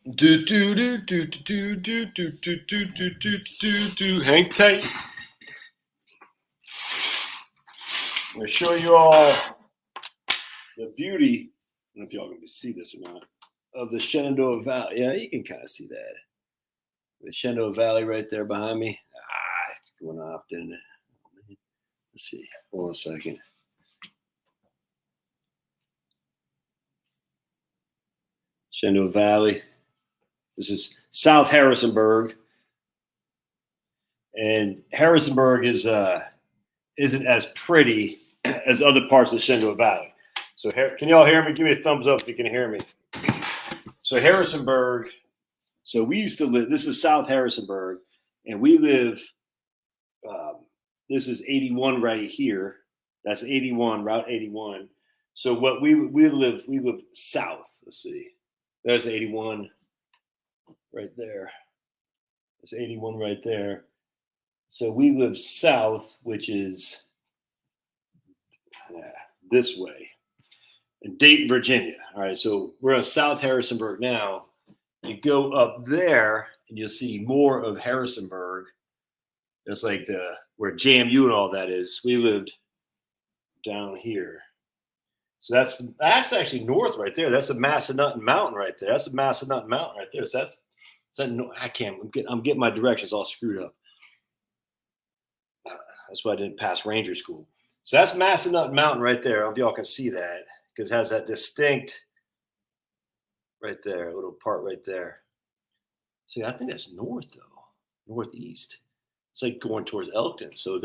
Hang tight. I'm going to show you all the beauty. I don't know if y'all can see this or not. Of the Shenandoah Valley. Yeah, you can kind of see that. The Shenandoah Valley right there behind me. It's going off, didn't it? Let's see. Hold on a second. Shenandoah Valley. This is South Harrisonburg. And Harrisonburg isn't as pretty as other parts of the Shenandoah Valley. So can y'all hear me? Give me a thumbs up if you can hear me. So Harrisonburg, so we used to live, this is South Harrisonburg, and we live, this is 81 right here. That's 81, Route 81. So what we live south. Let's see. There's 81 right there. That's 81 right there. So we live south, which is this way, in Dayton, Virginia. All right, so we're on South Harrisonburg now. You go up there, and you'll see more of Harrisonburg. It's like where JMU and all that is. We lived down here. So that's actually north right there. That's the Massanutten Mountain right there. That's the Massanutten Mountain right there. So I'm getting my directions all screwed up. That's why I didn't pass Ranger School. So that's Massanutten Mountain right there. I don't know if y'all can see that because it has that distinct right there, a little part right there. See, I think that's north though, northeast. It's like going towards Elkton. So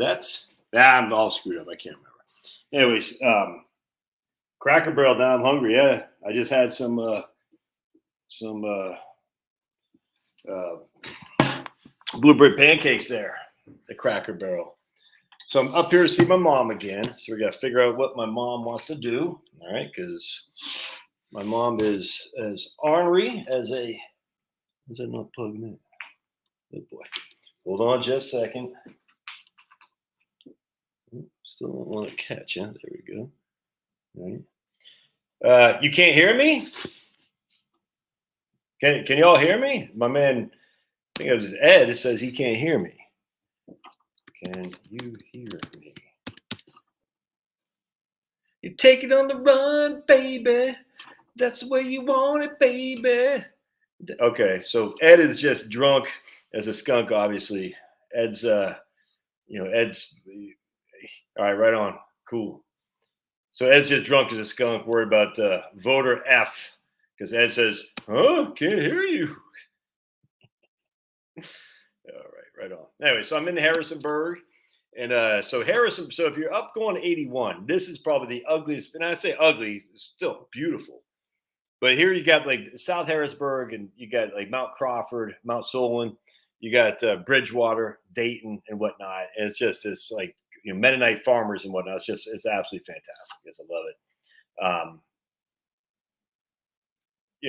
I'm all screwed up. I can't remember. Anyways, Cracker Barrel. Now I'm hungry. Yeah, I just had some blueberry pancakes there at Cracker Barrel. So I'm up here to see my mom again. So we got to figure out what my mom wants to do. All right, because my mom is as ornery as a. Is that not plugging in? Oh boy. Hold on just a second. Still don't want to catch, huh? There we go. All right. You can't hear me? Can y'all hear me? My man, I think it was Ed, says he can't hear me. Can you hear me? You take it on the run, baby. That's the way you want it, baby. Okay, so Ed is just drunk as a skunk, obviously. Ed's all right, right on. Cool. So Ed's just drunk as a skunk, worried about voter F, because Ed says, "Oh, can't hear you." All right, right on. Anyway, so I'm in Harrisonburg, and so if you're up going to 81, this is probably the ugliest. And I say ugly, it's still beautiful. But here you got like South Harrisburg, and you got like Mount Crawford, Mount Solon, you got Bridgewater, Dayton, and whatnot. And it's just this like Mennonite farmers and whatnot. It's absolutely fantastic. Yes, I love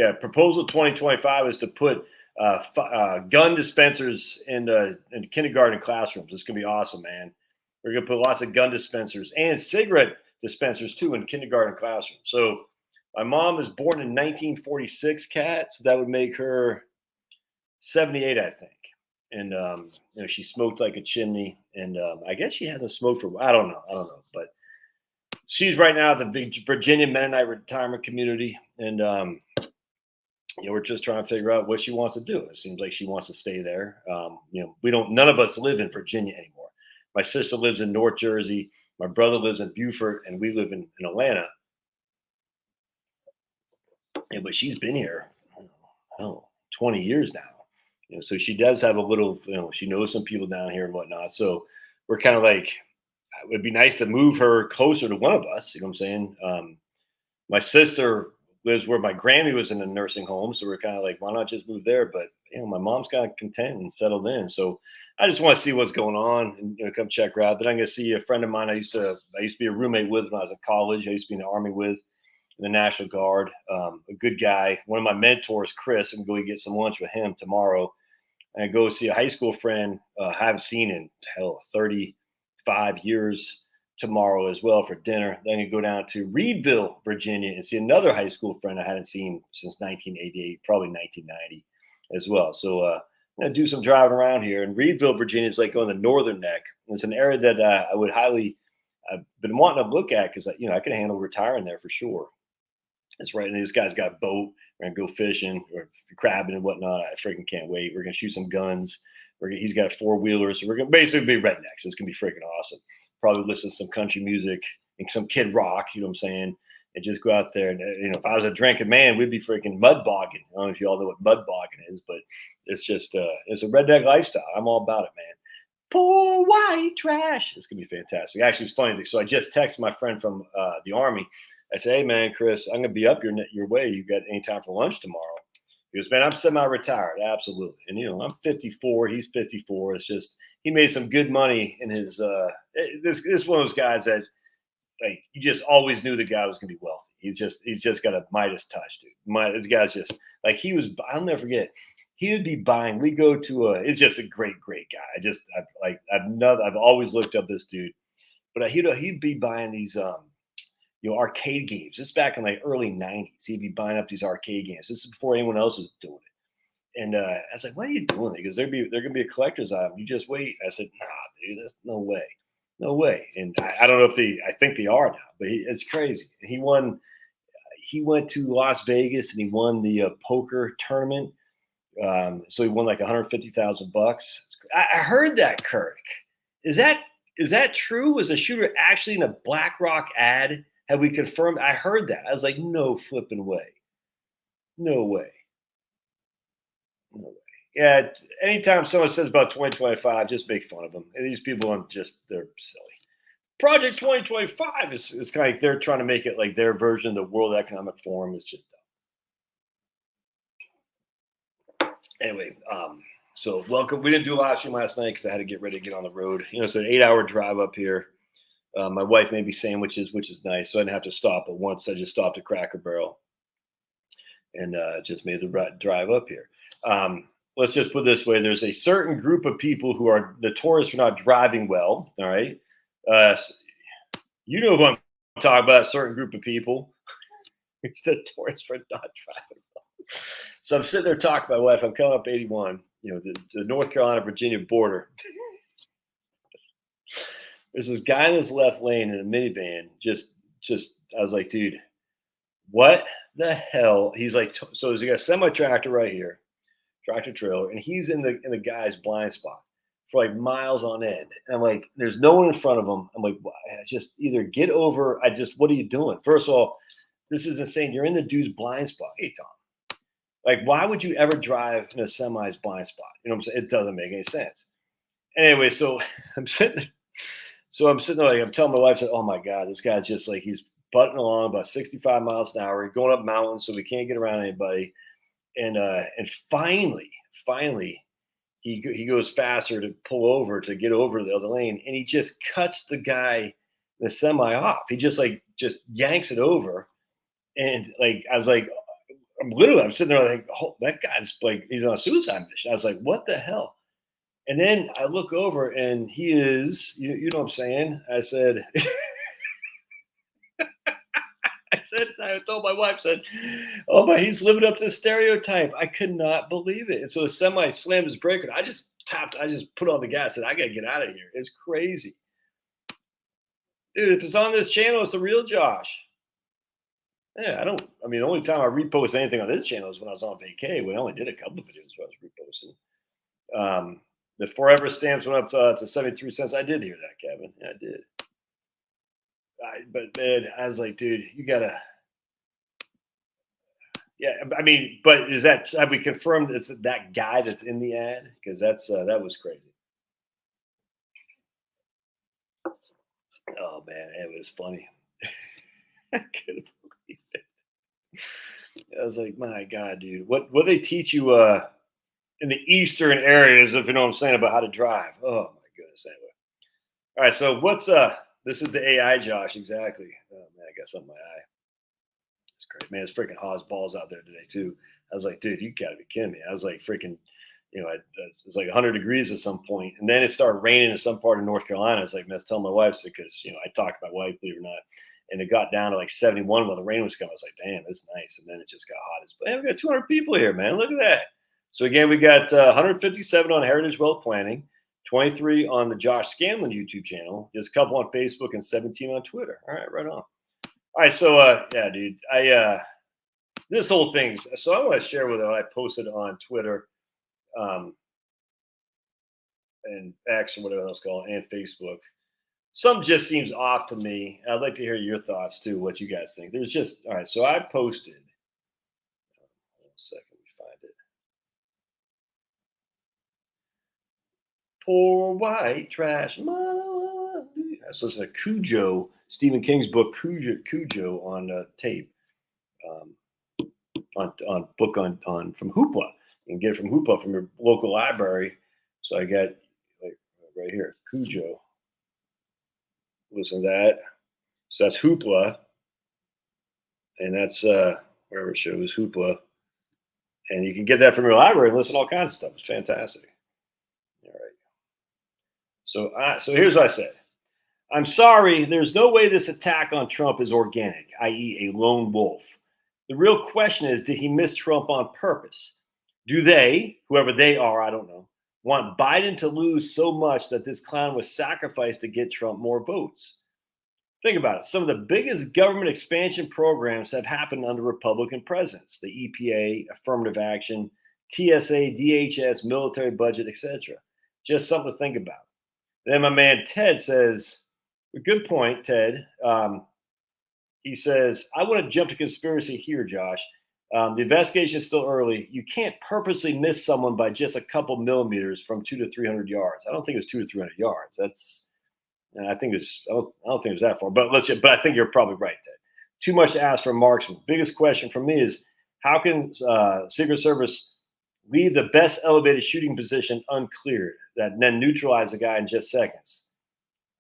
it. Proposal 2025 is to put gun dispensers in kindergarten classrooms. It's gonna be awesome, man. We're gonna put lots of gun dispensers and cigarette dispensers too in kindergarten classrooms. So my mom was born in 1946, Kat. So that would make her 78, I think. And she smoked like a chimney. And I guess she hasn't smoked for a while. I don't know. But she's right now at the Virginia Mennonite retirement community, and we're just trying to figure out what she wants to do. It seems like she wants to stay there. None of us live in Virginia anymore. My sister lives in North Jersey. My brother lives in Beaufort, and we live in Atlanta. Yeah, but she's been here, 20 years now. So she does have a little, she knows some people down here and whatnot. So we're kind of like, it would be nice to move her closer to one of us. You know what I'm saying? My sister lives where my Grammy was in a nursing home. So we're kind of like, why not just move there? But, my mom's kind of content and settled in. So I just want to see what's going on and come check her out. Then I'm going to see a friend of mine I used to be a roommate with when I was in college. I used to be in the Army with. The National Guard, a good guy. One of my mentors, Chris, I'm going to get some lunch with him tomorrow. And go see a high school friend I haven't seen in 35 years. tomorrow as well for dinner. Then I go down to Reedville, Virginia, and see another high school friend I hadn't seen since 1988, probably 1990 as well. So I'm gonna do some driving around here. And Reedville, Virginia is like on the northern neck. It's an area that I would highly, I've been wanting to look at because I can handle retiring there for sure. It's right. And this guy's got a boat. We're gonna go fishing or crabbing and whatnot. I freaking can't wait. We're gonna shoot some guns. He's got 4-wheelers. So we're gonna basically be rednecks. It's gonna be freaking awesome. Probably listen to some country music and some Kid Rock. You know what I'm saying? And just go out there. And if I was a drinking man, we'd be freaking mud bogging. I don't know if you all know what mud bogging is, but it's just it's a redneck lifestyle. I'm all about it, man. Poor white trash. It's gonna be fantastic. Actually, it's funny. So I just texted my friend from the Army. I said, "Hey man, Chris, I'm gonna be up your way. You got any time for lunch tomorrow?" He goes, "Man, I'm semi-retired, absolutely." And I'm 54. He's 54. It's just he made some good money in his. This one of those guys that like you just always knew the guy was gonna be wealthy. He's just got a Midas touch, dude. This guy's just like he was. I'll never forget. He would be buying. We go to it's just a great guy. I've always looked up this dude, but he'd be buying these arcade games. This is back in like early 90s. He'd be buying up these arcade games. This is before anyone else was doing it. And I was like, "What are you doing?" He goes, "They're gonna be a collector's item. You just wait." I said, "Nah, dude, that's no way, no way." And I don't know if I think they are now, but it's crazy. He won. He went to Las Vegas and he won the poker tournament. So he won like $150,000. I heard that, Kirk. Is that true? Was the shooter actually in a BlackRock ad? Have we confirmed? I heard that. I was like, no flipping way. No way. No way. Yeah. Anytime someone says about 2025, just make fun of them. And these people they're silly. Project 2025 is kind of like they're trying to make it like their version of the World Economic Forum. Is just dumb. Anyway, so welcome. We didn't do a live stream last night because I had to get ready to get on the road. It's an 8-hour drive up here. My wife made me sandwiches, which is nice. So I didn't have to stop. But once I just stopped at Cracker Barrel and just made the drive up here. Let's just put it this way. There's a certain group of people who are notorious for not driving well. All right. You know who I'm talking about, a certain group of people. It's notorious for not driving well. So I'm sitting there talking to my wife. I'm coming up 81, the North Carolina, Virginia border. There's this guy in his left lane in a minivan. I was like, dude, what the hell? He's like, so there's a semi-tractor right here, tractor trailer, and he's in the guy's blind spot for like miles on end. And I'm like, there's no one in front of him. I'm like, just either get over. What are you doing? First of all, this is insane. You're in the dude's blind spot. Hey, Tom. Like, why would you ever drive in a semi's blind spot? You know what I'm saying? It doesn't make any sense. Anyway, so I'm sitting there. Like, I'm telling my wife, oh my God, this guy's just like, he's butting along about 65 miles an hour, going up mountains, so we can't get around anybody. And finally, he goes faster to pull over to get over the other lane, and he just cuts the guy, the semi off. He just yanks it over, and like I was like, I'm sitting there like, oh, that guy's like, he's on a suicide mission. I was like, what the hell? And then I look over and he is, you know what I'm saying? I said, I told my wife, oh, but he's living up to the stereotype. I could not believe it. And so the semi slammed his brake, and I just put on the gas and I got to get out of here. It's crazy. Dude, if it's on this channel, it's the real Josh. Yeah, the only time I repost anything on this channel is when I was on vacay. We only did a couple of videos where I was reposting. The forever stamps went up to 73 cents. I did hear that, Kevin. Yeah, I did. But man, I was like, dude, you gotta. Yeah, I mean, but have we confirmed it's that guy that's in the ad? Because that was crazy. Oh man, it was funny. I couldn't believe it. I was like, my God, dude, what they teach you in the eastern areas, if you know what I'm saying, about how to drive? Oh my goodness, anyway. All right, so what's this is the AI Josh, exactly. Oh man, I got something in my eye. It's crazy, man. It's freaking Haas balls out there today too. I was like, dude, you gotta be kidding me. I was like, freaking it was like 100 degrees at some point, and then it started raining in some part of North Carolina. It's like, man, I was telling my wife, because I talked to my wife, believe it or not, and it got down to like 71 while the rain was coming. I was like, damn, that's nice. And then it just got hot as. Man, we got 200 people here, man. Look at that. So again, we got 157 on Heritage Wealth Planning, 23 on the Josh Scanlon YouTube channel, just a couple on Facebook, and 17 on Twitter. All right, right on. All right, so yeah, dude, this whole thing. So I want to share with you. I posted on Twitter, and X or whatever that's called, and Facebook. Some just seems off to me. I'd like to hear your thoughts too. What you guys think? There's just all right. So I posted. One second, we find it. Poor white trash. So it's a Cujo, Stephen King's book Cujo on tape, on book on from Hoopla. You can get it from Hoopla from your local library. So I got like right here Cujo. Listen to that. So that's Hoopla, and that's wherever it shows Hoopla, and you can get that from your library and listen to all kinds of stuff. It's fantastic. All right. So here's what I said. I'm sorry, there's no way this attack on Trump is organic, i.e., a lone wolf. The real question is, did he miss Trump on purpose? Do they, whoever they are, I don't know, want Biden to lose so much that this clown was sacrificed to get Trump more votes? Think about it. Some of the biggest government expansion programs have happened under Republican presidents: the EPA, affirmative action, TSA, DHS, military budget, etc. Just something to think about. Then my man Ted says, a good point, Ted. He says, I want to jump to conspiracy here, Josh. The investigation is still early. You can't purposely miss someone by just a couple millimeters from 200 to 300 yards. I don't think it's 200 to 300 yards. And I think it's. I don't think it's that far. But but I think you're probably right, Ted. Too much to ask for a marksman. Biggest question for me is, how can Secret Service leave the best elevated shooting position uncleared, that and then neutralize the guy in just seconds?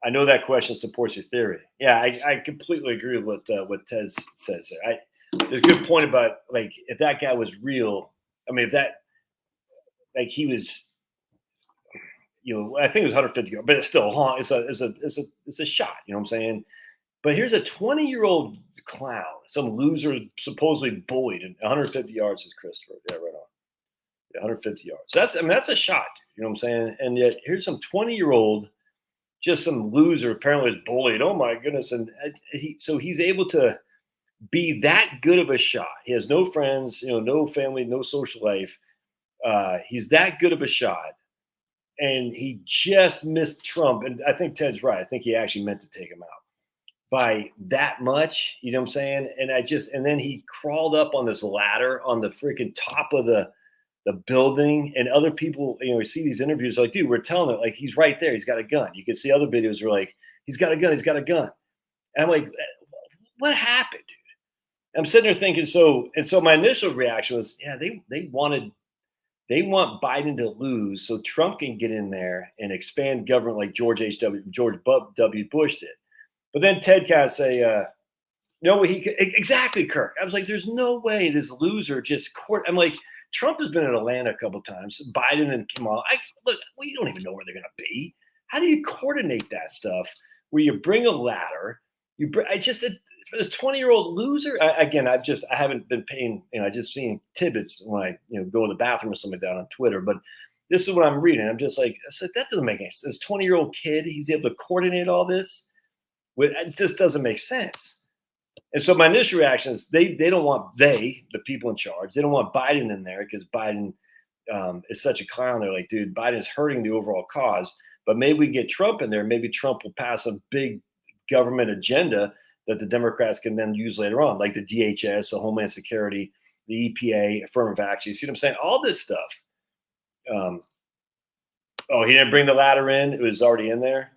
I know that question supports your theory. Yeah, I completely agree with what Ted says there. There's a good point about, like, if that guy was real. I mean, if that, like, he was, I think it was 150 yards, but it's still it's a shot. You know what I'm saying? But here's a 20-year-old clown, some loser supposedly bullied, and 150 yards is Christopher. Yeah, right on. Yeah, 150 yards. That's a shot. You know what I'm saying? And yet here's some 20-year-old, just some loser apparently is bullied. Oh my goodness! And he's able to be that good of a shot. He has no friends, no family, no social life. He's that good of a shot, and he just missed Trump. And I think Ted's right. I think he actually meant to take him out by that much. You know what I'm saying? And then he crawled up on this ladder on the freaking top of the building, and other people, we see these interviews like, dude, we're telling it, like, he's right there. He's got a gun. You can see other videos where, like, he's got a gun. He's got a gun. And I'm like, what happened, dude? I'm sitting there thinking, so my initial reaction was, yeah, they want Biden to lose so Trump can get in there and expand government like George W. Bush did. But then Ted kind of say, no way he could. Exactly, Kirk. I was like, there's no way this loser just I'm like, Trump has been in Atlanta a couple of times. Biden and Kamala. We don't even know where they're going to be. How do you coordinate that stuff? Where you bring a ladder, for this 20-year-old loser. I haven't been paying. I just seen tidbits when I go to the bathroom or something down on Twitter. But this is what I'm reading. I'm just like, that doesn't make any sense. This 20-year-old kid, he's able to coordinate all this. It just doesn't make sense. And so my initial reaction is they don't want the people in charge. They don't want Biden in there because Biden is such a clown. They're like, dude, Biden's hurting the overall cause. But maybe we get Trump in there. Maybe Trump will pass a big government agenda that the Democrats can then use later on, like the DHS, the Homeland Security, the EPA, affirmative action. You see what I'm saying? All this stuff. He didn't bring the ladder in. It was already in there.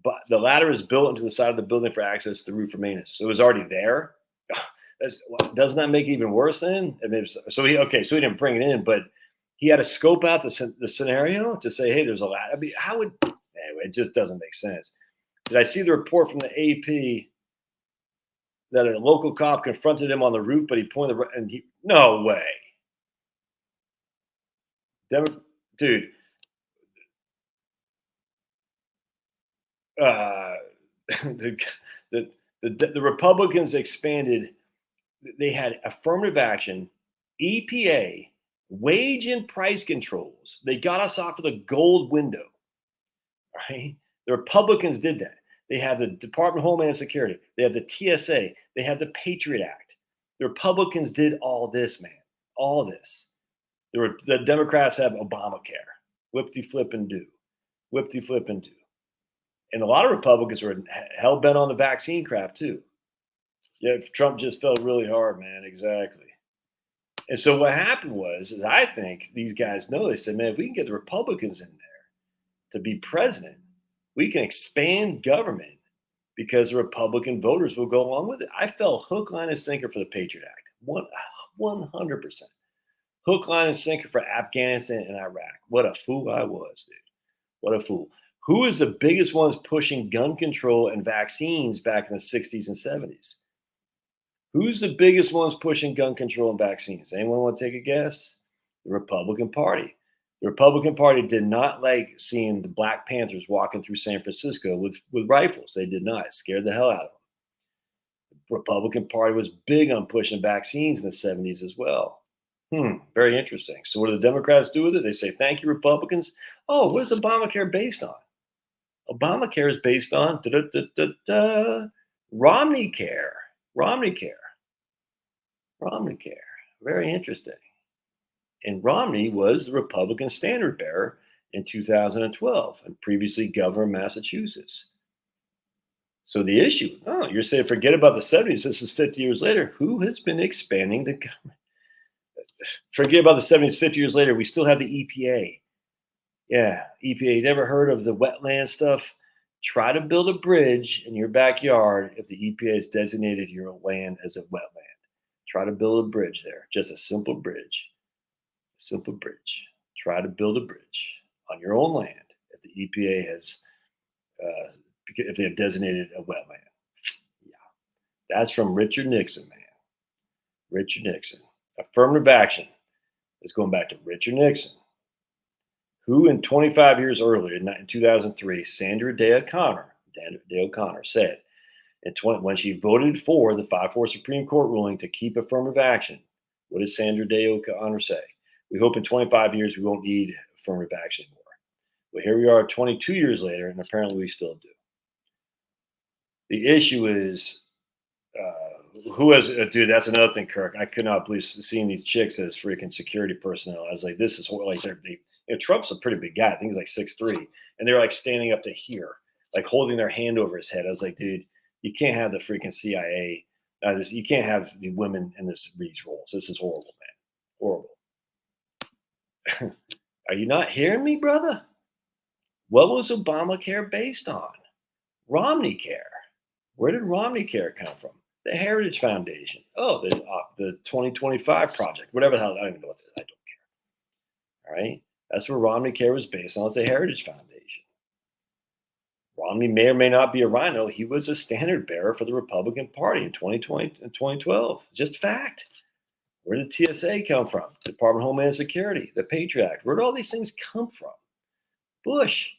But the ladder is built into the side of the building for access to the roof for maintenance. So it was already there. Doesn't that make it even worse then? So he didn't bring it in, but he had to scope out the scenario to say, hey, there's a ladder. I mean, anyway, it just doesn't make sense. Did I see the report from the AP that a local cop confronted him on the roof, but he pointed no way. dude. Uh, the, the Republicans expanded. They had affirmative action, EPA, wage and price controls. They got us off of the gold window, right? The Republicans did that. They have the Department of Homeland Security. They have the TSA. They have the Patriot Act. The Republicans did all this, man. All this. The Democrats have Obamacare. Whip-de-flip and do. Whip-de-flip and do. And a lot of Republicans were hell-bent on the vaccine crap, too. Yeah, Trump just fell really hard, man. Exactly. And so what happened was, is I think these guys know, they said, man, if we can get the Republicans in there to be president, we can expand government because the Republican voters will go along with it. I fell hook, line, and sinker for the Patriot Act. 100%. Hook, line, and sinker for Afghanistan and Iraq. What a fool I was, dude. What a fool. Who is the biggest ones pushing gun control and vaccines back in the 60s and 70s? Who's the biggest ones pushing gun control and vaccines? Anyone want to take a guess? The Republican Party. The Republican Party did not like seeing the Black Panthers walking through San Francisco with rifles. They did not. It scared the hell out of them. The Republican Party was big on pushing vaccines in the 70s as well. Very interesting. So what do the Democrats do with it? They say, thank you, Republicans. Oh, what is Obamacare based on? Obamacare is based on Romney care. Very interesting. And Romney was the Republican standard bearer in 2012 and previously governor of Massachusetts. So the issue, you're saying forget about the 70s. This is 50 years later. Who has been expanding the government? Forget about the 70s, 50 years later. We still have the EPA. Yeah, EPA. You never heard of the wetland stuff? Try to build a bridge in your backyard if the EPA has designated your land as a wetland. Try to build a bridge there. Just a simple bridge. Simple bridge. Try to build a bridge on your own land if the EPA has, if they have designated a wetland. Yeah, that's from Richard Nixon, man. Richard Nixon. Affirmative action is going back to Richard Nixon, who in 25 years earlier, in 2003, Sandra Day O'Connor said, when she voted for the 5-4 Supreme Court ruling to keep affirmative action, what did Sandra Day O'Connor say? We hope in 25 years we won't need affirmative action anymore. Well, here we are 22 years later, and apparently we still do. The issue is, who has, dude, that's another thing, Kirk. I could not believe seeing these chicks as freaking security personnel. I was like, this is like, Trump's a pretty big guy. I think he's like 6'3", and they're like standing up to here, like holding their hand over his head. I was like, dude, you can't have the freaking CIA. You can't have the women in these roles. This is horrible, man. Horrible. Are you not hearing me, brother? What was Obamacare based on? Romney Care. Where did Romney Care come from? The Heritage Foundation. Oh, the 2025 project. Whatever the hell. I don't even know what it is. I don't care. All right. That's where Romney Care was based on. It's the Heritage Foundation. Romney may or may not be a rhino. He was a standard bearer for the Republican Party in 2020 and 2012. Just fact. Where did TSA come from? Department of Homeland Security, the Patriot Act. Where did all these things come from? Bush.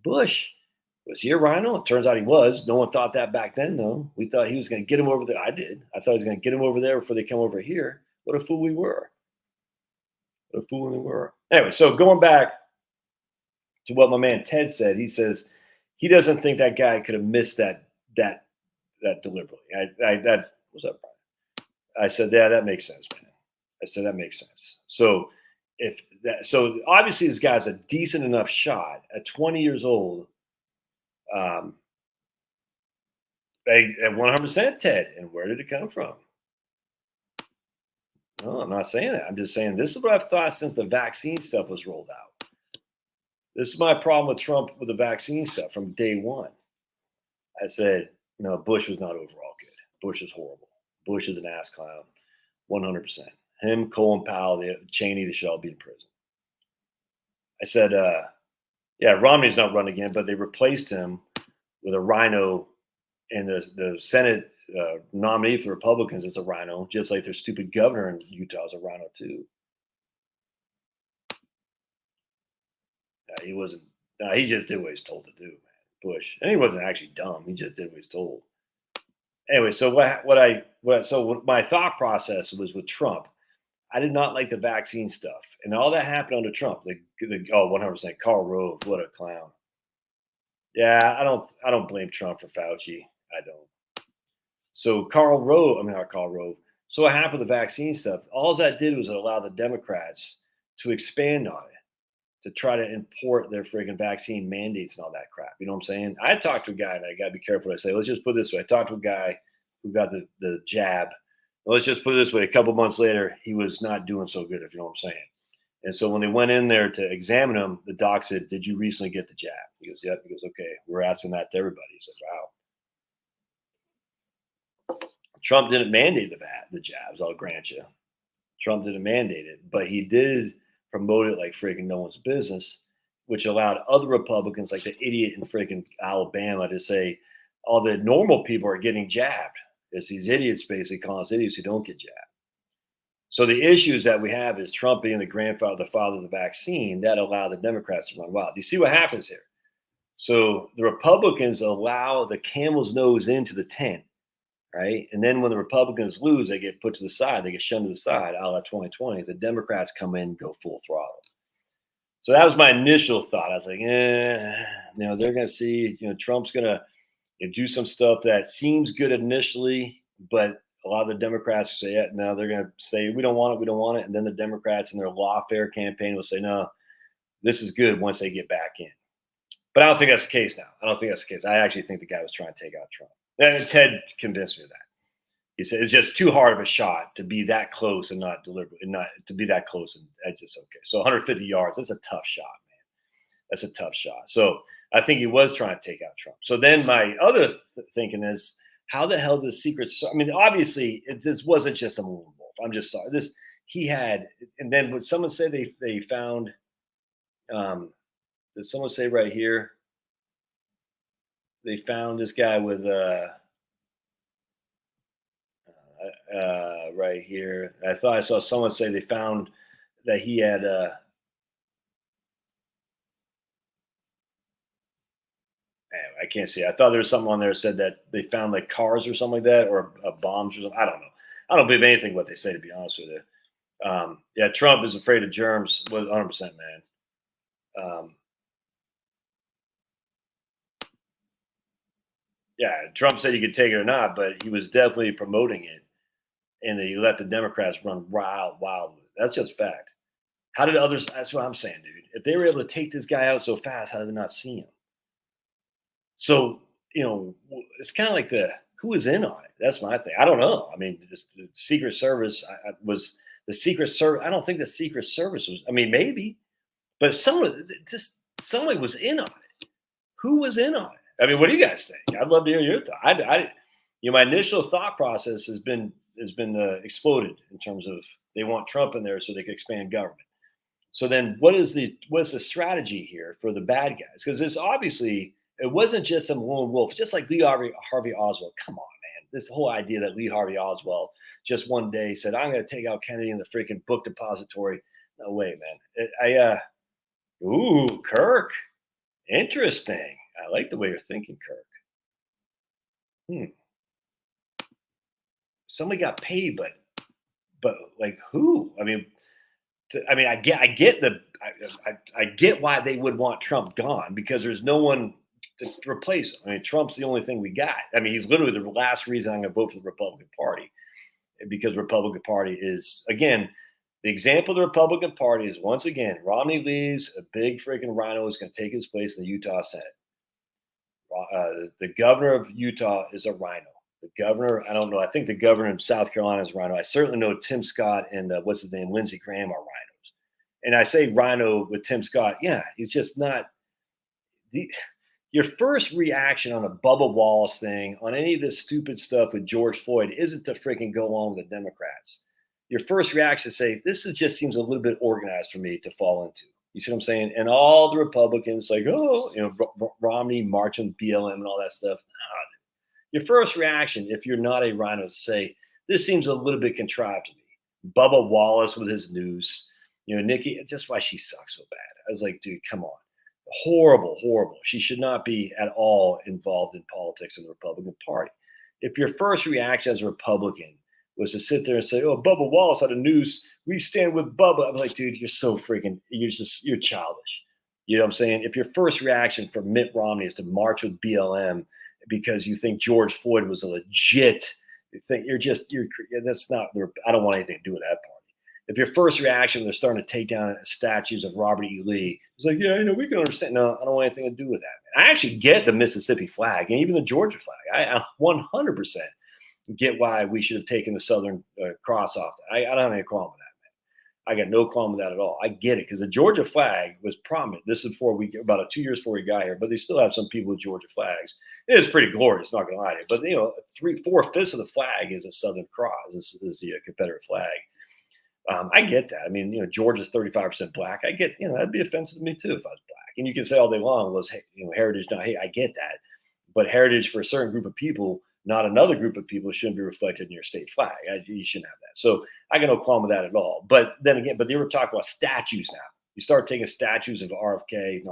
Was he a rhino? It turns out he was. No one thought that back then, though. We thought he was going to get him over there. I did. I thought he was going to get him over there before they come over here. What a fool we were. Anyway, so going back to what my man Ted said, he says he doesn't think that guy could have missed that deliberately. That was up. I said, yeah, that makes sense, man. I said that makes sense. So obviously this guy's a decent enough shot at 20 years old. At 100% Ted. And where did it come from? No, I'm not saying that. I'm just saying this is what I've thought since the vaccine stuff was rolled out. This is my problem with Trump with the vaccine stuff from day one. I said, Bush was not overall good. Bush is horrible. Bush is an ass clown, 100%. Him, Colin Powell, Cheney, they should all be in prison. I said, Romney's not running again, but they replaced him with a rhino, and the Senate nominee for the Republicans is a rhino, just like their stupid governor in Utah is a rhino too. He wasn't. He just did what he's told to do, man. Bush, and he wasn't actually dumb. He just did what he's told. Anyway, so what my thought process was with Trump. I did not like the vaccine stuff, and all that happened under Trump. 100%. Karl Rove, what a clown. Yeah, I don't blame Trump for Fauci. I don't. So not Karl Rove. So what happened with the vaccine stuff? All that did was allow the Democrats to expand on it, to try to import their freaking vaccine mandates and all that crap. You know what I'm saying? I talked to a guy, and I got to be careful what I say. Let's just put it this way. I talked to a guy who got the jab. Let's just put it this way. A couple months later, he was not doing so good, if you know what I'm saying. And so when they went in there to examine him, the doc said, "Did you recently get the jab?" He goes, "Yep." He goes, "Okay, we're asking that to everybody." He says, "Wow." Trump didn't mandate the jabs, I'll grant you. Trump didn't mandate it, but he did promote it like freaking no one's business, which allowed other Republicans, like the idiot in freaking Alabama, to say all the normal people are getting jabbed. It's these idiots basically calling us idiots who don't get jabbed. So the issues that we have is Trump being the father of the vaccine, that allowed the Democrats to run wild. Do you see what happens here? So the Republicans allow the camel's nose into the tent, right? And then when the Republicans lose, they get put to the side. They get shunned to the side, a la 2020. The Democrats come in and go full throttle. So that was my initial thought. I was like, they're going to see, Trump's going to do some stuff that seems good initially, but a lot of the Democrats say, yeah, no, they're going to say, we don't want it. And then the Democrats in their lawfare campaign will say, no, this is good once they get back in. But I don't think that's the case now. I actually think the guy was trying to take out Trump. And Ted convinced me of that. He said it's just too hard of a shot to be that close and not deliberate, and not to be that close. And it's just okay. So 150 yards, that's a tough shot, man. That's a tough shot. So I think he was trying to take out Trump. So then my other thinking is, how the hell does obviously this wasn't just a lone wolf. I'm just sorry. And then would someone say they found, did someone say right here, they found this guy with, right here. I thought I saw someone say they found that he had, I can't see. I thought there was something on there that said that they found like cars or something like that, or bombs or something. I don't know. I don't believe anything what they say, to be honest with you. Yeah, Trump is afraid of germs. 100%, man. Yeah, Trump said you could take it or not, but he was definitely promoting it, and he let the Democrats run wild with it. That's just fact. How did others? That's what I'm saying, dude. If they were able to take this guy out so fast, how did they not see him? So, it's kind of like who was in on it? That's my thing. I don't know. I mean, the Secret Service was the Secret Service. I don't think the Secret Service was. I mean, maybe, but somebody was in on it. Who was in on it? I mean, what do you guys think? I'd love to hear your thought. My initial thought process has been exploded in terms of they want Trump in there so they can expand government. So then, what's the strategy here for the bad guys? Because there's obviously. It wasn't just some lone wolf, just like Lee Harvey Oswald. Come on, man. This whole idea that Lee Harvey Oswald just one day said, I'm going to take out Kennedy in the freaking book depository. No way, man. Ooh, Kirk. Interesting. I like the way you're thinking, Kirk. Somebody got paid, but like who? I mean, I get why they would want Trump gone, because there's no one to replace him. I mean, Trump's the only thing we got. I mean, he's literally the last reason I'm going to vote for the Republican Party, because Republican Party is, again, the example of the Republican Party is, once again, Romney leaves, a big freaking rhino is going to take his place in the Utah Senate. The governor of Utah is a rhino. The governor, I don't know. I think the governor of South Carolina is a rhino. I certainly know Tim Scott and what's his name, Lindsey Graham, are rhinos. And I say rhino with Tim Scott. Yeah, he's just not. Your first reaction on a Bubba Wallace thing, on any of this stupid stuff with George Floyd, isn't to freaking go along with the Democrats. Your first reaction is say, just seems a little bit organized for me to fall into. You see what I'm saying? And all the Republicans like, Romney marching BLM and all that stuff. Your first reaction, if you're not a rhino, is say, this seems a little bit contrived to me. Bubba Wallace with his news, Nikki, that's why she sucks so bad. I was like, dude, come on. Horrible, horrible. She should not be at all involved in politics in the Republican Party. If your first reaction as a Republican was to sit there and say, "Oh, Bubba Wallace had a noose. We stand with Bubba," I'm like, dude, you're so freaking, you're childish. You know what I'm saying? If your first reaction for Mitt Romney is to march with BLM because you think George Floyd was a legit, you think that's not, I don't want anything to do with that party. If your first reaction when they're starting to take down statues of Robert E. Lee, it's like, yeah, we can understand. No, I don't want anything to do with that, man. I actually get the Mississippi flag and even the Georgia flag. I 100% get why we should have taken the Southern Cross off. I don't have any problem with that, man. I got no problem with that at all. I get it because the Georgia flag was prominent. This is about 2 years before we got here, but they still have some people with Georgia flags. It is pretty glorious, not gonna lie to you. But 3/4 of the flag is a Southern Cross. This is the Confederate flag. I get that. I mean, Georgia's 35% black. I get, that'd be offensive to me too if I was black. And you can say all day long was, heritage. No, hey, I get that. But heritage for a certain group of people, not another group of people, shouldn't be reflected in your state flag. You shouldn't have that. So I got no problem with that at all. But then again, they were talking about statues now. You start taking statues of Robert E.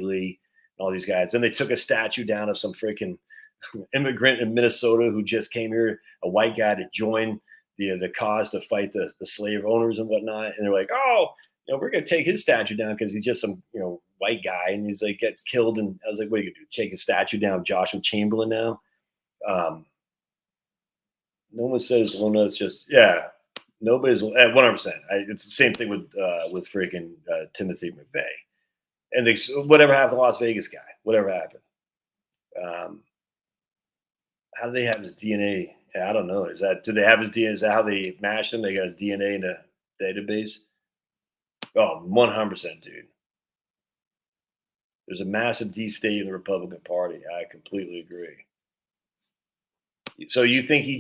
Lee, and all these guys. Then they took a statue down of some freaking immigrant in Minnesota who just came here, a white guy to join the cause to fight the slave owners and whatnot. And they're like, oh, we're going to take his statue down because he's just some, white guy. And he's like, gets killed. And I was like, what are you going to do? Take his statue down, Joshua Chamberlain now? No one says, well, no, it's just, yeah, nobody's 100%. It's the same thing with freaking Timothy McVeigh. And whatever happened to the Las Vegas guy, whatever happened. How do they have his DNA? Yeah, I don't know. Do they have his DNA? Is that how they mashed him? They got his DNA in a database? Oh, 100%, dude. There's a massive de-state in the Republican Party. I completely agree. So you think you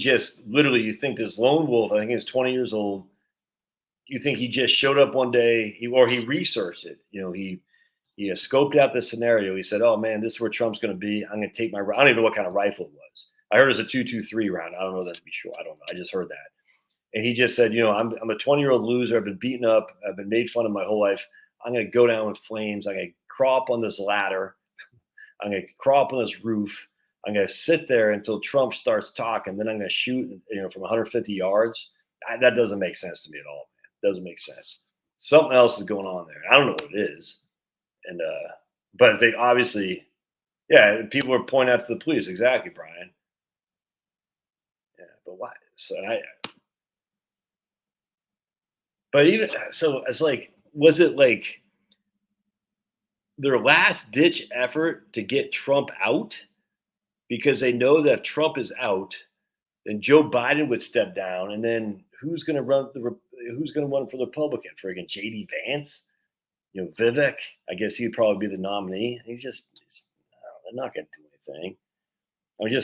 think this lone wolf, I think he's 20 years old. You think he just showed up one day or he researched it? He scoped out the scenario. He said, oh man, this is where Trump's going to be. I'm going to take I don't even know what kind of rifle it was. I heard it was a 223 round. I don't know that to be sure. I don't know. I just heard that. And he just said, I'm a 20-year-old loser. I've been beaten up. I've been made fun of my whole life. I'm going to go down in flames. I'm going to crawl up on this ladder. I'm going to crawl up on this roof. I'm going to sit there until Trump starts talking. Then I'm going to shoot, from 150 yards. That doesn't make sense to me at all, man. It doesn't make sense. Something else is going on there. I don't know what it is. And, but they obviously, yeah, people are pointing out to the police. Exactly, Brian. Yeah, but why? But even so, it's like, was it like their last ditch effort to get Trump out? Because they know that if Trump is out, then Joe Biden would step down, and then who's going to run for the Republican? Friggin' J.D. Vance, Vivek. I guess he'd probably be the nominee. They're not going to do anything.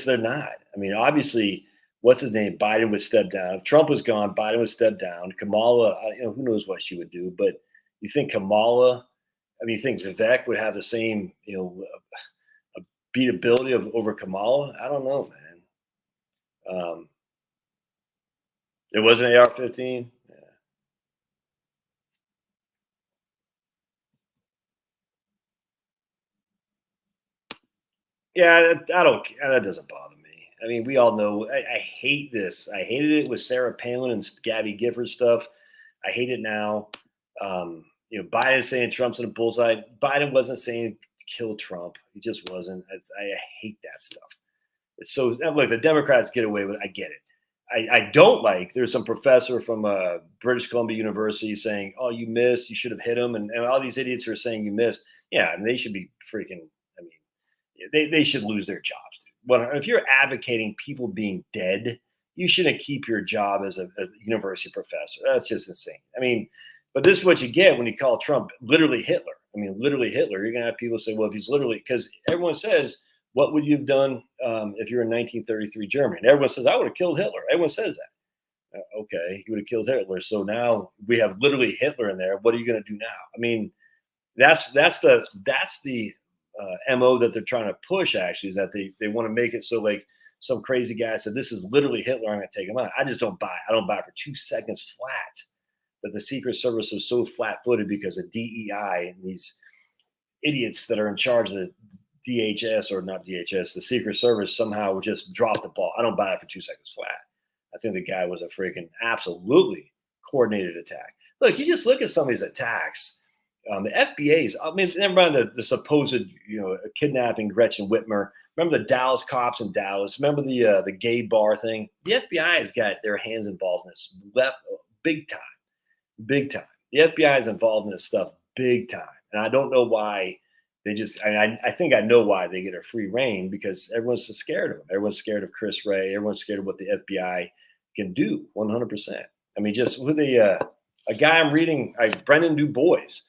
They're not. I mean, obviously, what's his name? Biden would step down. If Trump was gone, Biden would step down. Kamala, who knows what she would do? But you think Kamala? You think Vivek would have the same, beatability over Kamala? I don't know, man. It was an AR-15. Yeah, that doesn't bother me. We all know. I hate this. I hated it with Sarah Palin and Gabby Gifford stuff. I hate it now. Biden saying Trump's in a bullseye. Biden wasn't saying kill Trump. He just wasn't. I hate that stuff. It's so look. The Democrats get away with it. I get it. I don't like. There's some professor from British Columbia University saying, "Oh, you missed. You should have hit him," and all these idiots are saying you missed. Yeah, and they should be freaking. They should lose their jobs. If you're advocating people being dead, you shouldn't keep your job as a university professor. That's just insane. But this is what you get when you call Trump literally Hitler. Literally Hitler. You're going to have people say, well, if he's literally, because everyone says, what would you have done if you're in 1933 Germany? And everyone says, I would have killed Hitler. Everyone says that. Okay, you would have killed Hitler. So now we have literally Hitler in there. What are you going to do now? That's the MO that they're trying to push, actually, is that they want to make it so like some crazy guy said, this is literally Hitler, I'm going to take him out. I just don't buy it. I don't buy it for 2 seconds flat that the Secret Service was so flat-footed because of DEI and these idiots that are in charge of the DHS, or not DHS, the Secret Service, somehow just dropped the ball. I don't buy it for 2 seconds flat. I think the guy was a freaking absolutely coordinated attack. Look, you just look at some of these attacks. The FBA's, I mean, never mind the supposed, kidnapping Gretchen Whitmer. Remember the Dallas cops in Dallas? Remember the gay bar thing? The FBI has got their hands involved in this big time, big time. The FBI is involved in this stuff big time, and I don't know why they just. I think I know why they get a free reign, because everyone's so scared of them. Everyone's scared of Chris Wray. Everyone's scared of what the FBI can do. 100%. I mean, just with a guy I'm reading, Brendan Du Bois.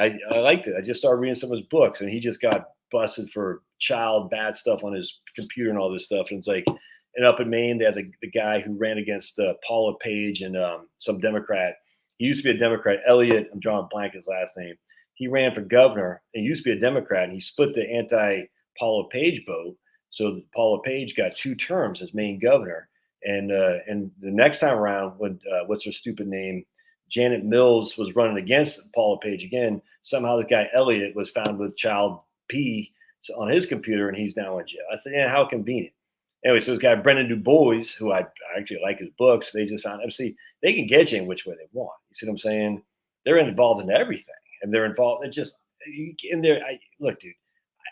I liked it. I just started reading some of his books, and he just got busted for child bad stuff on his computer and all this stuff. And it's like, and up in Maine, they had the guy who ran against Paula Page and some Democrat. He used to be a Democrat, Elliot. I'm drawing a blank his last name. He ran for governor and he used to be a Democrat, and he split the anti-Paula Page vote. So Paula Page got 2 terms as Maine governor. And the next time around, when what's her stupid name, Janet Mills, was running against Paula Page again, somehow the guy Elliot was found with child P on his computer, and he's now in jail. I said, yeah, how convenient. Anyway, so this guy Brendan Du Bois, who I actually like his books, they just found, see, they can get you in which way they want. You see what I'm saying? They're involved in everything, and they're involved. It just in there. Look, dude,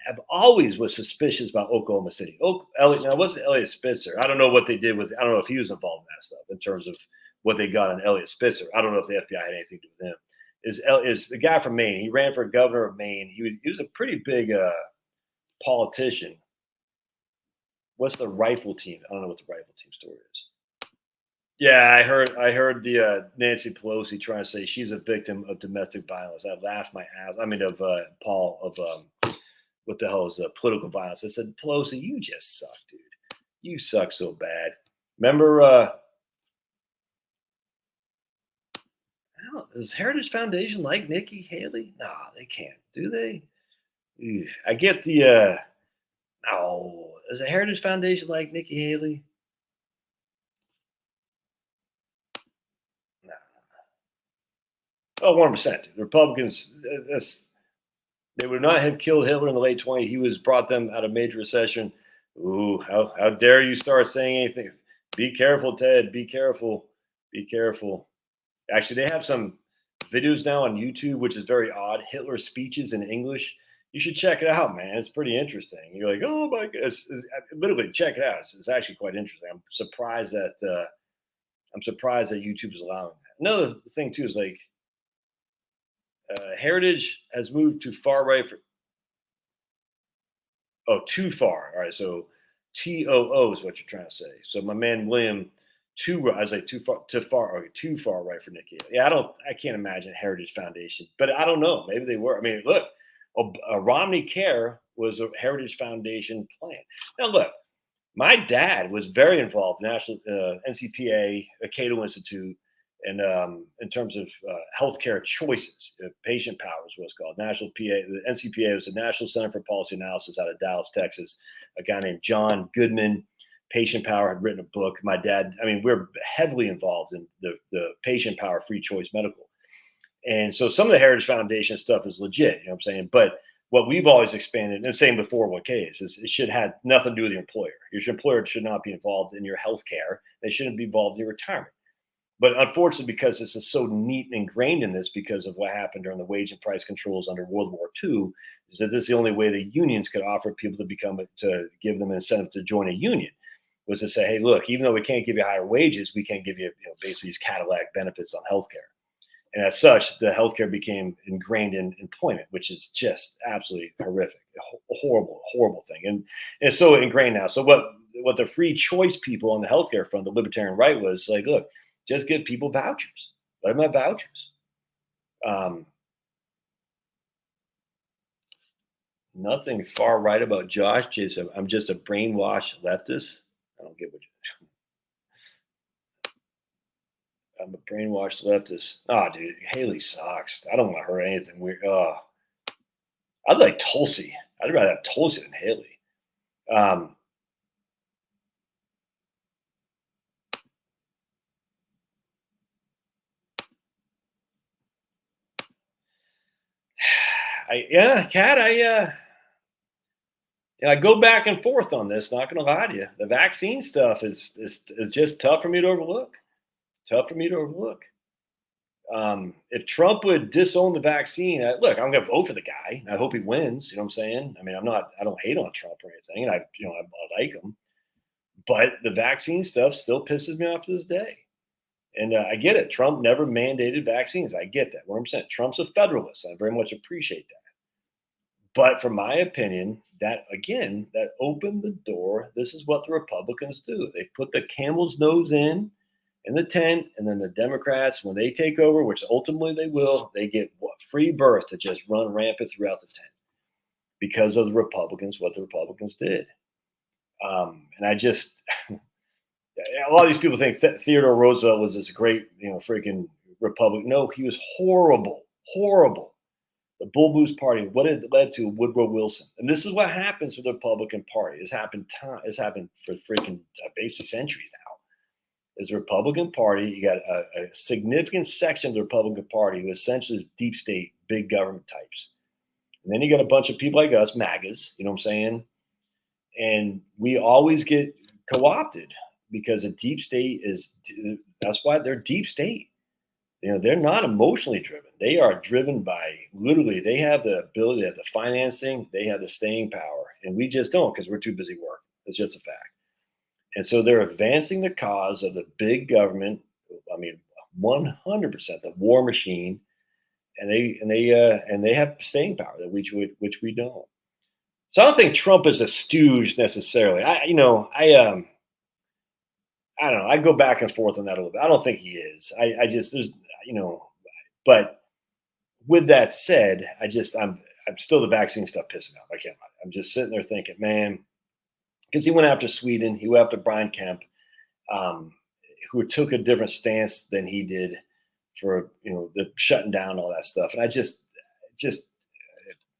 I've always was suspicious about Oklahoma City. Elliot, now what's Elliot Spitzer? I don't know what they did with. I don't know if he was involved in that stuff in terms of what they got on Elliot Spitzer. I don't know if the FBI had anything to do with him. Is the guy from Maine? He ran for governor of Maine. He was a pretty big politician. What's the rifle team? I don't know what the rifle team story is. Yeah, I heard the Nancy Pelosi trying to say she's a victim of domestic violence. I laughed my ass. I mean, of Paul of what the hell is political violence? I said, Pelosi, you just suck, dude. You suck so bad. Remember? Does Heritage Foundation like Nikki Haley? No, they can't. Do they? I get the. No, does the Heritage Foundation like Nikki Haley? No. Oh, 1%. The Republicans, they would not have killed Hitler in the late 20s. He was brought them out of major recession. Ooh, how dare you start saying anything? Be careful, Ted. Be careful. Be careful. Actually, they have some videos now on YouTube, which is very odd. Hitler speeches in English. You should check it out, man. It's pretty interesting. You're like, oh my God. It's literally, check it out. It's actually quite interesting. I'm surprised that YouTube is allowing that. Another thing too is like, Heritage has moved too far right too far. All right, so TOO is what you're trying to say. So my man William, I was like too far right for Nikki. Yeah, I can't imagine Heritage Foundation, but I don't know. Maybe they were. I mean, look, Romney Care was a Heritage Foundation plan. Now, look, my dad was very involved in National NCPA, Cato Institute, and in terms of healthcare choices, patient power is what's called. National PA, the NCPA was the National Center for Policy Analysis out of Dallas, Texas. A guy named John Goodman, Patient Power, had written a book. My dad, I mean, we're heavily involved in the patient power, free choice medical. And so some of the Heritage Foundation stuff is legit, you know what I'm saying? But what we've always expanded, and same with 401ks, is it should have nothing to do with your employer. Your employer should not be involved in your health care. They shouldn't be involved in your retirement. But unfortunately, because this is so neat and ingrained in this, because of what happened during the wage and price controls under World War II, is that this is the only way the unions could offer people to give them an incentive to join a union, was to say, hey, look, even though we can't give you higher wages, we can give you, basically these Cadillac benefits on healthcare. And as such, the healthcare became ingrained in employment, which is just absolutely horrific, a horrible, horrible thing. And it's so ingrained now. So what the free choice people on the healthcare front, the libertarian right, was like, look, just give people vouchers. Let them have vouchers. Nothing far right about Josh. I'm just a brainwashed leftist. I don't give a. I'm a brainwashed leftist. Oh, dude, Haley sucks. I don't want her anything weird. I'd like Tulsi. I'd rather have Tulsi than Haley. Kat, I go back and forth on this. Not going to lie to you. The vaccine stuff is just tough for me to overlook. Tough for me to overlook. If Trump would disown the vaccine, look, I'm going to vote for the guy. I hope he wins. You know what I'm saying? I mean, I don't hate on Trump or anything, and I like him. But the vaccine stuff still pisses me off to this day. And I get it. Trump never mandated vaccines. I get that. 100%. Trump's a federalist. I very much appreciate that. But from my opinion, that opened the door. This is what the Republicans do. They put the camel's nose in the tent, and then the Democrats, when they take over, which ultimately they will, they get free birth to just run rampant throughout the tent because of the Republicans, what the Republicans did. And I just, a lot of these people think Theodore Roosevelt was this great, freaking Republican. No, he was horrible, horrible. The Bull Moose Party, what it led to Woodrow Wilson. And this is what happens with the Republican Party. It's happened for freaking basically centuries now. Is the Republican Party, you got a significant section of the Republican Party who essentially is deep state, big government types. And then you got a bunch of people like us, MAGAs, you know what I'm saying? And we always get co-opted because a deep state that's why they're deep state. They're not emotionally driven. They are driven by literally, they have the ability, they have the financing, they have the staying power. And we just don't because we're too busy working. It's just a fact. And so they're advancing the cause of the big government. I mean, 100% the war machine, and they have staying power which we don't. So I don't think Trump is a stooge necessarily. I don't know. I go back and forth on that a little bit. I don't think he is. I just but with that said, I'm still the vaccine stuff pissing me off. I can't lie. I'm just sitting there thinking, man. Because he went after Sweden, he went after Brian Kemp, who took a different stance than he did for the shutting down all that stuff. And I just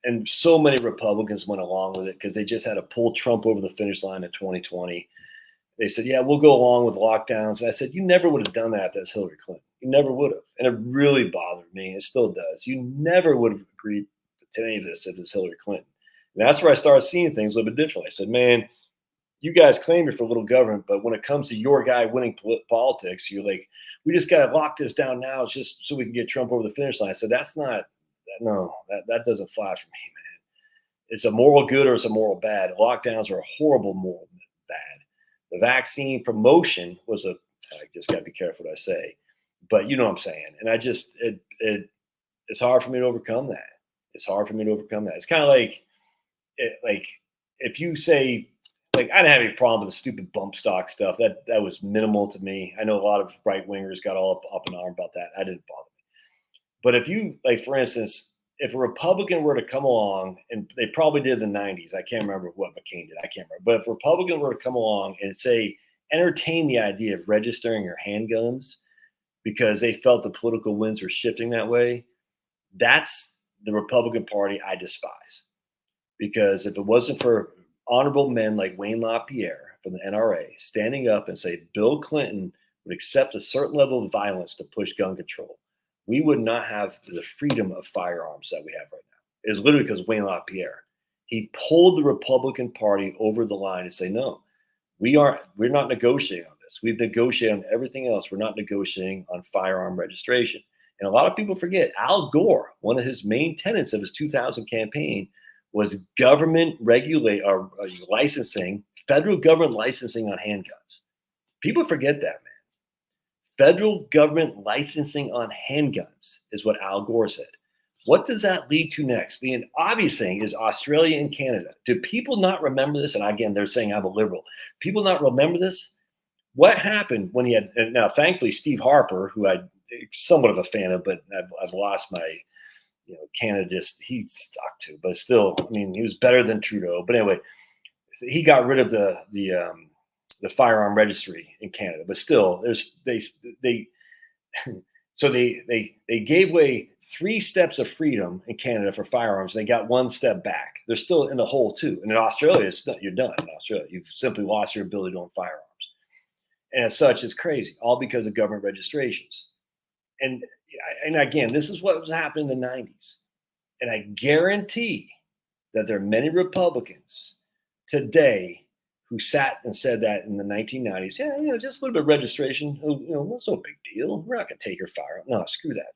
and so many Republicans went along with it because they just had to pull Trump over the finish line in 2020. They said, "Yeah, we'll go along with lockdowns." And I said, "You never would have done that if that's Hillary Clinton. You never would have." And it really bothered me. It still does. You never would have agreed to any of this if it was Hillary Clinton. And that's where I started seeing things a little bit differently. I said, "Man, you guys claim you're for little government, but when it comes to your guy winning politics, you're like, we just got to lock this down now just so we can get Trump over the finish line." I said, that doesn't fly for me, man. It's a moral good or it's a moral bad. Lockdowns are a horrible moral bad. The vaccine promotion I just got to be careful what I say, but you know what I'm saying. And I just, it's hard for me to overcome that. It's hard for me to overcome that. It's kind of like if you say, I didn't have any problem with the stupid bump stock stuff. That was minimal to me. I know a lot of right wingers got all up in arm about that. I didn't bother me. But if you, for instance, if a Republican were to come along, and they probably did in the 90s, I can't remember what McCain did. I can't remember. But if a Republican were to come along and say, entertain the idea of registering your handguns because they felt the political winds were shifting that way, that's the Republican Party I despise. Because if it wasn't for honorable men like Wayne LaPierre from the NRA standing up and say Bill Clinton would accept a certain level of violence to push gun control, we would not have the freedom of firearms that we have right now. It's literally because Wayne LaPierre. He pulled the Republican Party over the line and say, no, we're not negotiating on this. We've negotiated on everything else. We're not negotiating on firearm registration. And a lot of people forget Al Gore, one of his main tenets of his 2000 campaign was government licensing, federal government licensing on handguns. People forget that, man. Federal government licensing on handguns is what Al Gore said. What does that lead to next? The obvious thing is Australia and Canada. Do people not remember this? And again, they're saying I'm a liberal. People not remember this? What happened when he had, and now thankfully Steve Harper, who I'm somewhat of a fan of, but I've lost my, Canada he stuck to, but still, I mean, he was better than Trudeau. But anyway, he got rid of the firearm registry in Canada, but still, they gave away 3 steps of freedom in Canada for firearms. And they got 1 step back. They're still in the hole too. And in Australia, you're done. In Australia, you've simply lost your ability to own firearms. And as such, it's crazy, all because of government registrations. And again, this is what was happening in the 90s. And I guarantee that there are many Republicans today who sat and said that in the 1990s. Yeah, just a little bit of registration. That's no big deal. We're not going to take your firearm. No, screw that.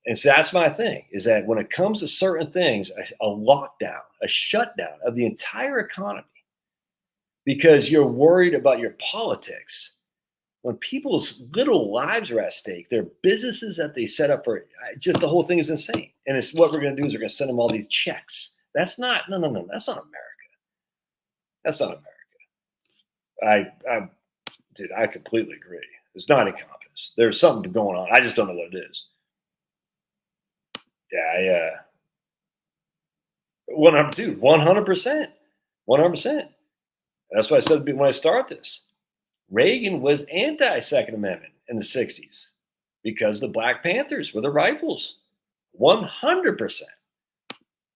And so that's my thing, is that when it comes to certain things, a lockdown, a shutdown of the entire economy, because you're worried about your politics, when people's little lives are at stake, their businesses that they set up for, just the whole thing is insane. And it's what we're going to do is we're going to send them all these checks. That's not, no, that's not America. That's not America. Dude, I completely agree. It's not incompetence. There's something going on. I just don't know what it is. Yeah, 100%, 100%. That's why I said when I start this, Reagan was anti-Second Amendment in the 60s because the Black Panthers were the rifles. 100%.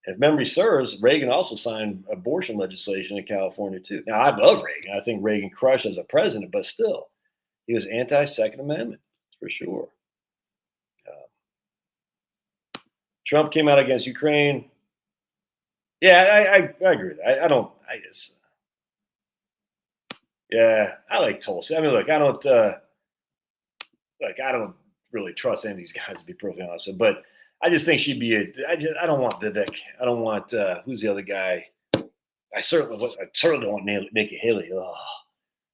If memory serves, Reagan also signed abortion legislation in California too. Now, I love Reagan. I think Reagan crushed as a president, but still, he was anti-Second Amendment for sure. Trump came out against Ukraine. Yeah, I agree with that. I like Tulsi. I mean, look, I don't really trust any of these guys, to be perfectly honest. But I just think she'd be I don't want Vivek. I don't want who's the other guy? I certainly don't want Nikki Haley. Oh.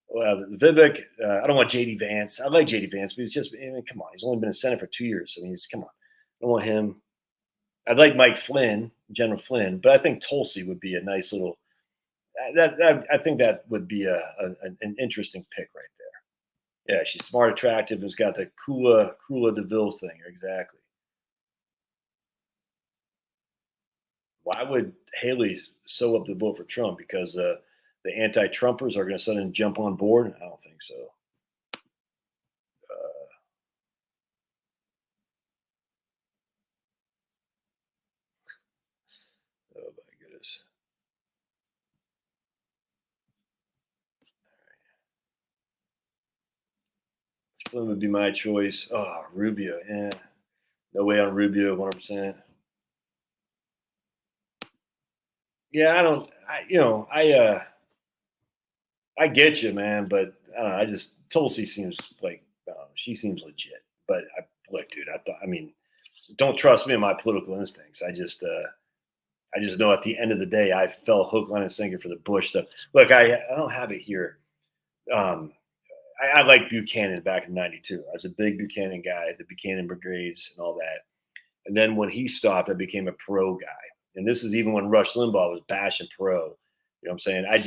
Well, Vivek. I don't want JD Vance. I like JD Vance, but he's just come on. He's only been in Senate for 2 years. I mean, come on. I don't want him. I'd like Mike Flynn, General Flynn, but I think Tulsi would be a nice little. I think that would be an interesting pick right there. Yeah, she's smart, attractive, has got the Cruella DeVille thing. Exactly. Why would Haley sew up the vote for Trump? Because the anti-Trumpers are going to suddenly jump on board? I don't think so. Oh my goodness. Flynn would be my choice. Oh, Rubio. Yeah. No way on Rubio, 100%. Yeah, I get you, man, but I don't know. Tulsi seems like she seems legit. But look, dude, don't trust me in my political instincts. I just know at the end of the day, I fell hook, line, and sinker for the Bush stuff. Look, I don't have it here. I liked Buchanan back in '92. I was a big Buchanan guy, the Buchanan brigades and all that. And then when he stopped, I became a pro guy. And this is even when Rush Limbaugh was bashing pro. You know what I'm saying? I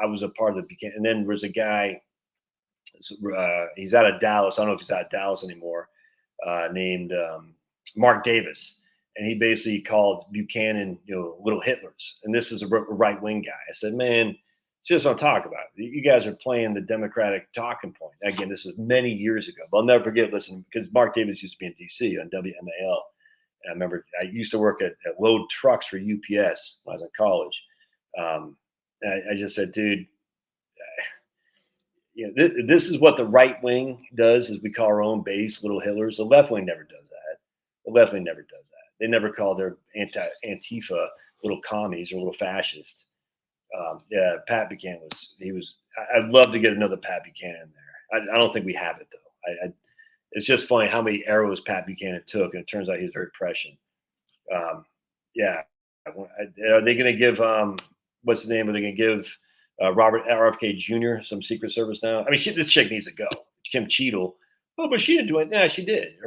was a part of the Buchanan. And then there's a guy, he's out of Dallas. I don't know if he's out of Dallas anymore, named Mark Davis. And he basically called Buchanan, little Hitlers. And this is a right-wing guy. I said, man, see what I'm talking about. You guys are playing the Democratic talking point. Again, this is many years ago, but I'll never forget, listen, because Mark Davis used to be in DC on WMAL. And I remember I used to work at load trucks for UPS when I was in college. I just said, dude, this is what the right wing does, is we call our own base little Hitlers. The left wing never does that. They never call their Antifa little commies or little fascists. Pat Buchanan I'd love to get another Pat Buchanan in there. I don't think we have it though. It's just funny how many arrows Pat Buchanan took, and it turns out he's very prescient. Are they going to give what's the name? Are they going to give Robert RFK Jr. some Secret Service now? I mean, this chick needs to go. Kim Cheadle. Oh, but she didn't do it. Yeah, she did.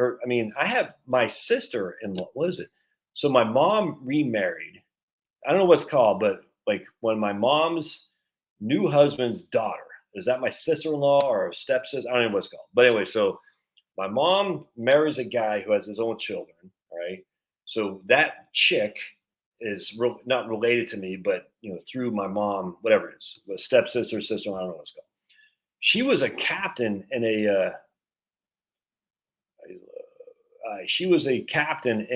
I have my sister-in-law. What is it? So my mom remarried. I don't know what's called, but like when my mom's new husband's daughter, is that my sister-in-law or stepsister? I don't know what it's called. But anyway, so my mom marries a guy who has his own children, right? So that chick is not related to me, but through my mom, whatever it is, a stepsister, sister, I don't know what it's called. She was a captain in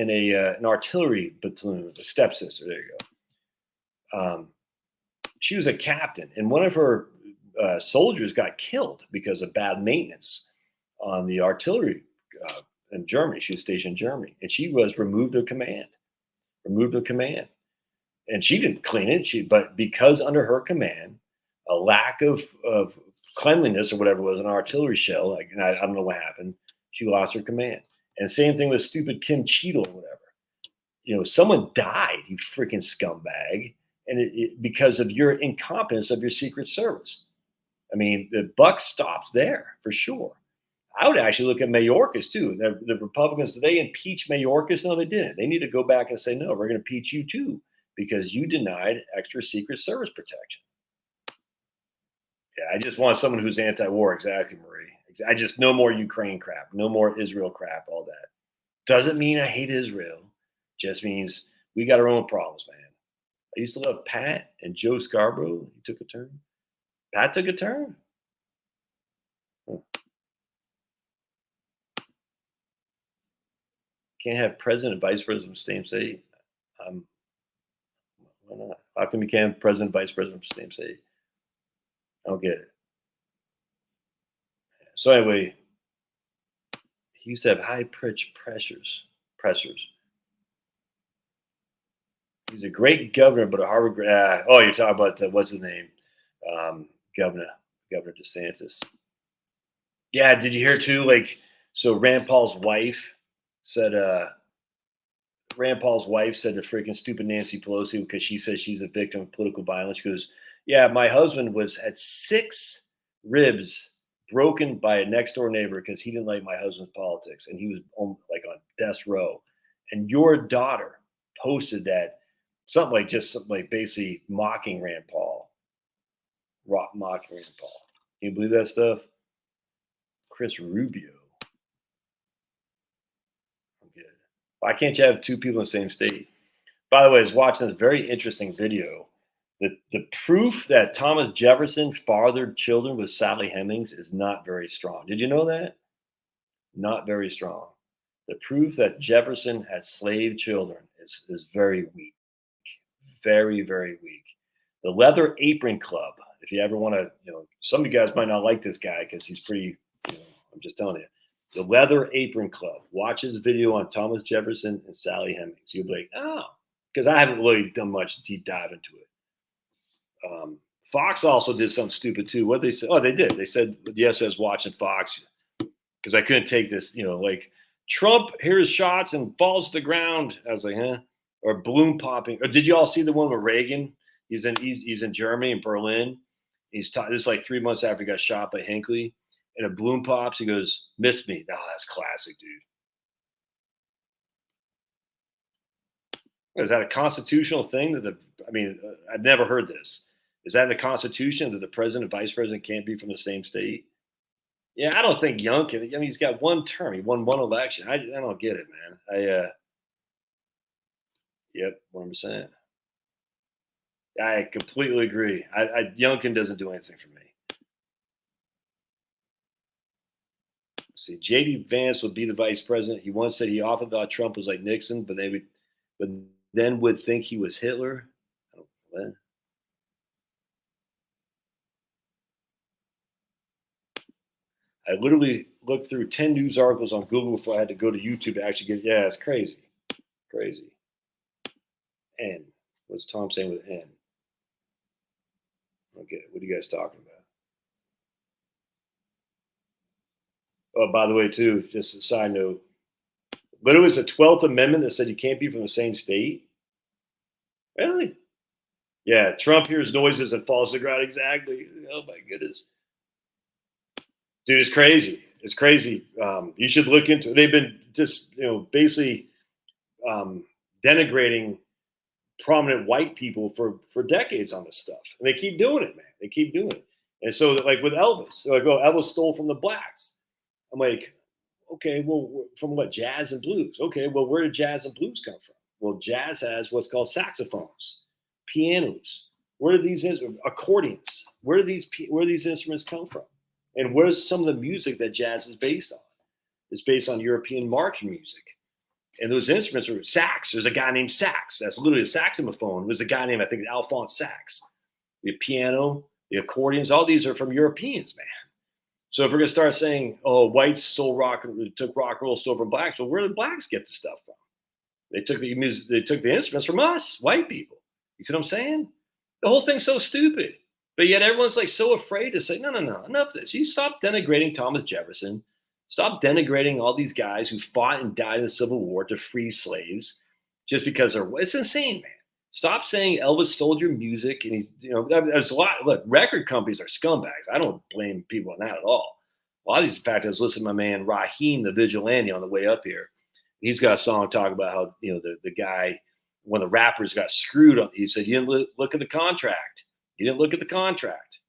an artillery platoon, a stepsister. There you go. She was a captain, and one of her soldiers got killed because of bad maintenance on the artillery. in Germany. She was stationed in Germany, and she was removed of command. And she didn't clean it. But because under her command, a lack of cleanliness or whatever it was an artillery shell, like, and I don't know what happened. She lost her command. And same thing with stupid Kim Cheadle or whatever. Someone died, you freaking scumbag, and because of your incompetence of your Secret Service. I mean, the buck stops there for sure. I would actually look at Mayorkas too. The Republicans, did they impeach Mayorkas? No, they didn't. They need to go back and say, no, we're going to impeach you too, because you denied extra Secret Service protection. Yeah, I just want someone who's anti-war. Exactly, Marie. I just no more Ukraine crap, no more Israel crap, all that. Doesn't mean I hate Israel. Just means we got our own problems, man. I used to love Pat and Joe Scarborough. He took a turn. Pat took a turn. Can't have president and vice president from the same state. Why not? How come you can't have president and vice president from the same state? I don't get it. So anyway, he used to have high pitch pressers. He's a great governor, but a Harvard grad. Oh, you're talking about what's his name? Governor DeSantis. Yeah, did you hear too? Like, so Rand Paul's wife said to freaking stupid Nancy Pelosi, because she says she's a victim of political violence. She goes, yeah, my husband had 6 ribs broken by a next door neighbor because he didn't like my husband's politics, and he was on death row. And your daughter posted that something like basically mocking Rand Paul. Mocking Rand Paul. Can you believe that stuff? Chris Rubio. Why can't you have 2 people in the same state? By the way, I was watching this very interesting video. The proof that Thomas Jefferson fathered children with Sally Hemings is not very strong. Did you know that? Not very strong. The proof that Jefferson had slave children is very weak. Very, very weak. The Leather Apron Club, if you ever want to, some of you guys might not like this guy because he's pretty, I'm just telling you. The Leather Apron Club. Watch his video on Thomas Jefferson and Sally Hemings. You'll be like, oh, because I haven't really done much deep dive into it. Fox also did something stupid too. What they said? Oh, they did. They said, yes, I was watching Fox because I couldn't take this, like Trump hears shots and falls to the ground. I was like, huh? Or balloon popping. Or did you all see the one with Reagan? He's in Germany, in Berlin. This is like 3 months after he got shot by Hinckley. And a balloon pops. He goes, missed me. Oh, that's classic, dude. Is that a constitutional thing I've never heard this. Is that in the Constitution that the president and vice president can't be from the same state? Yeah, I don't think Youngkin. He's got one term. He won one election. I don't get it, man. Yep, 100%. I completely agree. Youngkin doesn't do anything for me. See, J.D. Vance would be the vice president. He once said he often thought Trump was like Nixon, but then would think he was Hitler. I literally looked through 10 news articles on Google before I had to go to YouTube to actually get. Yeah, it's crazy. Crazy. N. What's Tom saying with N? Okay, what are you guys talking about? Oh, by the way, too, just a side note. But it was the 12th Amendment that said you can't be from the same state? Really? Yeah, Trump hears noises and falls to the ground. Exactly. Oh, my goodness. Dude, it's crazy. It's crazy. You should look into it. They've been just, basically denigrating prominent white people for decades on this stuff. And they keep doing it, man. They keep doing it. And so, like with Elvis, they're like, oh, Elvis stole from the blacks. I'm like, okay, well, from what? Jazz and blues. Okay, well, where did jazz and blues come from? Well, jazz has what's called saxophones, pianos. Where do these accordions? Where do these instruments come from? And where's some of the music that jazz is based on? It's based on European marching music. And those instruments are sax. There's a guy named Sax. That's literally a saxophone. There's a guy named, I think, Alphonse Sax. The piano, the accordions, all these are from Europeans, man. So if we're gonna start saying, "Oh, whites stole rock, took rock and roll, stole from blacks," well, where did blacks get the stuff from? They took the music, they took the instruments from us, white people. You see what I'm saying? The whole thing's so stupid. But yet everyone's like so afraid to say, no, no, no, enough of this. You stop denigrating Thomas Jefferson. Stop denigrating all these guys who fought and died in the Civil War to free slaves just because they're, it's insane, man. Stop saying Elvis stole your music. And he's, there's a lot. Look, record companies are scumbags. I don't blame people on that at all. A lot of these, in fact, I was listening to my man Raheem, the vigilante, on the way up here. He's got a song talking about how, the guy, when the rappers got screwed up, he said, you didn't look at the contract. You didn't look at the contract.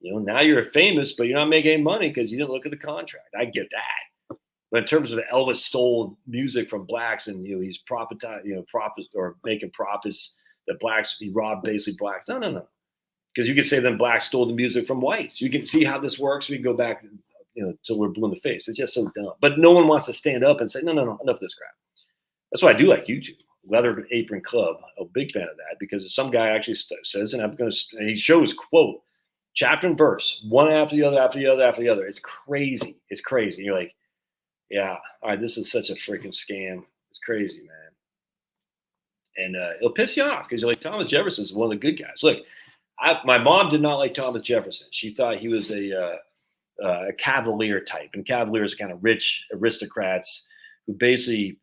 Now you're famous, but you're not making any money because you didn't look at the contract. I get that. But in terms of Elvis stole music from blacks and, he's profits or making profits that blacks, he robbed basically blacks. No, no, no. Because you could say then blacks stole the music from whites. You can see how this works. We can go back, till we're blue in the face. It's just so dumb. But no one wants to stand up and say, no, no, no, enough of this crap. That's why I do like YouTube. Leather Apron Club. I'm a big fan of that because some guy actually says, and he shows quote, chapter and verse, one after the other, after the other, after the other. It's crazy. It's crazy. You're like, yeah, all right, this is such a freaking scam. It's crazy, man. And it'll piss you off because you're like, Thomas Jefferson is one of the good guys. Look, my mom did not like Thomas Jefferson. She thought he was a cavalier type, and cavaliers are kind of rich aristocrats who basically,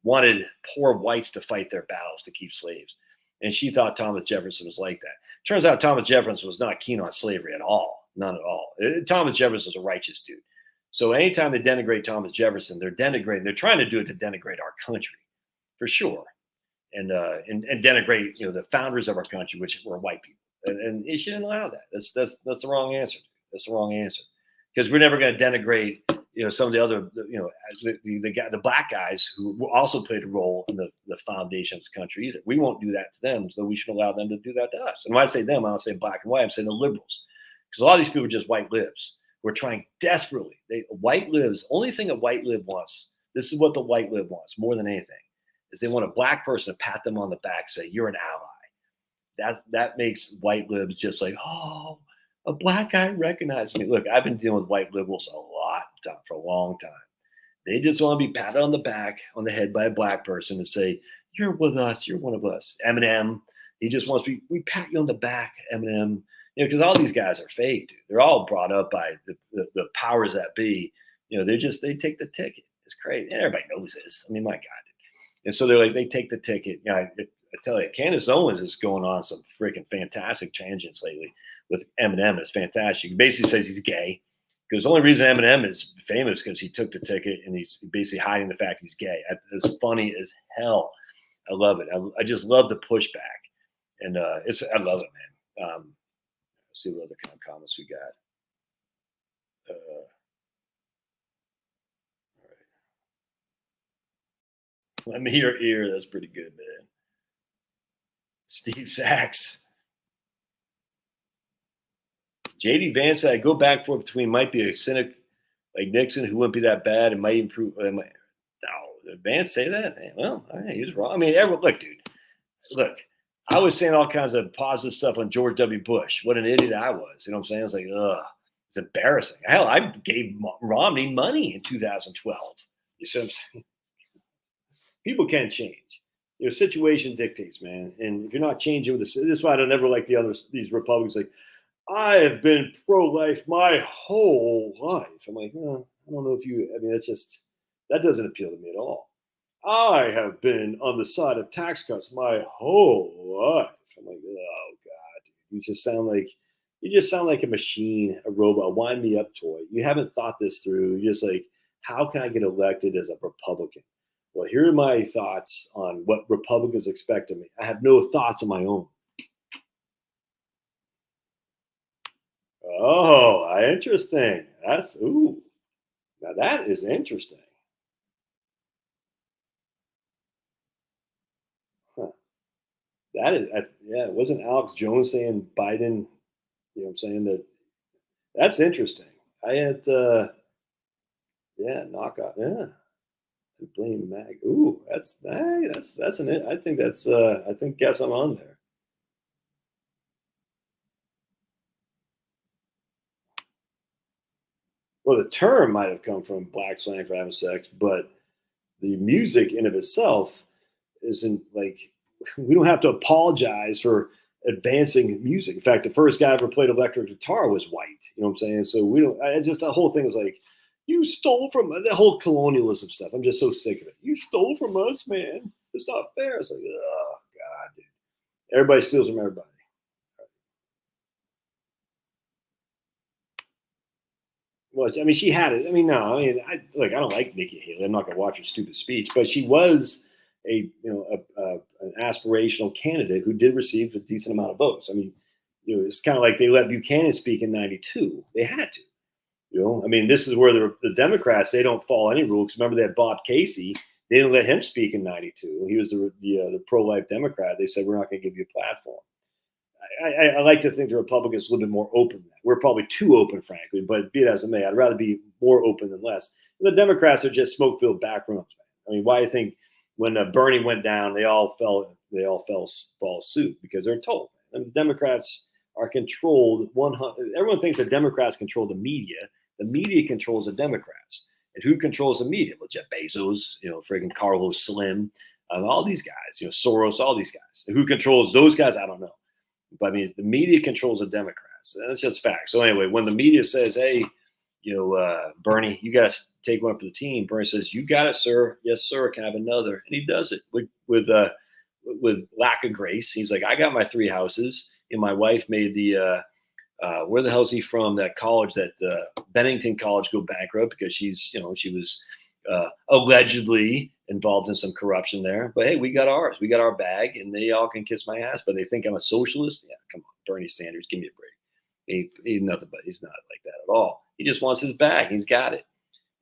wanted poor whites to fight their battles to keep slaves. And she thought Thomas Jefferson was like that. Turns out Thomas Jefferson was not keen on slavery at all. None at all. Thomas Jefferson was a righteous dude. So anytime they denigrate Thomas Jefferson, they're denigrating. They're trying to do it to denigrate our country, for sure, and denigrate the founders of our country, which were white people. And you shouldn't allow that. That's the wrong answer. That's the wrong answer, because we're never going to denigrate some of the other the black guys who also played a role in the foundation of this country either. We won't do that to them, so we should allow them to do that to us. And when I say them, I don't say black and white. I'm saying the liberals, because a lot of these people are just white libs. We're trying desperately. White libs. Only thing a white lib wants. This is what the white lib wants more than anything, is they want a black person to pat them on the back, say you're an ally. That makes white libs just like, oh, a black guy recognized me. Look, I've been dealing with white liberals for a long time. They just want to be patted on the back, on the head by a black person and say, you're with us, you're one of us. Eminem, he just wants to be, we pat you on the back, Eminem. Because all these guys are fake, dude. They're all brought up by the powers that be. They take the ticket. It's crazy. And everybody knows this. I mean, my God. And so they're like, they take the ticket. I tell you, Candace Owens is going on some freaking fantastic tangents lately with Eminem. It's fantastic. He basically says he's gay, because the only reason Eminem is famous because he took the ticket and he's basically hiding the fact he's gay. It's funny as hell. I love it. I just love the pushback, and I love it, man. Let's see what other kind of comments we got. All right. Let me hear ear. That's pretty good, man. Steve Sachs. JD Vance said, I go back and forth between might be a cynic like Nixon who wouldn't be that bad and might improve. No, did Vance say that? Well, all right, he was wrong. I mean, look, dude. Look, I was saying all kinds of positive stuff on George W. Bush. What an idiot I was. You know what I'm saying? It's like, ugh, it's embarrassing. Hell, I gave Romney money in 2012. You see what I'm saying? People can change. Situation dictates, man. And if you're not changing with this is why I don't ever like these Republicans like, I have been pro-life my whole life. I'm like, I don't know if that doesn't appeal to me at all. I have been on the side of tax cuts my whole life. I'm like, oh God, you just sound like a machine, a robot, a wind me up toy. You haven't thought this through. You're just like, how can I get elected as a Republican? Well, here are my thoughts on what Republicans expect of me. I have no thoughts of my own. Oh, interesting. Now that is interesting. That is, wasn't Alex Jones saying Biden, I'm saying that's interesting. I had, knockout. Yeah. Blame Mag. Ooh, I think guess I'm on there. Well, the term might have come from black slang for having sex, but the music in of itself isn't like, we don't have to apologize for advancing music. In fact, the first guy ever played electric guitar was white. You know what I'm saying? So we don't, I just, the whole thing is like, you stole from the whole colonialism stuff. I'm just so sick of it. You stole from us, man. It's not fair. It's like, oh God, dude. Everybody steals from everybody. Well, I mean, she had it. I mean, no, I mean, I don't like Nikki Haley. I'm not gonna watch her stupid speech, but she was an aspirational candidate who did receive a decent amount of votes. I mean, it's kind of like they let Buchanan speak in '92. They had to. I mean, this is where the Democrats, they don't follow any rules. Remember they had Bob Casey. They didn't let him speak in '92. He was the pro-life Democrat. They said, we're not going to give you a platform. I like to think the Republicans are a little bit more open than that. We're probably too open, frankly, but be it as it may, I'd rather be more open than less. The Democrats are just smoke-filled back rooms. I mean, why do you think when Bernie went down, they all fell suit? Because they're told. And the Democrats are controlled. Everyone thinks that Democrats control the media. The media controls the Democrats. And who controls the media? Well, Jeff Bezos, friggin' Carlos Slim, all these guys, Soros, all these guys. And who controls those guys? I don't know. But I mean, the media controls the Democrats. That's just fact. So anyway, when the media says, hey, Bernie, you got to take one for the team, Bernie says, you got it, sir. Yes, sir. Can I have another? And he does it with lack of grace. He's like, I got my 3 houses. And my wife made the where the hell is he from? That college, that Bennington College, go bankrupt because she was allegedly involved in some corruption there. But hey, we got ours. We got our bag, and they all can kiss my ass. But they think I'm a socialist. Yeah, come on, Bernie Sanders, give me a break. He's nothing, but he's not like that at all. He just wants his bag. He's got it,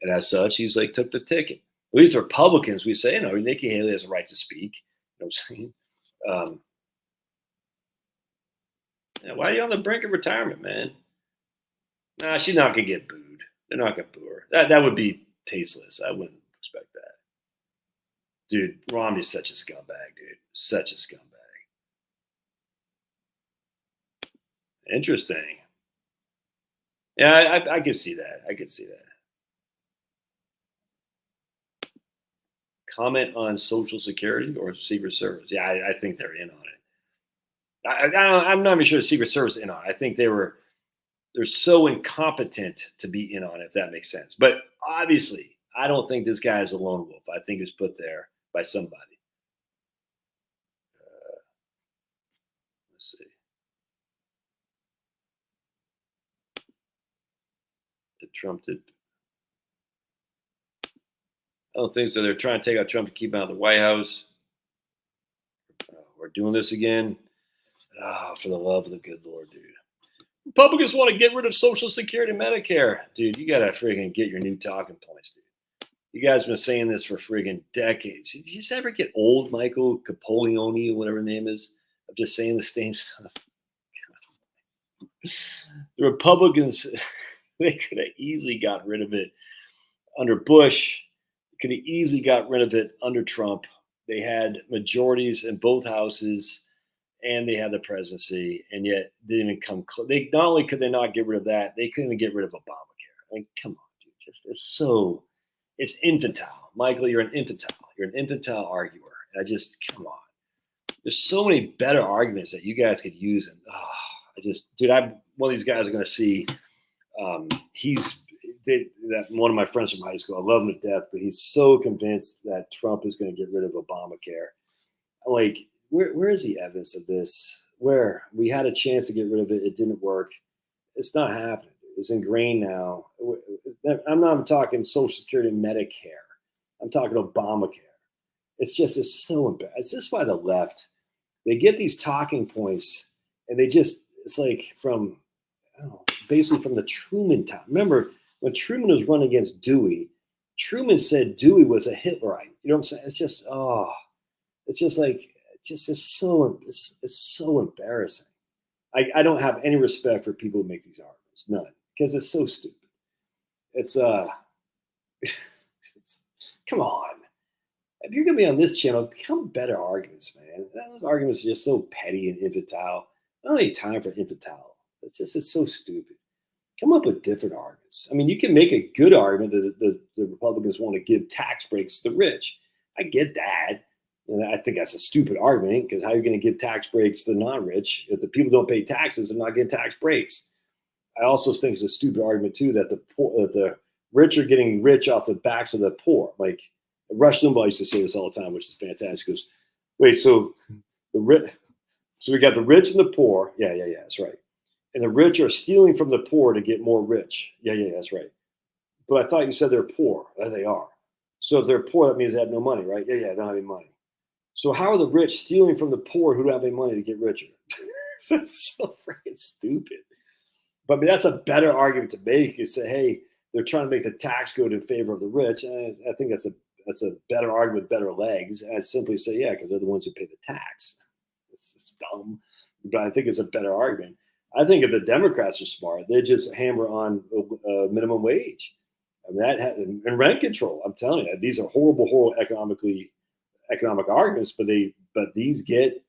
and as such, he's like took the ticket. At least the Republicans, we say, no, Nikki Haley has a right to speak. You know what I'm saying? Why are you on the brink of retirement, man? Nah, she's not gonna get booed. They're not gonna boo her. That would be tasteless. I wouldn't expect that. Dude, Romney's such a scumbag, dude. Such a scumbag. Interesting. Yeah, I can see that. I can see that. Comment on Social Security or Secret Service? Yeah, I think they're in on it. I'm not even sure the Secret Service is in on it. I think they're so incompetent to be in on it, if that makes sense. But obviously, I don't think this guy is a lone wolf. I think he's put there by somebody. Let's see. Did Trump did? I don't think so. They're trying to take out Trump to keep him out of the White House. We're doing this again. Oh, for the love of the good Lord, dude. Republicans want to get rid of Social Security and Medicare. Dude, you got to friggin' get your new talking points, dude. You guys have been saying this for friggin' decades. Did you just ever get old, Michael Capoleone, or whatever his name is, of just saying the same stuff? The Republicans, they could have easily got rid of it under Bush. Could have easily got rid of it under Trump. They had majorities in both houses, and they had the presidency, and yet they didn't even come close. They not only could they not get rid of that, they couldn't even get rid of Obamacare. I mean, come on, dude. It's infantile. Michael, you're an infantile. You're an infantile arguer. Come on. There's so many better arguments that you guys could use. And one of these guys are going to see. One of my friends from high school. I love him to death, but he's so convinced that Trump is going to get rid of Obamacare. I'm like, where is the evidence of this? Where we had a chance to get rid of it, it didn't work. It's not happening. It's ingrained now. I'm not talking Social Security and Medicare. I'm talking Obamacare. It's so embarrassing. Is this why the left, they get these talking points and it's like basically from the Truman time. Remember when Truman was running against Dewey, Truman said Dewey was a Hitlerite. You know what I'm saying? It's so embarrassing. I don't have any respect for people who make these arguments. None. Because it's so stupid. Come on. If you're going to be on this channel, come better arguments, man. Those arguments are just so petty and infantile. I don't need time for infantile. It's so stupid. come up with different arguments. I mean, you can make a good argument that the Republicans want to give tax breaks to the rich. I get that. And I think that's a stupid argument, because how are you going to give tax breaks to the non-rich? If the people don't pay taxes, they're not getting tax breaks. I also think it's a stupid argument too that the rich are getting rich off the backs of the poor. Like Rush Limbaugh used to say this all the time, which is fantastic. He goes, wait, so we got the rich and the poor. Yeah, that's right. And the rich are stealing from the poor to get more rich. Yeah, that's right. But I thought you said they're poor. Yeah, they are. So if they're poor, that means they have no money, right? Yeah, they don't have any money. So how are the rich stealing from the poor who don't have any money to get richer? That's so freaking stupid. But I mean, that's a better argument to make. You say, hey, they're trying to make the tax code in favor of the rich. And I think that's a better argument with better legs. And I simply say, yeah, because they're the ones who pay the tax. It's dumb, but I think it's a better argument. I think if the Democrats are smart, they just hammer on minimum wage, and rent control. I'm telling you, these are horrible economic arguments, but these get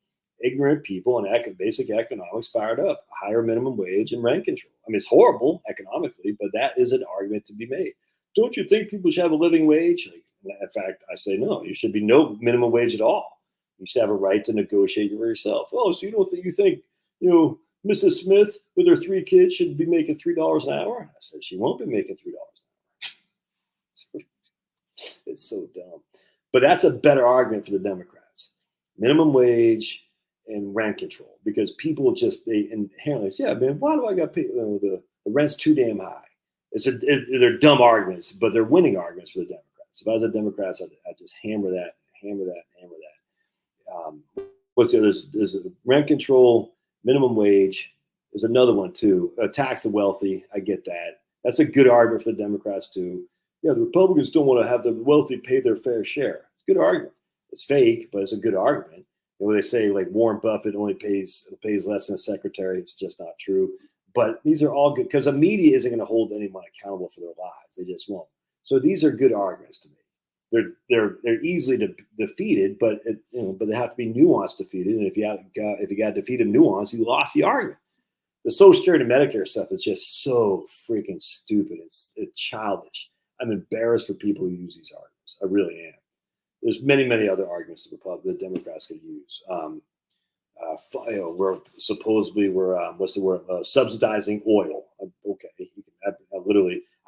ignorant people and basic economics fired up. Higher minimum wage and rent control. I mean, it's horrible economically, but that is an argument to be made. Don't you think people should have a living wage? In fact, I say no. You should be no minimum wage at all. You should have a right to negotiate for yourself. Oh, so you think Mrs. Smith with her 3 kids should be making $3 an hour? I said she won't be making $3 an hour. It's so dumb. But that's a better argument for the Democrats. Minimum wage and rent control, because people they inherently say, yeah, man, why do I got to pay? The rent's too damn high. They're dumb arguments, but they're winning arguments for the Democrats. If I was a Democrat, I'd just hammer that. What's the other? There's rent control, minimum wage. There's another one too. Tax the wealthy. I get that. That's a good argument for the Democrats too. Yeah, the Republicans don't want to have the wealthy pay their fair share. It's a good argument. It's fake, but it's a good argument. And when they say like Warren Buffett only pays less than a secretary, it's just not true. But these are all good, because the media isn't going to hold anyone accountable for their lies. They just won't. So these are good arguments to me. They're easily defeated, but they have to be nuanced defeated. And if you got defeated nuance, you lost the argument. The Social Security and Medicare stuff is just so freaking stupid. It's childish. I'm embarrassed for people who use these arguments. I really am. There's many other arguments the Democrats could use. We're subsidizing oil. Okay,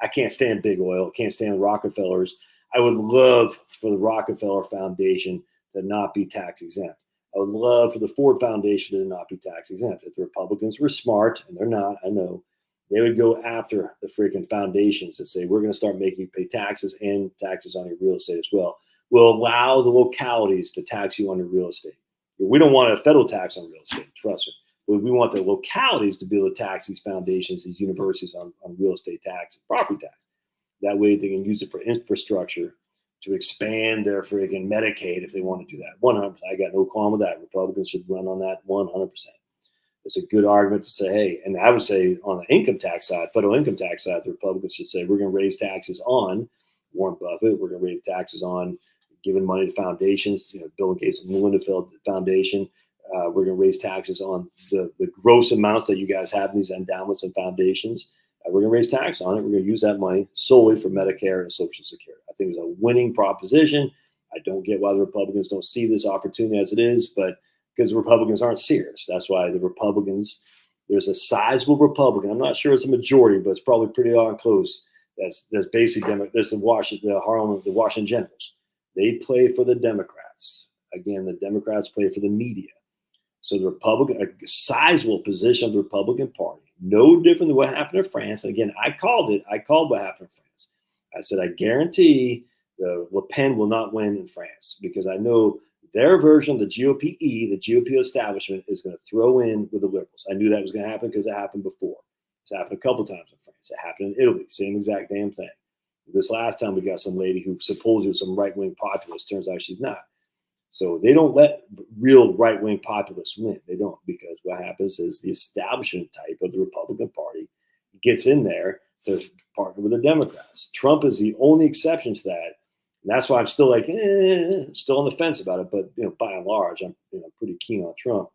I can't stand big oil. I can't stand Rockefellers. I would love for the Rockefeller Foundation to not be tax exempt. I would love for the Ford Foundation to not be tax exempt. If the Republicans were smart, and they're not, I know, they would go after the freaking foundations and say, we're going to start making you pay taxes and taxes on your real estate as well. We'll allow the localities to tax you on your real estate. We don't want a federal tax on real estate, trust me. We want the localities to be able to tax these foundations, these universities on real estate tax, property tax. That way they can use it for infrastructure to expand their freaking Medicaid if they want to do that. 100%. I got no qualm with that. Republicans should run on that 100%. It's a good argument to say, hey, and I would say on the income tax side, federal income tax side, the Republicans should say, we're going to raise taxes on Warren Buffett. We're going to raise taxes on giving money to foundations, Bill and Gates and Melinda Foundation. We're going to raise taxes on the gross amounts that you guys have in these endowments and foundations. We're going to raise tax on it. We're going to use that money solely for Medicare and Social Security. I think it's a winning proposition. I don't get why the Republicans don't see this opportunity as it is, but because the Republicans aren't serious. That's why the Republicans, there's a sizable Republican. I'm not sure it's a majority, but it's probably pretty darn close. That's basically there's the Washington Generals. They play for the Democrats. Again, the Democrats play for the media. So the Republican, a sizable position of the Republican Party, no different than what happened in France. And again, I called what happened in France. I said, I guarantee Le Pen will not win in France, because I know their version of the GOP establishment is going to throw in with the liberals. I knew that was going to happen because it happened before. It's happened a couple times in France. It happened in Italy, same exact damn thing. This last time we got some lady who supposedly was some right-wing populist. Turns out she's not. So they don't let real right-wing populists win. They don't, because what happens is the establishment type of the Republican Party gets in there to partner with the Democrats. Trump is the only exception to that. And that's why I'm still still on the fence about it. But, by and large, I'm pretty keen on Trump.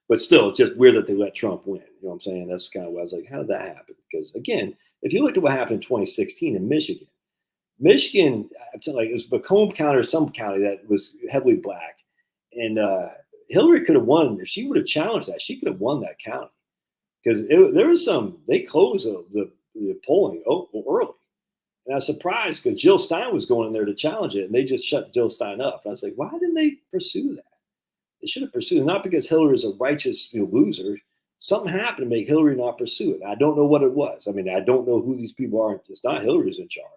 But still, it's just weird that they let Trump win. You know what I'm saying? That's kind of why I was like, how did that happen? Because again, if you look at what happened in 2016 in Michigan, I'm telling you, it was Macomb County or some county that was heavily black. And Hillary could have won. If she would have challenged that, she could have won that county. Because there was they closed the polling early. And I was surprised because Jill Stein was going in there to challenge it, and they just shut Jill Stein up. And I was like, why didn't they pursue that? They should have pursued it, not because Hillary is a righteous loser. Something happened to make Hillary not pursue it. I don't know what it was. I mean, I don't know who these people are. It's not Hillary's in charge.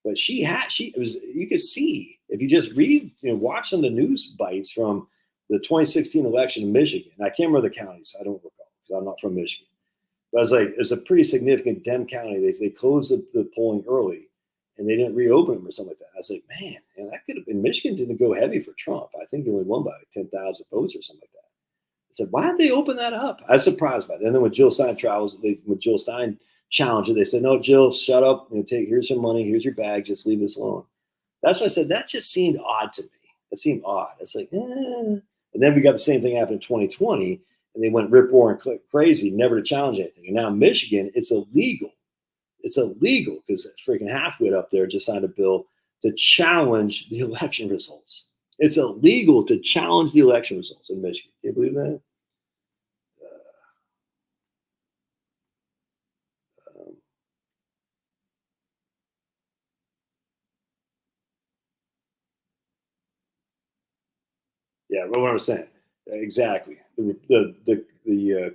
But you could see, if you just read, watch some of the news bites from the 2016 election in Michigan. And I can't remember the counties. I don't recall because I'm not from Michigan. But I was like, it's a pretty significant Dem county. They closed the polling early and they didn't reopen them or something like that. I was like, man, and that could have been, Michigan didn't go heavy for Trump. I think they only won by 10,000 votes or something like that. I said, why did they open that up? I was surprised by that. And then when Jill Stein challenged it, they said, no, Jill, shut up. Here's some money. Here's your bag. Just leave this alone. That's why I said that just seemed odd to me. It seemed odd. It's like, And then we got the same thing happen in 2020. And they went rip roaring crazy, never to challenge anything. And now in Michigan, it's illegal. It's illegal because freaking halfwit up there just signed a bill to challenge the election results. It's illegal to challenge the election results in Michigan. Can you believe that? Yeah, what I'm saying. Exactly. The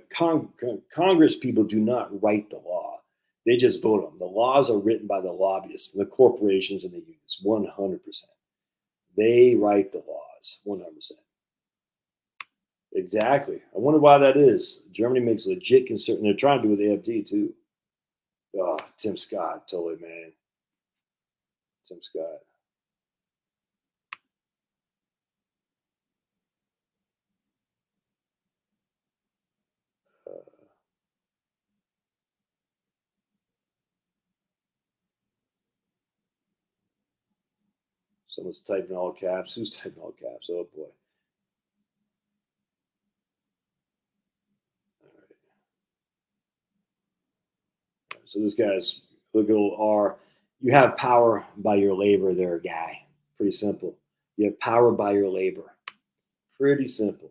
Congress people do not write the law. They just vote on them. The laws are written by the lobbyists, the corporations, and the unions, 100%. They write the laws, 100%. Exactly. I wonder why that is. Germany makes legit concern. And they're trying to do with AFD, too. Oh, Tim Scott, totally, man. Tim Scott. Someone's typing all caps. Who's typing all caps? Oh, boy. So this guy's look at old R. You have power by your labor there, guy. Pretty simple. You have power by your labor. Pretty simple.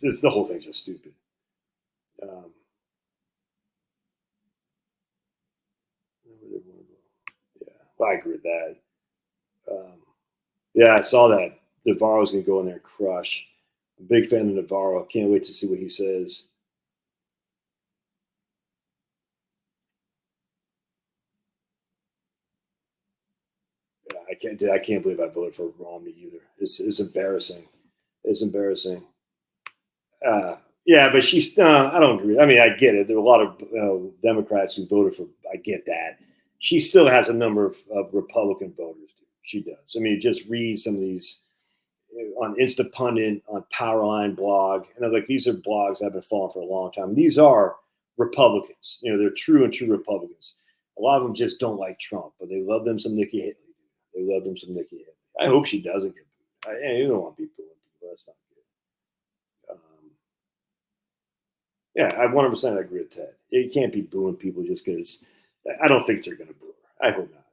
This the whole thing's just stupid. Yeah, well, I agree with that. Yeah, I saw that Navarro's going to go in there and crush. I'm a big fan of Navarro. Can't wait to see what he says. Yeah, I can't believe I voted for Romney either. It's embarrassing. It's embarrassing. Yeah, but she's. I don't agree. I mean, I get it. There are a lot of Democrats who voted for. I get that. She still has a number of Republican voters. She does. I mean, just read some of these on Instapundit, on Powerline blog, and like these are blogs I've been following for a long time. These are Republicans. They're true and true Republicans. A lot of them just don't like Trump, but they love them some Nikki Haley. They love them some Nikki Haley. I hope she doesn't get booed. You don't want to be booing people. That's not good. Yeah, I 100% agree with Ted. You can't be booing people just because. I don't think they're going to boo her. I hope not.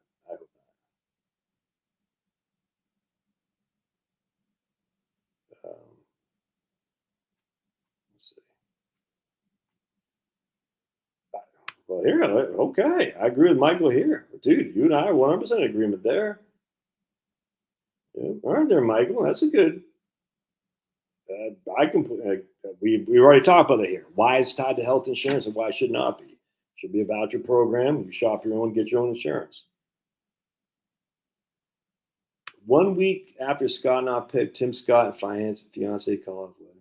Let's see. Well, here, okay. I agree with Michael here. Dude, you and I are 100% agreement there. Yeah, all right there, Michael. That's a good. We already talked about it here. Why it's tied to health insurance and why it should not be. Should be a voucher program. You shop your own, get your own insurance. 1 week after Scott not picked, Tim Scott and fiance call off wedding.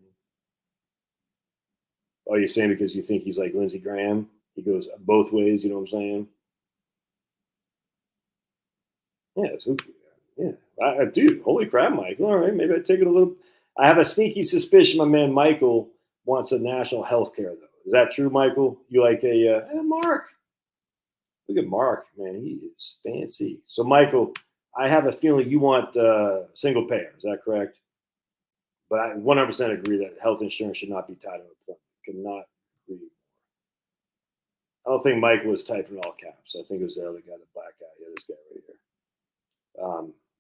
Oh, you're saying because you think he's like Lindsey Graham? He goes both ways. You know what I'm saying? Yeah, dude, holy crap, Michael. All right, maybe I take it a little. I have a sneaky suspicion my man Michael wants a national health care, though. Is that true, Michael? You like Mark? Look at Mark, man. He is fancy. So, Michael, I have a feeling you want single payer. Is that correct? But I 100% agree that health insurance should not be tied to employment. Cannot agree more. I don't think Michael was typing all caps. I think it was the other guy, the black guy. Yeah, this guy right here.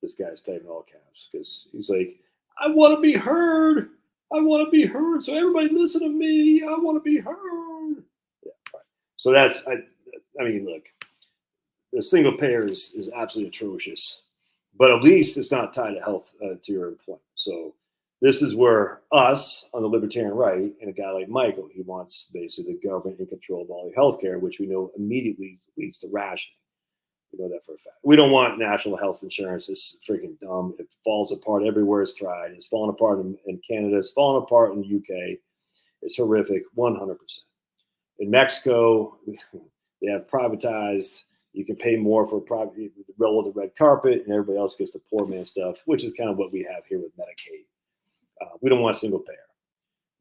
This guy's typing all caps because he's like, I want to be heard. I want to be heard. So everybody listen to me. I want to be heard. Yeah, right. So that's, I mean, look, the single payer is absolutely atrocious, but at least it's not tied to health, to your employment. So this is where us on the libertarian right and a guy like Michael, he wants basically the government in control of all your healthcare, which we know immediately leads to rationing. We know that for a fact. We don't want national health insurance. It's freaking dumb. It falls apart everywhere it's tried. It's falling apart in Canada. It's falling apart in the UK. It's horrific, 100%. In Mexico, they have privatized. You can pay more for private, roll the red carpet, and everybody else gets the poor man stuff, which is kind of what we have here with Medicaid. We don't want single payer.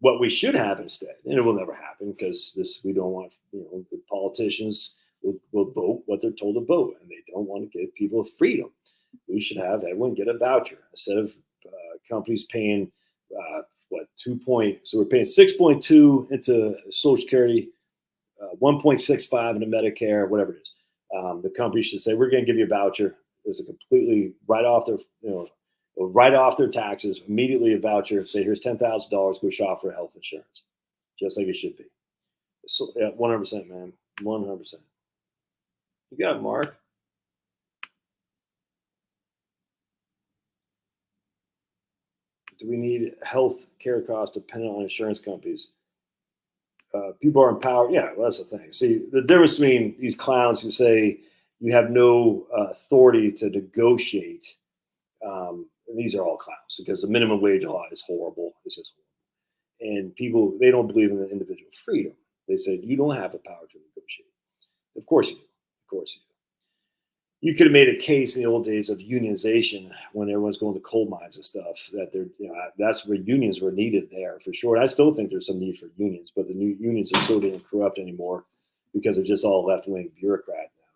What we should have instead, and it will never happen because we don't want, the politicians will vote what they're told to vote, and they don't want to give people freedom. We should have everyone get a voucher instead of companies paying so we're paying 6.2 into Social Security, 1.65 into Medicare, whatever it is. The company should say we're going to give you a voucher. It's a completely write off their taxes, immediately a voucher. Say here's $10,000, go shop for health insurance, just like it should be. So, yeah, 100%, man, 100%. You got it, Mark. Do we need health care costs dependent on insurance companies? People are empowered. Yeah, well, that's the thing. See, the difference between these clowns who say you have no authority to negotiate, and these are all clowns because the minimum wage law is horrible. It's just horrible. And people, they don't believe in the individual freedom. They say you don't have the power to negotiate. Of course you do. Of course you do. You could have made a case in the old days of unionization when everyone's going to coal mines and stuff that that's where unions were needed there for sure. And I still think there's some need for unions, but the new unions are so damn corrupt anymore because they're just all left-wing bureaucrat now.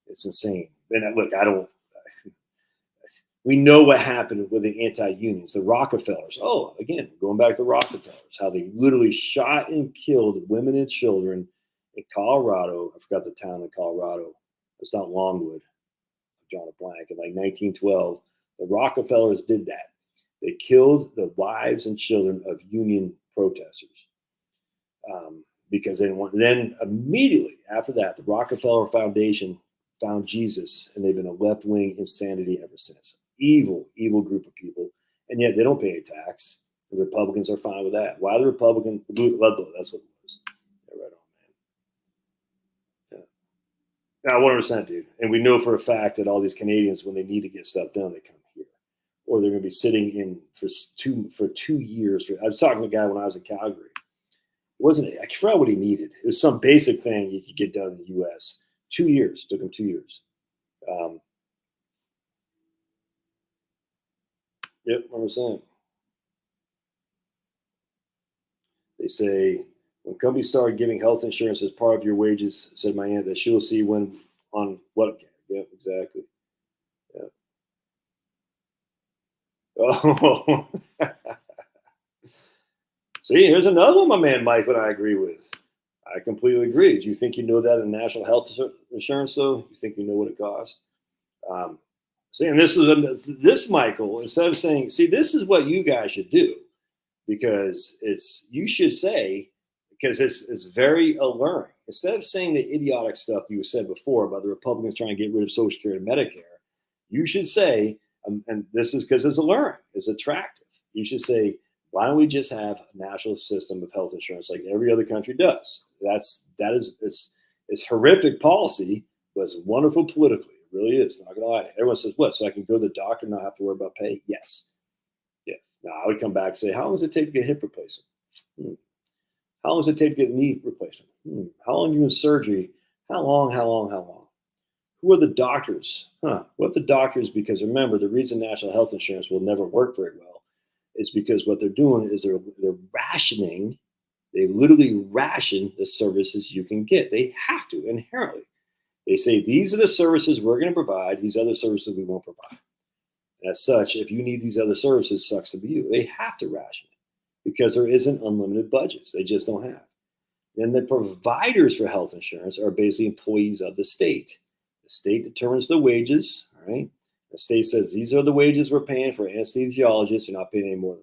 It's insane. And look, we know what happened with the anti-unions, the Rockefellers. Oh, again, going back to the Rockefellers, how they literally shot and killed women and children in Colorado. I forgot the town in Colorado. It's not Longwood. John a blank in like 1912, the Rockefellers did that. They killed the wives and children of union protesters because they didn't want. Then immediately after that, the Rockefeller Foundation found Jesus, and they've been a left-wing insanity ever since. Evil, evil group of people, and yet they don't pay a tax. The Republicans are fine with that. Why the Republican? That's what it was. Yeah, right on. Now, 100%, dude. And we know for a fact that all these Canadians, when they need to get stuff done, they come here, or they're going to be sitting in for 2 years. I was talking to a guy when I was in Calgary. I forgot what he needed. It was some basic thing you could get done in the U.S. 2 years. Took him 2 years. Yep, 100%. They say, when companies start giving health insurance as part of your wages, said my aunt, that she'll see when on what. Yeah, exactly. Yeah. Oh, see, here's another one, my man Mike, what I agree with. I completely agree. Do you think you know that in national health insurance, though? You think you know what it costs? See, and this Michael, instead of saying, see, this is what you guys should do, because you should say, because it's very alluring. Instead of saying the idiotic stuff you said before about the Republicans trying to get rid of Social Security and Medicare, you should say, and this is because it's alluring, it's attractive. You should say, why don't we just have a national system of health insurance like every other country does? It's horrific policy, but it's wonderful politically. It really is. Not gonna lie. Everyone says, what? So I can go to the doctor and not have to worry about pay? Yes. Yes. Now I would come back and say, how long does it take to get hip replacement? How long does it take to get knee replacement? How long are you in surgery? How long? Who are the doctors? What the doctors? Because remember, the reason national health insurance will never work very well is because what they're doing is they're rationing. They literally ration the services you can get. They have to inherently. They say, these are the services we're going to provide. These other services we won't provide. And as such, if you need these other services, sucks to be you. They have to ration it because there isn't unlimited budgets. They just don't have. Then the providers for health insurance are basically employees of the state. The state determines the wages, all right? The state says, these are the wages we're paying for anesthesiologists. You're not paying any more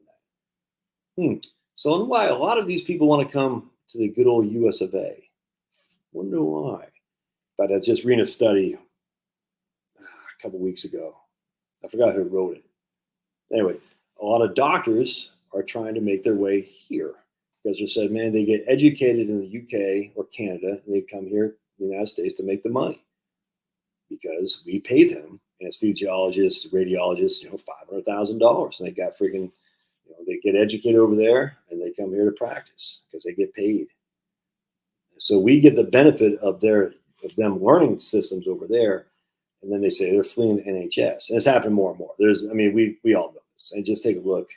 than that. So I wonder why a lot of these people want to come to the good old US of A. Wonder why. But I was just reading a study a couple weeks ago. I forgot who wrote it. Anyway, a lot of doctors are trying to make their way here because they said, man, they get educated in the UK or Canada, and they come here in the United States to make the money because we pay them, anesthesiologists, radiologists, $500,000, and they got freaking, they get educated over there, and they come here to practice because they get paid. So we get the benefit of them learning systems over there. And then they say they're fleeing the NHS. And it's happening more and more. We all know this. And just take a look.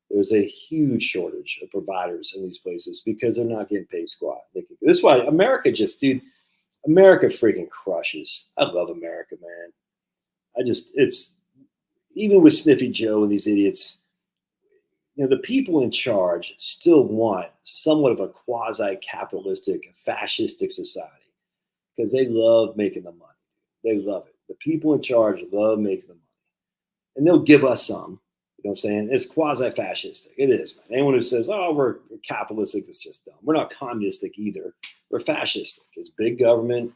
There's a huge shortage of providers in these places because they're not getting paid squat. This is why America America freaking crushes. I love America, man. It's even with Sniffy Joe and these idiots, the people in charge still want somewhat of a quasi-capitalistic, fascistic society because they love making the money. They love it. The people in charge love making the money. And they'll give us some. You know what I'm saying? It's quasi-fascistic. It is, man. Anyone who says, oh, we're capitalistic, it's just dumb. We're not communistic either. We're fascistic. It's big government.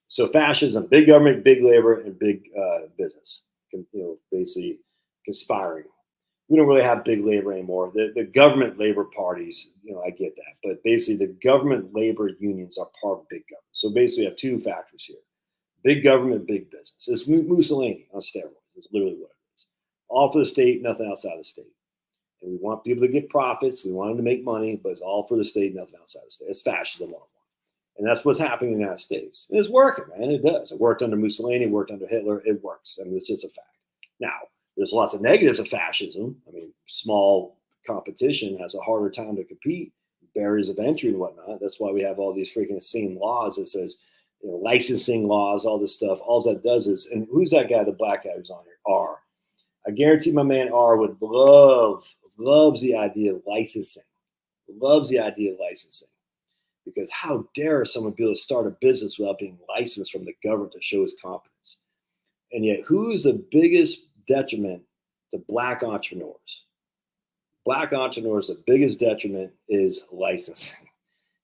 So fascism, big government, big labor, and big business. Basically conspiring. We don't really have big labor anymore. The government labor parties, I get that. But basically, the government labor unions are part of big government. So basically, we have two factors here. Big government, big business. It's Mussolini on steroids. It's literally what it is. All for the state, nothing outside the state. And we want people to get profits. We want them to make money, but it's all for the state, nothing outside the state. It's fascism 101. And that's what's happening in the United States. And it's working, man. It does. It worked under Mussolini, it worked under Hitler. It works. It's just a fact. Now, there's lots of negatives of fascism. Small competition has a harder time to compete, barriers of entry and whatnot. That's why we have all these freaking insane laws that says, licensing laws, all this stuff. All that does is, and who's that guy, the black guy who's on here? R. I guarantee my man R would loves the idea of licensing. Loves the idea of licensing. Because how dare someone be able to start a business without being licensed from the government to show his competence? And yet, who's the biggest detriment to black entrepreneurs? Black entrepreneurs, the biggest detriment is licensing.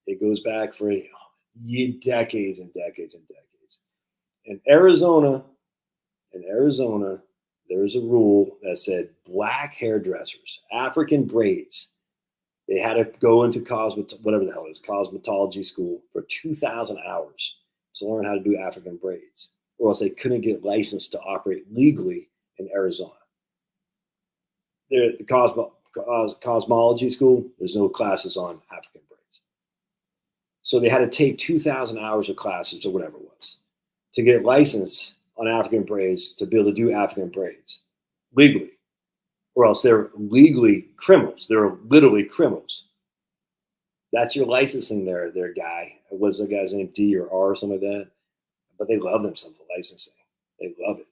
It goes back for decades and decades and decades. In Arizona, there's a rule that said black hairdressers, African braids, they had to go into whatever the hell it is, cosmetology school for 2,000 hours to learn how to do African braids, or else they couldn't get licensed to operate legally in Arizona. The cosmology school, there's no classes on African braids. So they had to take 2,000 hours of classes or whatever it was to get licensed on African braids to be able to do African braids legally, or else they're legally criminals. They're literally criminals. That's your licensing there, guy. Was the guy's name D or R or something like that? But they love themselves for licensing. They love it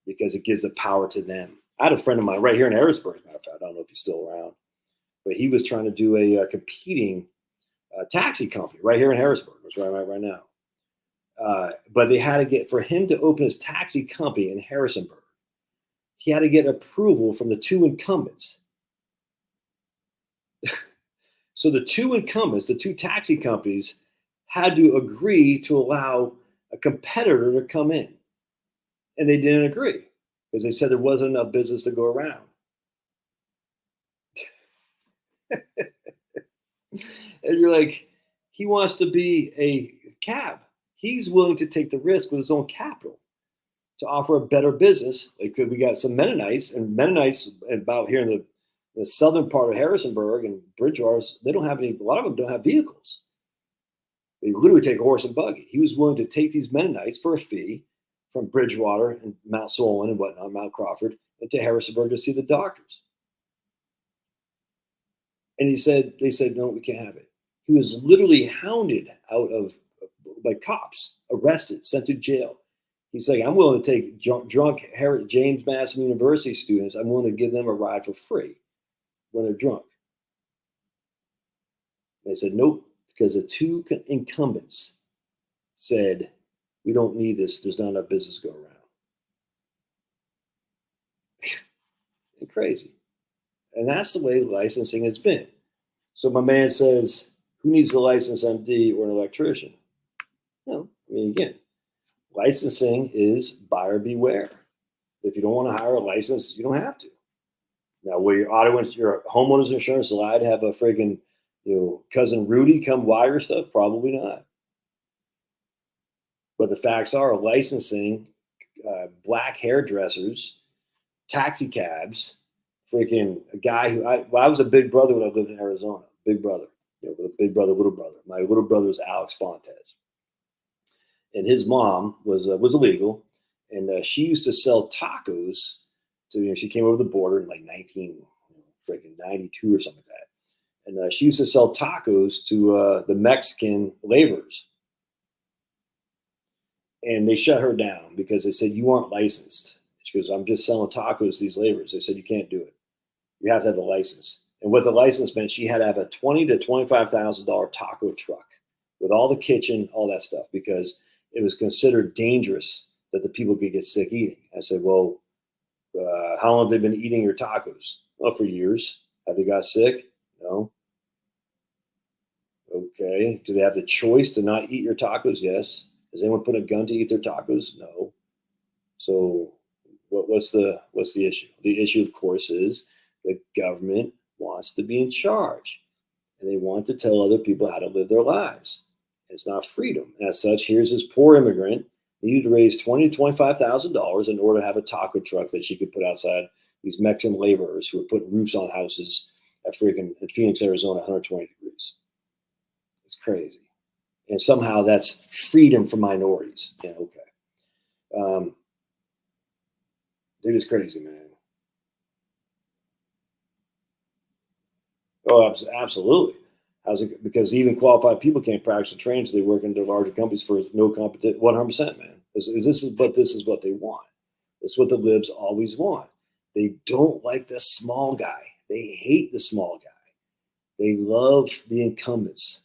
because it gives the power to them. I had a friend of mine right here in Harrisburg, as a matter of fact. I don't know if he's still around, but he was trying to do a competing taxi company right here in Harrisburg. That's where I'm at right now. But they had to get, for him to open his taxi company in Harrisonburg, he had to get approval from the two incumbents. So the two incumbents, the two taxi companies, had to agree to allow a competitor to come in. And they didn't agree because they said there wasn't enough business to go around. And you're like, he wants to be a cab. He's willing to take the risk with his own capital to offer a better business. Like, we got some Mennonites, and Mennonites about here in the southern part of Harrisonburg and Bridgewater, they don't have any, a lot of them don't have vehicles. They literally take a horse and buggy. He was willing to take these Mennonites for a fee from Bridgewater and Mount Solon and whatnot, Mount Crawford, and to Harrisonburg to see the doctors. And they said, no, we can't have it. He was literally hounded out of like cops, arrested, sent to jail. He's like, I'm willing to take drunk James Madison University students. I'm willing to give them a ride for free when they're drunk. They said, nope, because the two incumbents said, we don't need this. There's not enough business to go around. Crazy. And that's the way licensing has been. So my man says, who needs a licensed MD or an electrician? Well, I mean, again, licensing is buyer beware. If you don't want to hire a license, you don't have to. Now, where your homeowner's insurance allowed to have a friggin', cousin Rudy come wire stuff? Probably not. But the facts are licensing, black hairdressers, taxi cabs, freaking a guy who I was a big brother when I lived in Arizona. Big brother, with a big brother, little brother. My little brother was Alex Fontes, and his mom was illegal, and she used to sell tacos. So she came over the border in like 1992 or something like that, and she used to sell tacos to the Mexican laborers. And they shut her down because they said, you aren't licensed. She goes, I'm just selling tacos to these laborers. They said, you can't do it. You have to have a license. And what the license meant, she had to have a $20,000 to $25,000 taco truck with all the kitchen, all that stuff, because it was considered dangerous that the people could get sick eating. I said, well, how long have they been eating your tacos? Well, for years. Have they got sick? No. Okay. Do they have the choice to not eat your tacos? Yes. Does anyone put a gun to eat their tacos? No. So what's the issue? The issue, of course, is the government wants to be in charge, and they want to tell other people how to live their lives. It's not freedom. And as such, here's this poor immigrant needed to raise $20,000 to $25,000 in order to have a taco truck that she could put outside these Mexican laborers who are putting roofs on houses at Phoenix, Arizona, 120 degrees. It's crazy. And somehow that's freedom for minorities. Yeah, okay. Dude, it's crazy, man. Oh, absolutely. How's it? Because even qualified people can't practice and train, so they work into larger companies for no competition. 100%, man. This is what they want. It's what the libs always want. They don't like the small guy. They hate the small guy. They love the incumbents.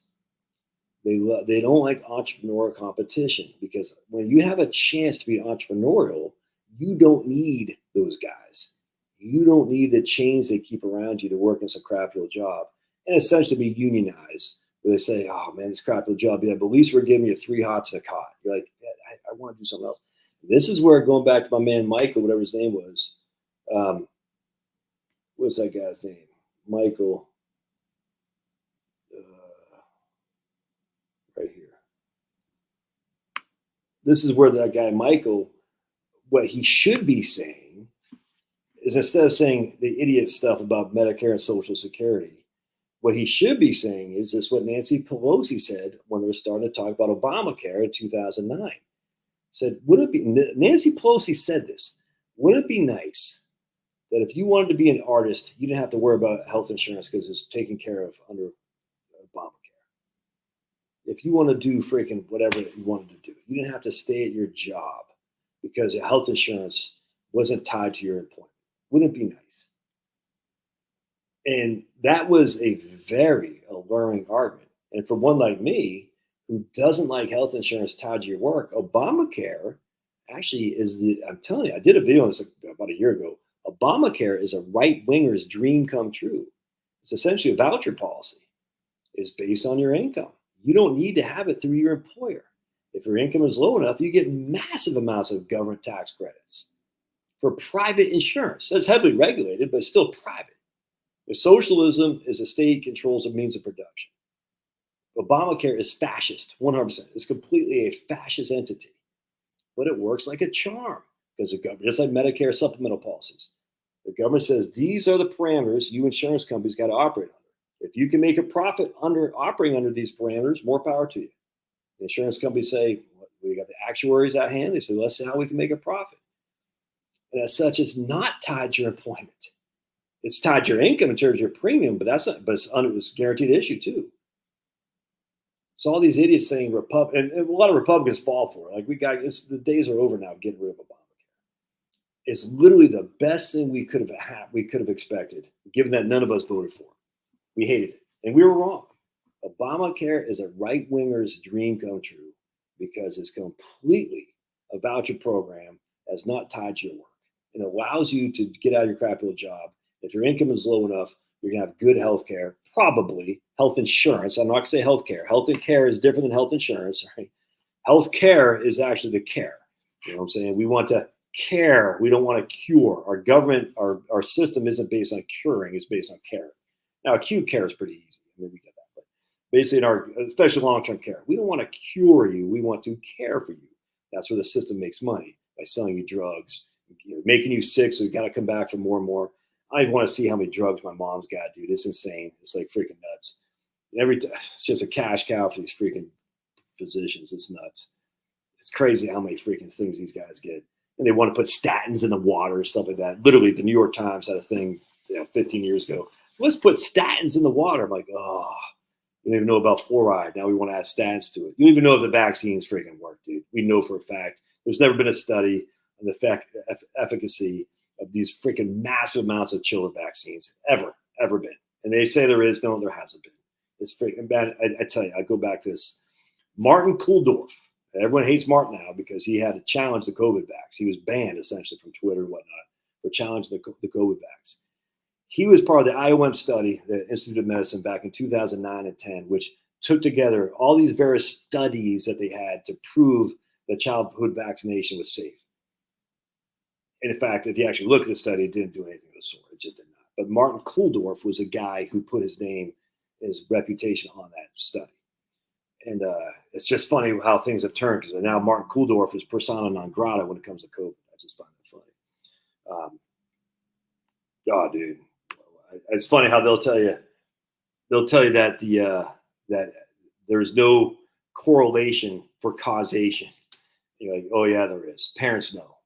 They don't like entrepreneurial competition, because when you have a chance to be entrepreneurial, you don't need those guys. You don't need the chains they keep around you to work in some crappy old job and essentially be unionized, where they say, oh man, this crappy old job. Yeah, but at least we're giving you 3 hots and a cot. You're like, yeah, I want to do something else. This is where, going back to my man Michael, whatever his name was, what's that guy's name? Michael. Right here. This is where that guy Michael, what he should be saying is, instead of saying the idiot stuff about Medicare and Social Security, what he should be saying is this: what Nancy Pelosi said when they were starting to talk about Obamacare in 2009. Said, Nancy Pelosi said this, would it be nice that if you wanted to be an artist, you didn't have to worry about health insurance because it's taken care of under Obamacare? If you want to do freaking whatever you wanted to do, you didn't have to stay at your job because your health insurance wasn't tied to your employment. Wouldn't it be nice? And that was a very alluring argument. And for one like me, who doesn't like health insurance tied to your work, Obamacare actually is I'm telling you, I did a video on this about a year ago. Obamacare is a right-winger's dream come true. It's essentially a voucher policy. It's based on your income. You don't need to have it through your employer. If your income is low enough, you get massive amounts of government tax credits for private insurance. That's heavily regulated, but still private. If socialism is a state controls the means of production. Obamacare is fascist, 100%. It's completely a fascist entity, but it works like a charm because the government, just like Medicare supplemental policies, the government says these are the parameters you insurance companies got to operate under. If you can make a profit operating under these parameters, more power to you. The insurance companies say, we got the actuaries at hand. They say, let's see how we can make a profit. And as such, it's not tied to your employment. It's tied to your income in terms of your premium, but it's guaranteed issue too. So all these idiots saying and a lot of Republicans fall for it. Like the days are over now of getting rid of Obamacare. It's literally the best thing we could have expected, given that none of us voted for it. We hated it, and we were wrong. Obamacare is a right-winger's dream come true because it's completely a voucher program that's not tied to your work. It allows you to get out of your crappy little job. If your income is low enough, you're going to have good health care, probably health insurance. I'm not going to say health care. Health care is different than health insurance. Right? Health care is actually the care. You know what I'm saying? We want to care. We don't want to cure. Our government, our system isn't based on curing. It's based on care. Now, acute care is pretty easy. I mean, we get that. But basically, especially long-term care, we don't want to cure you. We want to care for you. That's where the system makes money, by selling you drugs, making you sick, so you got to come back for more and more. I don't even want to see how many drugs my mom's got, dude. It's insane. It's like freaking nuts. It's just a cash cow for these freaking physicians. It's nuts. It's crazy how many freaking things these guys get. And they want to put statins in the water and stuff like that. Literally, the New York Times had a thing 15 years ago. Let's put statins in the water. I'm like, oh, you don't even know about fluoride. Now we want to add statins to it. You don't even know if the vaccines freaking work, dude. We know for a fact. There's never been a study on the efficacy of these freaking massive amounts of children vaccines ever been. And they say there is. No, there hasn't been. It's freaking bad. I tell you, I go back to this. Martin Kulldorff. Everyone hates Martin now because he had to challenge the COVID vax. He was banned essentially from Twitter and whatnot for challenging the COVID vax. He was part of the IOM study, the Institute of Medicine, back in 2009 and 10, which took together all these various studies that they had to prove that childhood vaccination was safe. And in fact, if you actually look at the study, it didn't do anything of the sort. It just did not. But Martin Kulldorff was a guy who put his name, his reputation on that study. And it's just funny how things have turned, because now Martin Kulldorff is persona non grata when it comes to COVID. I just find that funny. God, dude, it's funny how they'll tell you that that there's no correlation for causation. You're like, oh yeah, there is. Parents know.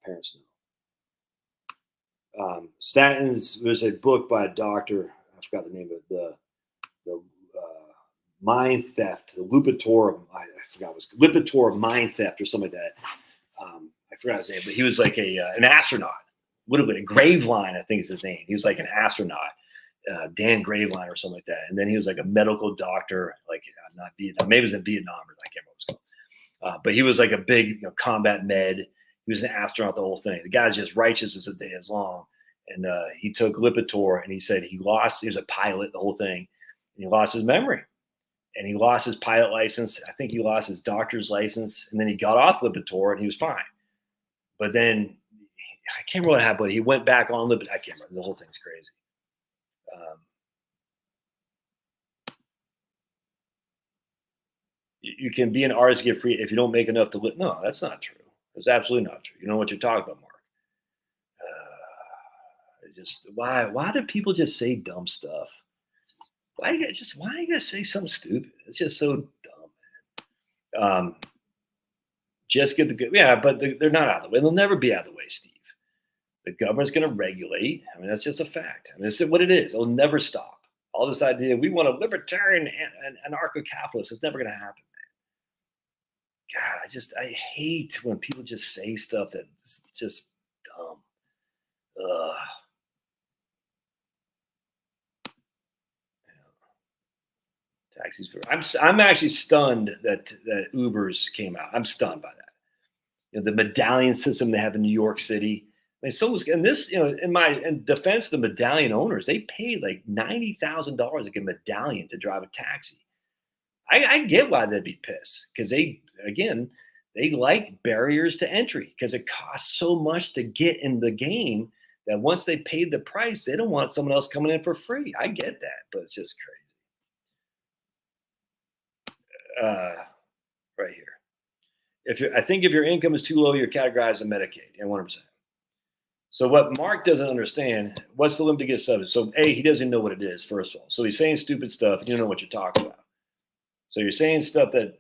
Statins. There's a book by a doctor. I forgot the name of it. The mind theft. The Lipitor. I forgot it was Lipitor mind theft or something like that. I forgot his name, but he was like an astronaut. Literally, a Graveline, I think is his name. He was like an astronaut, Dan Graveline or something like that. And then he was like a medical doctor, like not Vietnam, maybe it was in Vietnam, or I can't remember what it was called. But he was like a big combat med. He was an astronaut, the whole thing. The guy's just righteous as the day is long. And he took Lipitor, and he said he was a pilot, the whole thing. And he lost his memory. And he lost his pilot license. I think he lost his doctor's license. And then he got off Lipitor, and he was fine. But then, I can't remember what happened, but he went back on Lipitor. I can't remember. The whole thing's crazy. You can be an artist, get free if you don't make enough to live. No, that's not true. That's absolutely not true. You know what you're talking about, Mark. Why do people just say dumb stuff? Why you gotta say something stupid? It's just so dumb, man. Just get the good. Yeah, but they're not out of the way. They'll never be out of the way, Steve. The government's going to regulate. I mean, that's just a fact. I mean, this is what it is. It'll never stop. All this idea, we want a libertarian and anarcho-capitalist, it's never going to happen, man. God, I hate when people just say stuff that's just dumb. Ugh. Taxis for. I'm actually stunned that Ubers came out. I'm stunned by that. The medallion system they have in New York City. I mean, and this, in defense of the medallion owners, they pay like $90,000 to get a medallion to drive a taxi. I get why they'd be pissed, because they like barriers to entry, because it costs so much to get in the game that once they paid the price, they don't want someone else coming in for free. I get that, but it's just crazy. Right here. I think if your income is too low, you're categorized as Medicaid, and 100%. So what Mark doesn't understand, what's the limit to get subsidy? So he doesn't know what it is, first of all. So he's saying stupid stuff, and you don't know what you're talking about. So you're saying stuff that,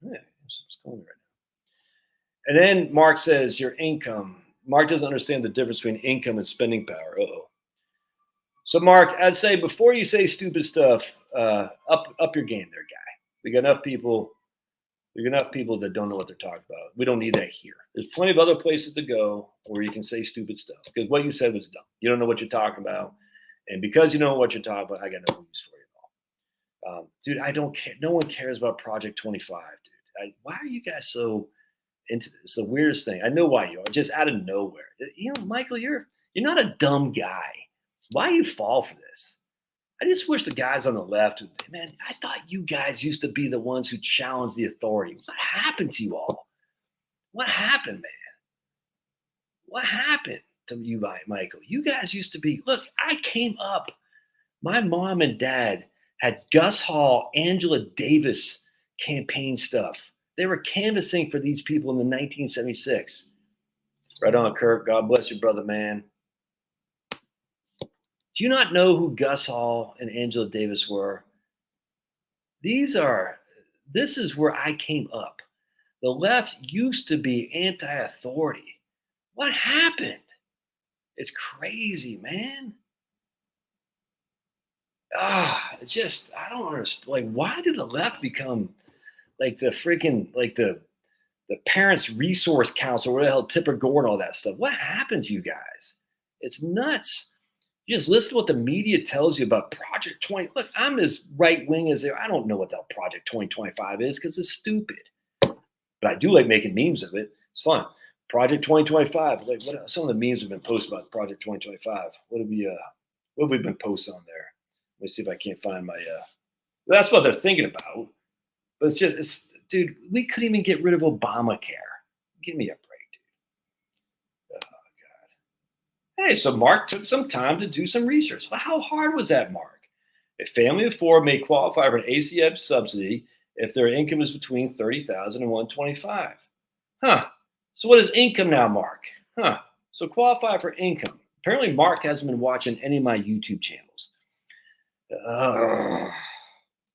what's going on right now? And then Mark says your income. Mark doesn't understand the difference between income and spending power. Uh-oh. So Mark, I'd say before you say stupid stuff, up your game there, guy. We got enough people There's enough people that don't know what they're talking about. We don't need that here. There's plenty of other places to go where you can say stupid stuff because what you said was dumb. You don't know what you're talking about. And because you know what you're talking about, I got no use for you at all. Dude, I don't care. No one cares about Project 25, dude. Why are you guys so into this? It's the weirdest thing. I know why you are. Just out of nowhere. You know, Michael, you're not a dumb guy. Why you fall for this? I just wish the guys on the left, man, I thought you guys used to be the ones who challenged the authority. What happened to you all? What happened, man? What happened to you, Michael? You guys used to be, look, I came up. My mom and dad had Gus Hall, Angela Davis campaign stuff. They were canvassing for these people in the 1976. Right on, Kirk. God bless you, brother, man. Do you not know who Gus Hall and Angela Davis were? This is where I came up. The left used to be anti-authority. What happened? It's crazy, man. It's just, I don't understand. Like, why did the left become like the freaking, like the Parents Resource Council, where the hell Tipper Gore and all that stuff? What happened to you guys? It's nuts. You just listen to what the media tells you about Project 20. Look, I'm as right-wing as there. I don't know what the Project 2025 is because it's stupid. But I do like making memes of it. It's fun. Project 2025. Like, what some of the memes have been posted about Project 2025? What have we been posting on there? Let me see if I can't find my that's what they're thinking about. But dude, we couldn't even get rid of Obamacare. Give me a break. Hey, so Mark took some time to do some research. Well, how hard was that, Mark? A family of four may qualify for an ACF subsidy if their income is between $30,000 and $125,000. Huh. So what is income now, Mark? Huh. So qualify for income. Apparently, Mark hasn't been watching any of my YouTube channels.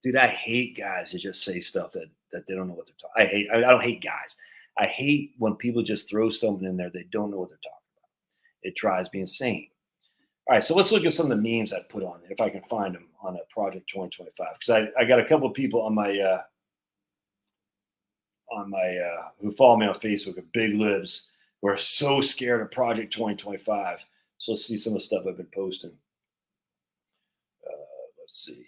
Dude, I hate guys that just say stuff that they don't know what they're talking. I don't hate guys. I hate when people just throw something in there they don't know what they're talking about. It drives me insane. All right, so let's look at some of the memes I put on there, if I can find them on a Project 2025. Because I got a couple of people on my who follow me on Facebook of big libs who are so scared of Project 2025. So let's see some of the stuff I've been posting. Let's see.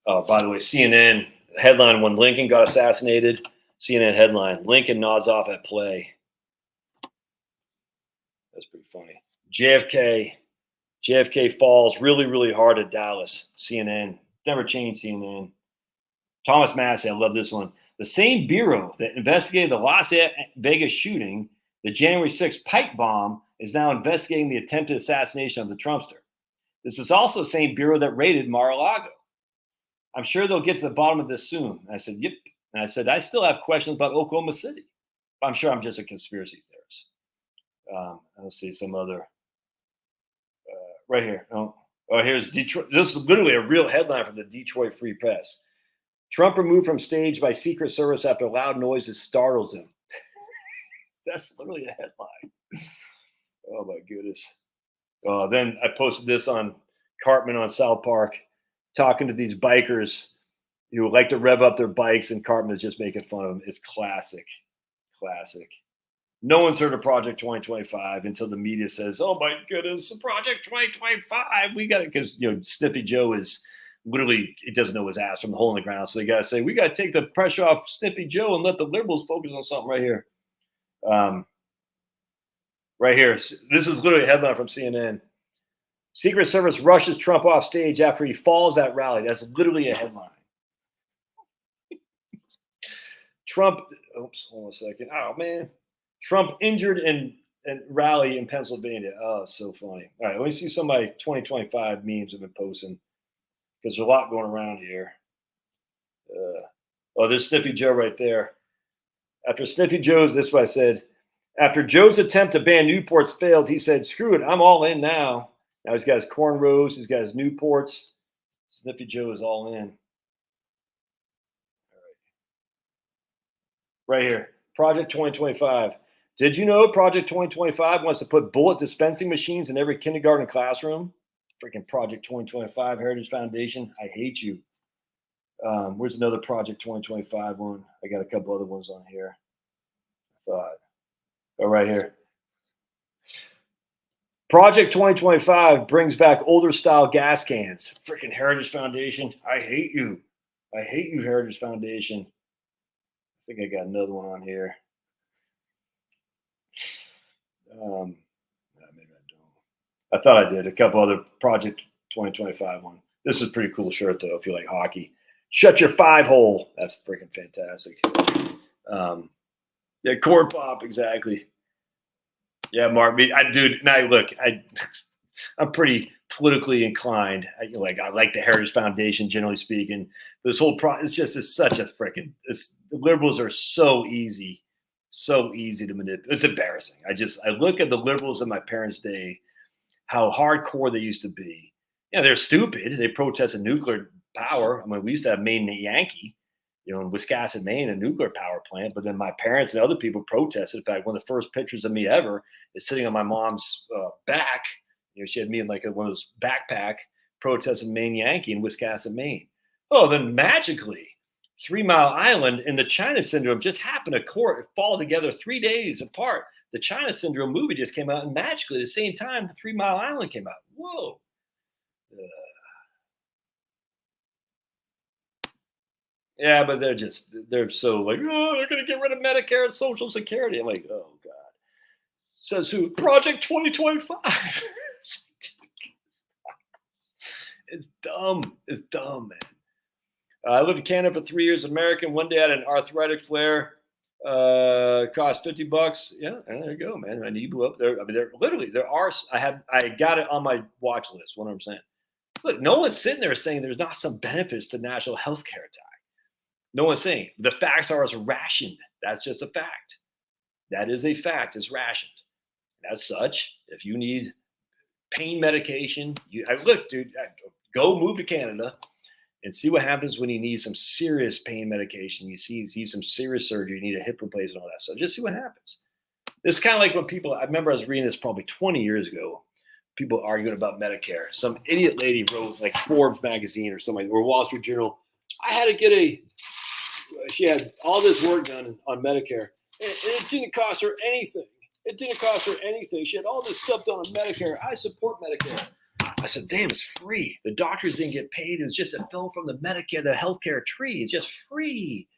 Oh, by the way, CNN headline: when Lincoln got assassinated. CNN headline: Lincoln nods off at play. That's pretty funny. JFK falls really, really hard at Dallas. CNN. Never changed CNN. Thomas Massey, I love this one. The same bureau that investigated the Las Vegas shooting, the January 6th pipe bomb, is now investigating the attempted assassination of the Trumpster. This is also the same bureau that raided Mar-a-Lago. I'm sure they'll get to the bottom of this soon. I said, yep. And I said, I still have questions about Oklahoma City. I'm sure I'm just a conspiracy theorist. Let's see some other. Right here. Oh, here's Detroit. This is literally a real headline from the Detroit Free Press. Trump removed from stage by Secret Service after loud noises startles him. That's literally a headline. Oh, my goodness. Then I posted this on Cartman on South Park, talking to these bikers who like to rev up their bikes, and Cartman is just making fun of them. It's classic. Classic. No one's heard of Project 2025 until the media says, oh, my goodness, Project 2025. We got it because, Sniffy Joe is literally, it doesn't know his ass from the hole in the ground. So they got to say, we got to take the pressure off Sniffy Joe and let the liberals focus on something right here. Right here. This is literally a headline from CNN. Secret Service rushes Trump off stage after he falls at rally. That's literally a headline. Trump, oops, hold on a second. Oh, man. Trump injured in rally in Pennsylvania. Oh, it's so funny. All right, let me see some of my 2025 memes I've been posting because there's a lot going around here. There's Sniffy Joe right there. After Sniffy Joe's, this is what I said. After Joe's attempt to ban Newports failed, he said, screw it, I'm all in now. Now he's got his cornrows, he's got his Newports. Sniffy Joe is all in. All right. Right here, Project 2025. Did you know Project 2025 wants to put bullet dispensing machines in every kindergarten classroom? Freaking Project 2025 Heritage Foundation. I hate you. Where's another Project 2025 one? I got a couple other ones on here. I thought, oh, right here. Project 2025 brings back older style gas cans. Freaking Heritage Foundation. I hate you. I hate you, Heritage Foundation. I think I got another one on here. Maybe I don't. I thought I did. A couple other Project 2025 one. This is a pretty cool shirt, though, if you like hockey. Shut your 5-hole. That's freaking fantastic. Yeah, Core Pop, exactly. Yeah, Mark. Dude. Now look, I'm pretty politically inclined. I like the Heritage Foundation, generally speaking. This whole it's such a freaking. The liberals are so easy to manipulate. It's embarrassing. I look at the liberals in my parents' day, how hardcore they used to be. Yeah, they're stupid. They protested nuclear power. I mean, we used to have Maine Yankee, in Wisconsin, Maine, a nuclear power plant. But then my parents and other people protested. In fact, one of the first pictures of me ever is sitting on my mom's back. She had me in like one of those backpack protesting Maine Yankee in Wisconsin, Maine. Oh, then magically, 3 Mile Island and the China Syndrome just happened to fall together 3 days apart. The China Syndrome movie just came out, and magically at the same time, the 3 Mile Island came out. Whoa. Yeah, but they're so like, oh, they're going to get rid of Medicare and Social Security. I'm like, oh, God. Says who? Project 2025. It's dumb. It's dumb, man. I lived in Canada for 3 years, American. One day I had an arthritic flare. Cost $50. Yeah, there you go, man. My knee blew up there. I mean, I got it on my watch list, 100%. Look, no one's sitting there saying there's not some benefits to national health care tie. No one's saying the facts are it's rationed. That's just a fact. That is a fact. It's rationed. As such, if you need pain medication, look, dude, go move to Canada and see what happens when you need some serious pain medication. You see some serious surgery, you need a hip replacement, all that stuff. Just see what happens. This is kind of like when I remember I was reading this probably 20 years ago, people arguing about Medicare. Some idiot lady wrote like Forbes magazine or something, or Wall Street Journal. I had to get she had all this work done on Medicare. And it didn't cost her anything. It didn't cost her anything. She had all this stuff done on Medicare. I support Medicare. I said, damn, it's free. The doctors didn't get paid. It was just a bill from the Medicare, the healthcare tree. It's just free.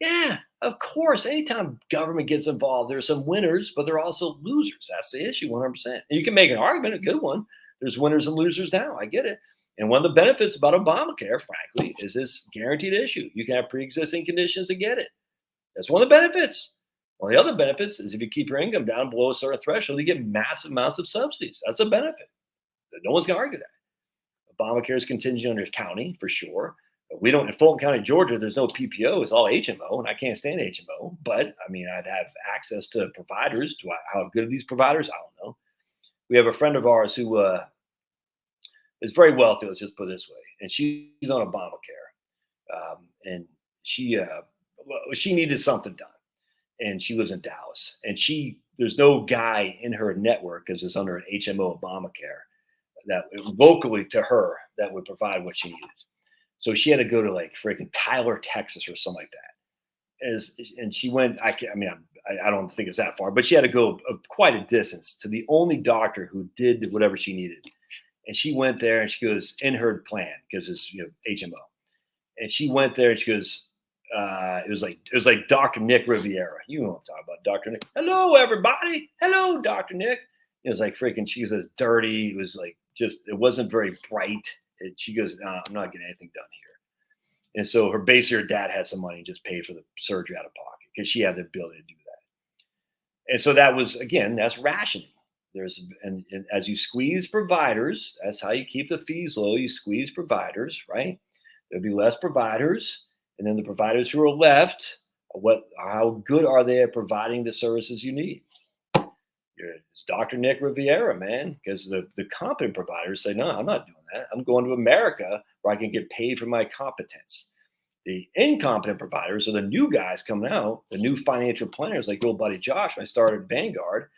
Yeah, of course. Anytime government gets involved, there's some winners, but there are also losers. That's the issue, 100%. And you can make an argument, a good one. There's winners and losers now. I get it. And one of the benefits about Obamacare, frankly, is this guaranteed issue. You can have pre-existing conditions to get it. That's one of the benefits. One of the other benefits is if you keep your income down below a certain threshold, you get massive amounts of subsidies. That's a benefit. No one's going to argue that. Obamacare is contingent on your county, for sure. We don't, in Fulton County, Georgia, there's no PPO. It's all HMO, and I can't stand HMO. But, I mean, I'd have access to providers. How good are these providers? I don't know. We have a friend of ours who is very wealthy, let's just put it this way. And she's on Obamacare. And she needed something done. And she lives in Dallas. And there's no guy in her network, because it's under an HMO Obamacare, that locally to her that would provide what she needed. So she had to go to like freaking Tyler, Texas or something like that. And she went, I don't think it's that far, but she had to go quite a distance to the only doctor who did whatever she needed. And she went there and she goes, in her plan, because it's HMO. And she went there and she goes, it was like Dr. Nick Riviera. You know what I'm talking about, Dr. Nick. Hello, everybody. Hello, Dr. Nick. It was like freaking, she was dirty. It was like it wasn't very bright. And she goes, I'm not getting anything done here. And so her dad had some money and just paid for the surgery out of pocket because she had the ability to do that. And so that was, again, that's rationing. And as you squeeze providers, that's how you keep the fees low. You squeeze providers, right? There'll be less providers. And then the providers who are left, how good are they at providing the services you need? It's Dr. Nick Riviera, man, because the competent providers say, no, I'm not doing that. I'm going to America where I can get paid for my competence. The incompetent providers are the new guys coming out, the new financial planners like your old buddy Josh. When I started Vanguard,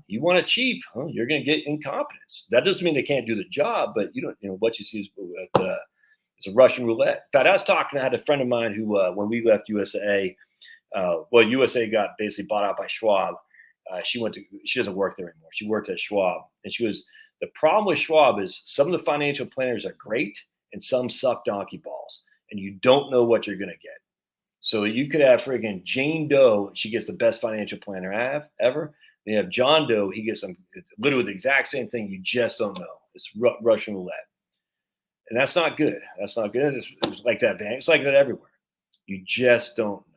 you want it cheap, you're going to get incompetence. That doesn't mean they can't do the job, but what you see is It's a Russian roulette. In fact, I had a friend of mine who, when we left USA, USA got basically bought out by Schwab. She doesn't work there anymore. She worked at Schwab, and the problem with Schwab is some of the financial planners are great and some suck donkey balls, and you don't know what you're going to get. So you could have friggin' Jane Doe, she gets the best financial planner ever. Then you have John Doe, he gets literally the exact same thing. You just don't know. It's Russian roulette. And that's not good. That's not good. It's like that, It's like that everywhere. You just don't know.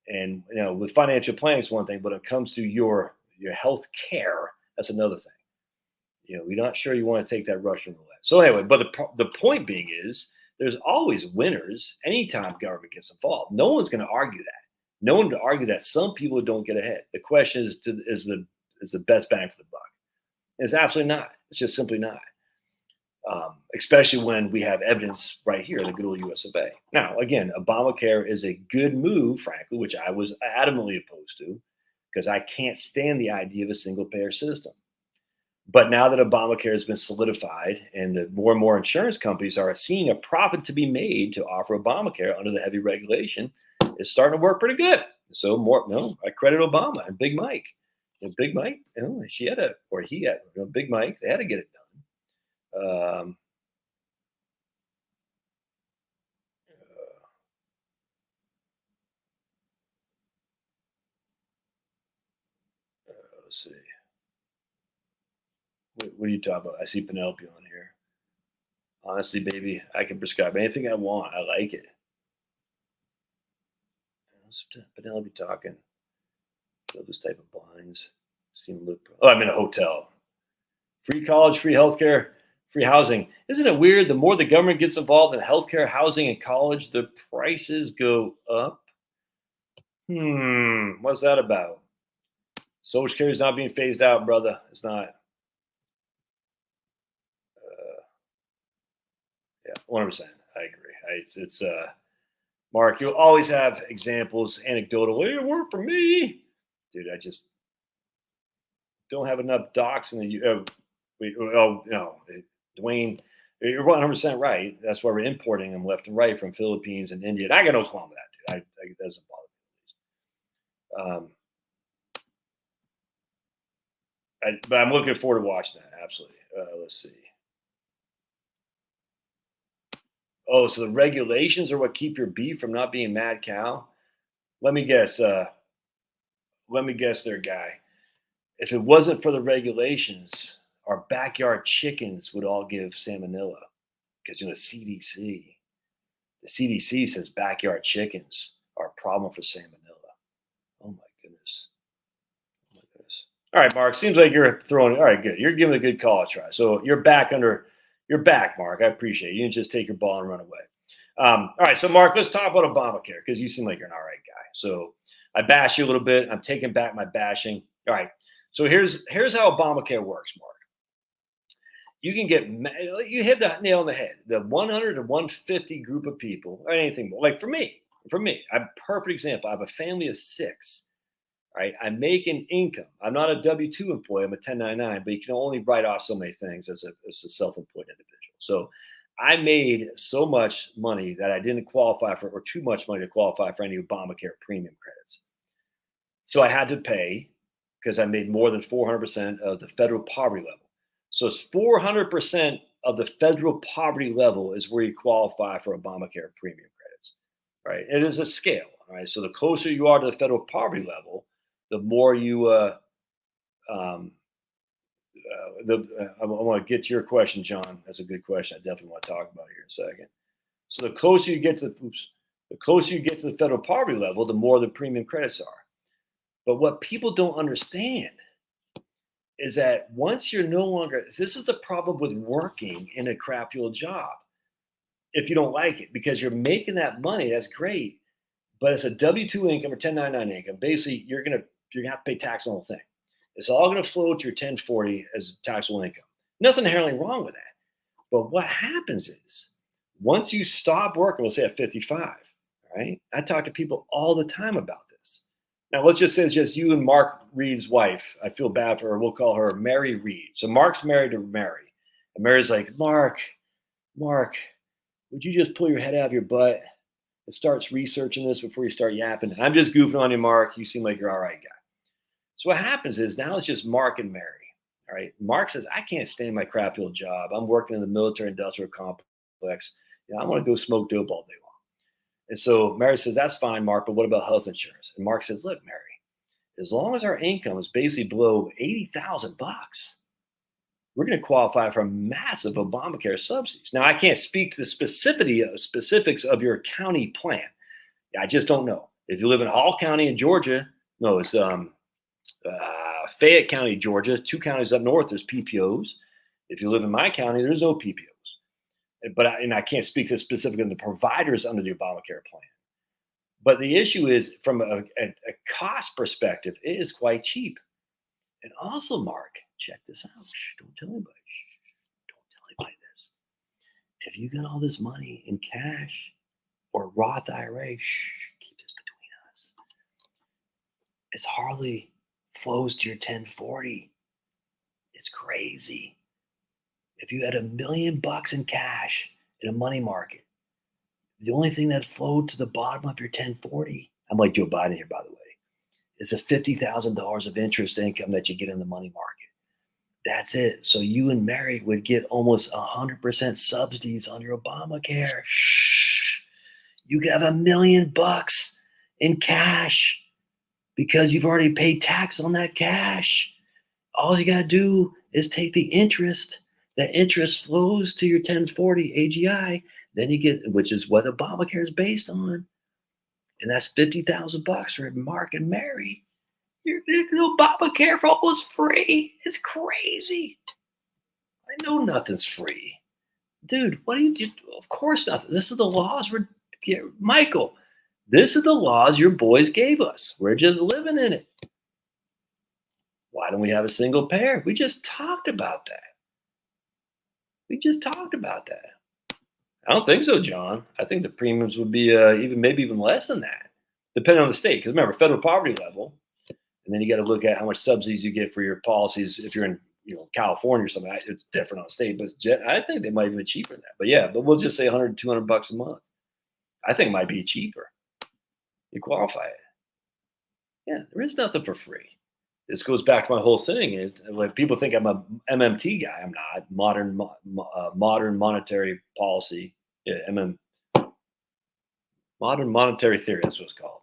And with financial planning, it's one thing, but when it comes to your health care, that's another thing. We're not sure you want to take that Russian roulette. So anyway, but the point being is, there's always winners anytime government gets involved. No one's going to argue that. No one to argue that some people don't get ahead. The question is the best bang for the buck? It's absolutely not. It's just simply not. Especially when we have evidence right here in the good old US of A. Now, again, Obamacare is a good move, frankly, which I was adamantly opposed to, because I can't stand the idea of a single payer system. But now that Obamacare has been solidified and more and more insurance companies are seeing a profit to be made to offer Obamacare under the heavy regulation, it's starting to work pretty good. So I credit Obama and Big Mike. Big Mike, he had, Big Mike, they had to get it done. Let's see. What are you talking about? I see Penelope on here. Honestly, baby, I can prescribe anything I want. I like it. Penelope talking. Those type of blinds. I'm in a hotel. Free college, free healthcare, free housing. Isn't it weird? The more the government gets involved in healthcare, housing, and college, the prices go up. What's that about? Social Security is not being phased out, brother. It's not. Yeah, 100%. I agree. It's Mark, you'll always have examples, anecdotal. It worked for me. Dude, I just don't have enough docs in the Dwayne, you're 100% right. That's why we're importing them left and right from Philippines and India. And I got no problem with that, dude. It doesn't bother me. But I'm looking forward to watching that. Absolutely. Let's see. Oh, so the regulations are what keep your beef from not being mad cow? Let me guess there, guy. If it wasn't for the regulations, our backyard chickens would all give salmonella. Because the CDC says backyard chickens are a problem for salmonella. Oh my goodness. All right, Mark. Seems like you're throwing it. All right, good. You're giving a good call a try. So you're back, Mark. I appreciate it. You didn't just take your ball and run away. All right, so Mark, let's talk about Obamacare, because you seem like you're an all right guy. So I bash you a little bit. I'm taking back my bashing. All right. So here's how Obamacare works, Mark. You hit the nail on the head. The 100 to 150 group of people, or anything more. Like for me, I'm a perfect example. I have a family of 6. Right, I make an income. I'm not a W-2 employee. I'm a 1099, but you can only write off so many things as a self-employed individual. So I made so much money that I didn't qualify for, or too much money to qualify for any Obamacare premium credits. So I had to pay, because I made more than 400% of the federal poverty level. So it's 400% of the federal poverty level is where you qualify for Obamacare premium credits. Right? It is a scale. All right. So the closer you are to the federal poverty level, the more you, I want to get to your question, John. That's a good question. I definitely want to talk about it here in a second. So the closer you get to the federal poverty level, the more the premium credits are. But what people don't understand is that once you're no longer, this is the problem with working in a crappy old job. If you don't like it, because you're making that money, that's great. But it's a W-2 income or 1099 income. Basically, you're gonna have to pay tax on the whole thing. It's all gonna flow to your 1040 as taxable income. Nothing inherently wrong with that. But what happens is, once you stop working, we'll say at 55, right? I talk to people all the time about this. Now, let's just say it's just you and Mark Reed's wife. I feel bad for her. We'll call her Mary Reed. So Mark's married to Mary. And Mary's like, Mark, would you just pull your head out of your butt and start researching this before you start yapping? I'm just goofing on you, Mark. You seem like you're all right guy. So what happens is now it's just Mark and Mary. All right. Mark says, I can't stand my crappy old job. I'm working in the military industrial complex. I want to go smoke dope all day long. And so Mary says, that's fine, Mark, but what about health insurance? And Mark says, look, Mary, as long as our income is basically below $80,000, we're going to qualify for massive Obamacare subsidies. Now, I can't speak to the specifics of your county plan. I just don't know. If you live in Hall County in Georgia, no, it's Fayette County, Georgia, 2 counties up north, there's PPOs. If you live in my county, there's no PPOs. But I can't speak to specifically the providers under the Obamacare plan. But the issue is, from a cost perspective, it is quite cheap. And also, Mark, check this out. Shh, don't tell anybody. Shh, don't tell anybody this. If you got all this money in cash or Roth IRA, shh, keep this between us. It's hardly flows to your 1040. It's crazy. If you had $1 million in cash in a money market, the only thing that flowed to the bottom of your 1040, I'm like Joe Biden here, by the way, is the $50,000 of interest income that you get in the money market. That's it. So you and Mary would get almost 100% subsidies on your Obamacare. Shh. You could have $1 million in cash because you've already paid tax on that cash. All you got to do is take the interest. That interest flows to your 1040 AGI. Then you get, which is what Obamacare is based on. And that's $50,000 for Mark and Mary. You're getting Obamacare for almost free. It's crazy. I know nothing's free. Dude, what do you do? Of course nothing. This is the laws Michael, this is the laws your boys gave us. We're just living in it. Why don't we have a single payer? We just talked about that. I don't think so, John. I think the premiums would be maybe even less than that, depending on the state. Because remember, federal poverty level, and then you got to look at how much subsidies you get for your policies. If you're in California or something, it's different on state. But I think they might even be cheaper than that. But yeah, we'll just say $100, $200 a month. I think it might be cheaper. You qualify it. Yeah, there is nothing for free. This goes back to my whole thing. Is when people think I'm a MMT guy, I'm not. Modern monetary policy. Yeah, modern monetary theory. That's what it's called.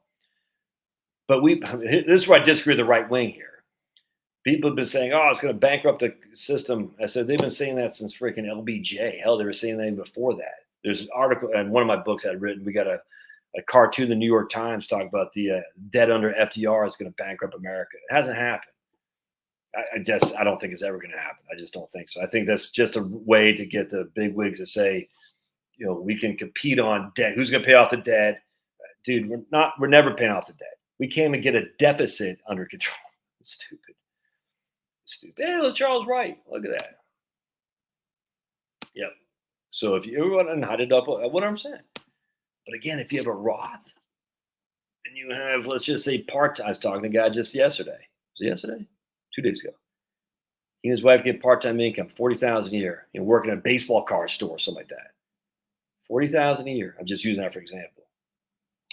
But this is where I disagree with the right wing here. People have been saying, "Oh, it's going to bankrupt the system." I said they've been saying that since freaking LBJ. Hell, they were saying that even before that. There's an article in one of my books I'd written. We got a cartoon in the New York Times talking about the debt under FDR is going to bankrupt America. It hasn't happened. I don't think it's ever going to happen. I just don't think so. I think that's just a way to get the big wigs to say, we can compete on debt. Who's going to pay off the debt? Dude, we're never paying off the debt. We can't even get a deficit under control. It's stupid. Hey, Charles Wright. Look at that. Yep. So if you want to knot it up, what I'm saying. But again, if you have a Roth and you have, let's just say part-time, I was talking to a guy just yesterday. Was it yesterday? 2 days ago. He and his wife get part-time income, $40,000 a year, working at a baseball card store, something like that. $40,000 a year. I'm just using that for example.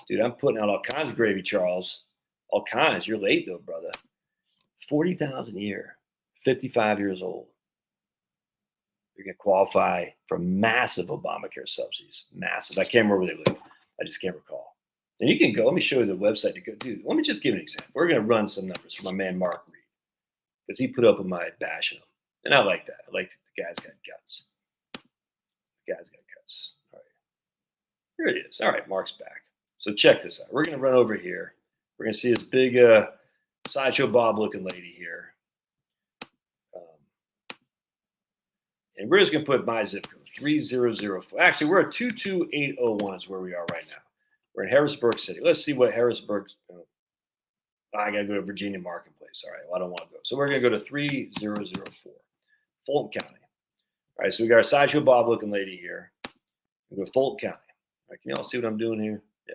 Dude, I'm putting out all kinds of gravy, Charles. All kinds. You're late though, brother. $40,000 a year, 55 years old. You're going to qualify for massive Obamacare subsidies. Massive. I can't remember where they live. I just can't recall. And you can go. Let me show you the website to go. Dude, let me just give an example. We're going to run some numbers for my man Mark Reed because he put up with my bashing him. And I like that. I like the guy's got guts. The guy's got guts. All right. Here it is. All right. Mark's back. So check this out. We're going to run over here. We're going to see this big Sideshow Bob looking lady here. And we're just going to put my zip code, 3004. Actually, we're at 22801 is where we are right now. We're in Harrisburg City. Let's see what Harrisburg's. I got to go to Virginia Marketplace. All right. Well, I don't want to go. So we're going to go to 3004, Fulton County. All right. So we got our Sideshow Bob looking lady here. We go to Fulton County. All right, can you all see what I'm doing here? Yeah.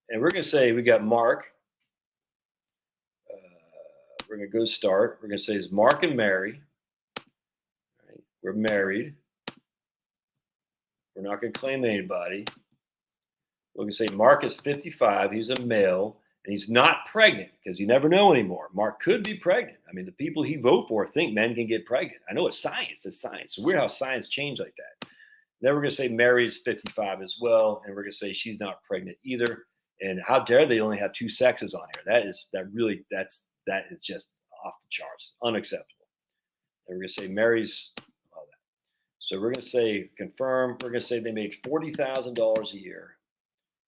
And we're going to say we got Mark. We're going to go start. We're going to say it's Mark and Mary. We're married. We're not going to claim anybody. We're going to say Mark is 55. He's a male, and he's not pregnant because you never know anymore. Mark could be pregnant. I mean, the people he vote for think men can get pregnant. I know it's science. It's science. It's weird how science changed like that. Then we're going to say Mary's 55 as well, and we're going to say she's not pregnant either. And how dare they only have two sexes on here? That is just off the charts, unacceptable. And we're going to say Mary's all that. So we're going to say confirm. We're going to say they make $40,000 a year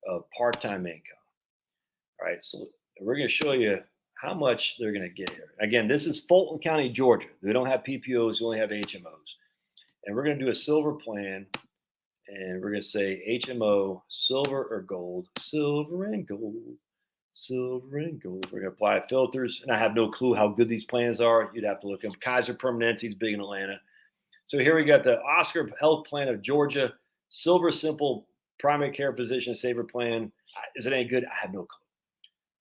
of part-time income. All right, so we're going to show you how much they're going to get here. Again, this is Fulton County, Georgia. They don't have PPOs, they only have HMOs. And we're going to do a silver plan, and we're going to say HMO, silver or gold, silver and gold, silver and gold. We're going to apply filters, and I have no clue how good these plans are. You'd have to look up. Kaiser Permanente's big in Atlanta. So here we got the Oscar Health Plan of Georgia, silver simple primary care physician saver plan. Is it any good? I have no clue.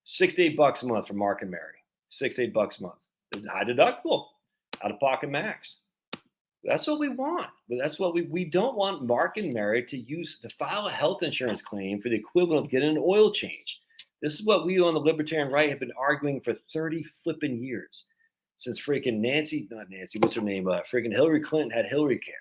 $68 a month for Mark and Mary. $68 a month. High deductible, out of pocket max. That's what we want. But that's what we don't want Mark and Mary to file a health insurance claim for the equivalent of getting an oil change. This is what we on the libertarian right have been arguing for 30 flipping years. Since freaking what's her name? Freaking Hillary Clinton had Hillary Care.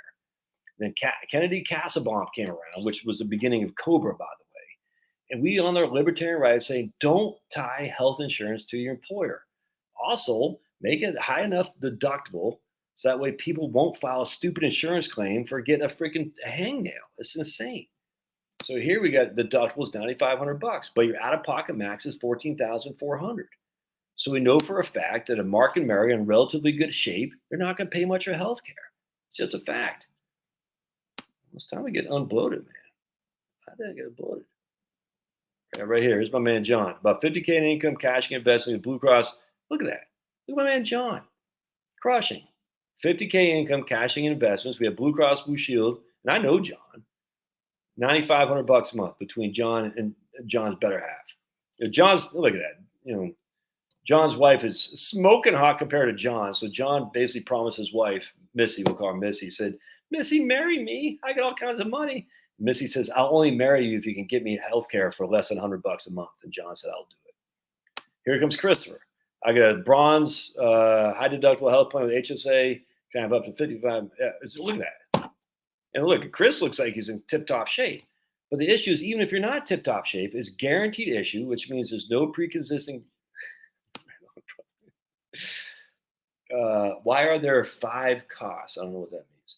Then Kennedy Casablanca came around, which was the beginning of Cobra, by the way. And we on the libertarian right saying, don't tie health insurance to your employer. Also, make it high enough deductible so that way people won't file a stupid insurance claim for getting a freaking hangnail. It's insane. So here we got deductibles $9,500, but your out-of-pocket max is $14,400. So we know for a fact that a Mark and Mary in relatively good shape, they're not going to pay much for health care. It's just a fact. It's time to get unbloated, man. I didn't get bloated. Okay, right here. Here's my man John. About 50K in income, cashing, investing in Blue Cross. Look at that. Look at my man John. Crushing. 50K income, cashing in investments. We have Blue Cross Blue Shield, and I know John. $9,500 a month between John and John's better half. John's, look at that. John's wife is smoking hot compared to John. So John basically promised his wife, Missy, we'll call her Missy, said, Missy, marry me. I got all kinds of money. Missy says, I'll only marry you if you can get me health care for less than $100 a month. And John said, I'll do it. Here comes Christopher. I got a bronze, high deductible health plan with HSA. Can I have up to 55? Look at that. And look, Chris looks like he's in tip-top shape. But the issue is, even if you're not tip-top shape, it's guaranteed issue, which means there's no pre-existing. Why are there 5 costs? I don't know what that means.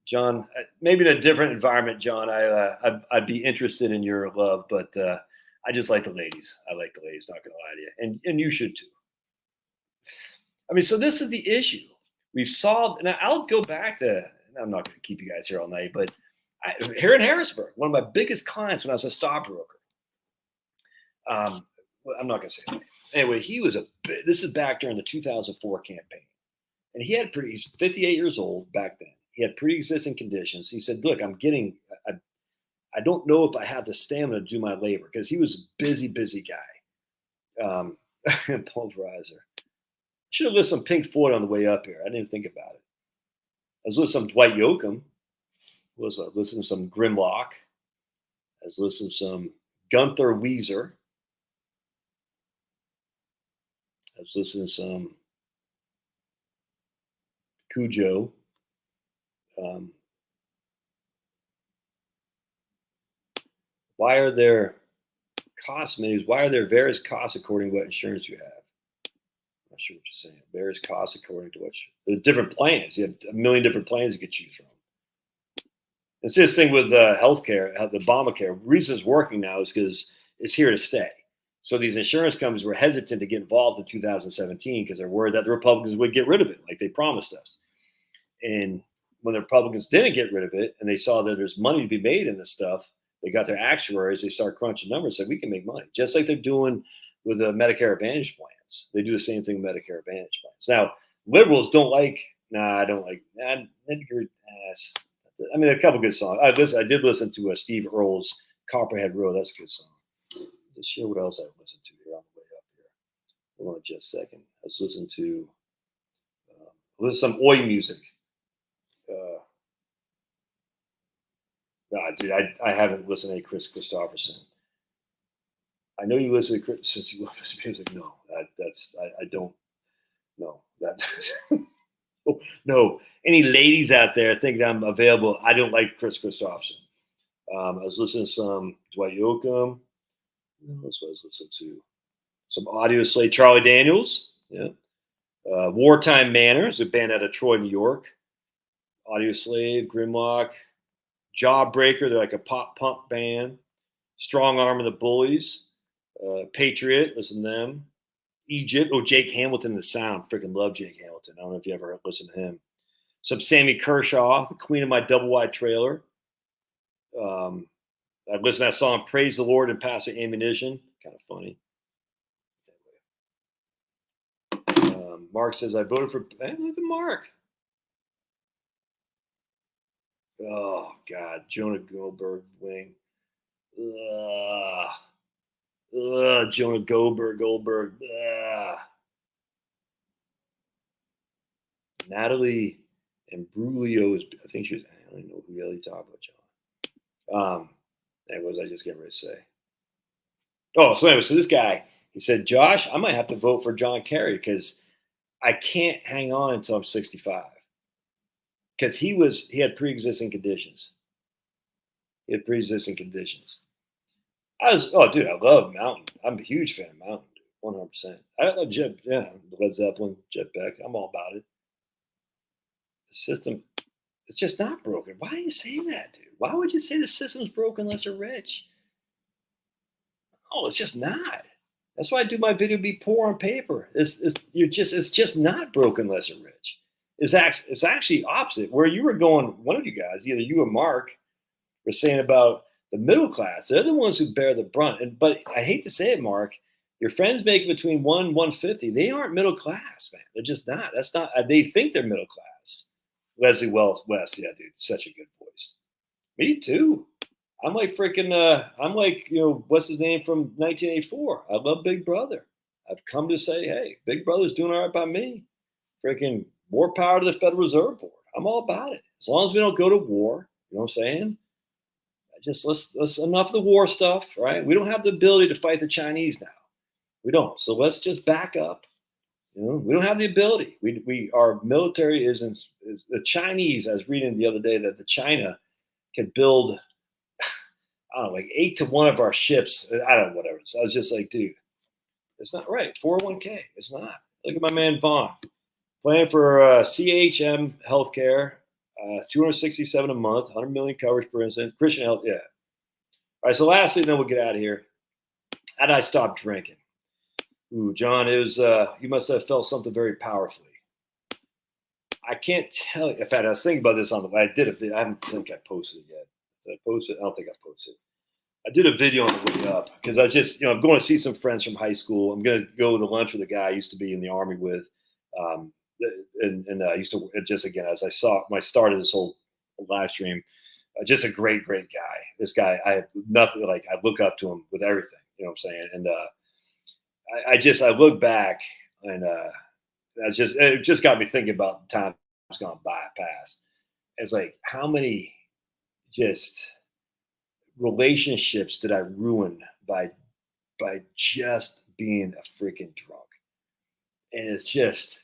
John, maybe in a different environment, John, I'd be interested in your love, but I just like the ladies. I like the ladies, not going to lie to you. And you should too. I mean, so this is the issue. We've solved, and I'll go back to, I'm not going to keep you guys here all night, but here in Harrisburg, one of my biggest clients when I was a stockbroker, I'm not going to say that. Anyway, this is back during the 2004 campaign. And he's 58 years old back then. He had pre-existing conditions. He said, look, I don't know if I have the stamina to do my labor, because he was a busy guy. Pulverizer. Should have listened to Pink Floyd on the way up here. I didn't think about it. I was listening to Dwight Yoakam. I was listening to some Grimlock. I was listening to some Gunther Weezer. I was listening to some Cujo. Why are there cost menus? Why are there various costs according to what insurance you have? I'm not sure what you're saying. Various costs according to there's different plans. You have a million different plans you can choose from. It's this thing with healthcare, the Obamacare. The reason it's working now is because it's here to stay. So these insurance companies were hesitant to get involved in 2017 because they're worried that the Republicans would get rid of it like they promised us. And when the Republicans didn't get rid of it and they saw that there's money to be made in this stuff, they got their actuaries, they start crunching numbers, said we can make money, just like they're doing with the Medicare Advantage plans. They do the same thing with Medicare Advantage plans. Now, liberals don't like, I don't like, I mean, a couple good songs. I did listen to Steve Earle's Copperhead Road. That's a good song. Let's show what else I listened to here on the way up here. Hold on just a second. I was listening to some Oi music. Dude, I haven't listened to any Chris Christopherson. I know you listen to Chris since you love his music. No, I don't know that. No, any ladies out there think I'm available? I don't like Chris Christopherson. I was listening to some Dwight Yoakam. That's what I was listening to. Some Audio Slave, Charlie Daniels. Yeah. Wartime Manners, a band out of Troy, New York. Audio Slave, Grimlock. Jawbreaker, they're like a pop punk band. Strong Arm and the Bullies. Patriot, listen to them. Egypt. Oh, Jake Hamilton, The Sound. Freaking love Jake Hamilton. I don't know if you ever listened to him. Some Sammy Kershaw, the queen of my double wide trailer. I listened to that song, Praise the Lord and Passing Ammunition. Kind of funny. Mark says, I voted for, hey, look at Mark. Oh, God. Jonah Goldberg wing. Jonah Goldberg. Natalie Imbruglia was, I think she was, I don't even know who the hell you talk about, John. That was I just getting ready to say. Oh, so anyway, so this guy, he said, Josh, I might have to vote for John Kerry because I can't hang on until I'm 65. Because he had pre-existing conditions. I love Mountain. I'm a huge fan of Mountain, 100%. I love Led Zeppelin, Jet Beck. I'm all about it. The system, it's just not broken. Why are you saying that, dude? Why would you say the system's broken unless you're rich? Oh, it's just not. That's why I do my video be poor on paper. It's just not broken unless you're rich. It's actually opposite. Where you were going, one of you guys, either you or Mark, were saying about the middle class. They're the ones who bear the brunt. But I hate to say it, Mark, your friends make between 150. They aren't middle class, man. They're just not. That's not. They think they're middle class. Leslie West, yeah, dude, such a good voice. Me too. I'm like freaking. I'm like, what's his name from 1984? I love Big Brother. I've come to say, hey, Big Brother's doing all right by me. Freaking more power to the Federal Reserve Board. I'm all about it. As long as we don't go to war, you know what I'm saying? Just let's enough of the war stuff, right? We don't have the ability to fight the Chinese now. We don't. So let's just back up. We don't have the ability. Our military is the Chinese. I was reading the other day that the China can build, I don't know, like 8 to 1 of our ships. I don't know, whatever. So I was just like, dude, it's not right. 401k, it's not. Look at my man Vaughn, playing for CHM Healthcare, 267 a month, 100 million coverage per incident. Christian Health, yeah. All right. So lastly, then we'll get out of here. How did I stop drinking? Ooh, John, it was, you must have felt something very powerfully. I can't tell you. In fact, I was thinking about this on the way. I don't think I posted it yet. Did I post it? I don't think I posted it. I did a video on the way up because I was just, I'm going to see some friends from high school. I'm going to go to lunch with a guy I used to be in the Army with. And I used to just, again, as I saw when I started this whole live stream, just a great guy. This guy, I have nothing, like, I look up to him with everything, you know what I'm saying? And I look back and it just got me thinking about the times gone by past. It's like, how many just relationships did I ruin by just being a freaking drunk? And it's just,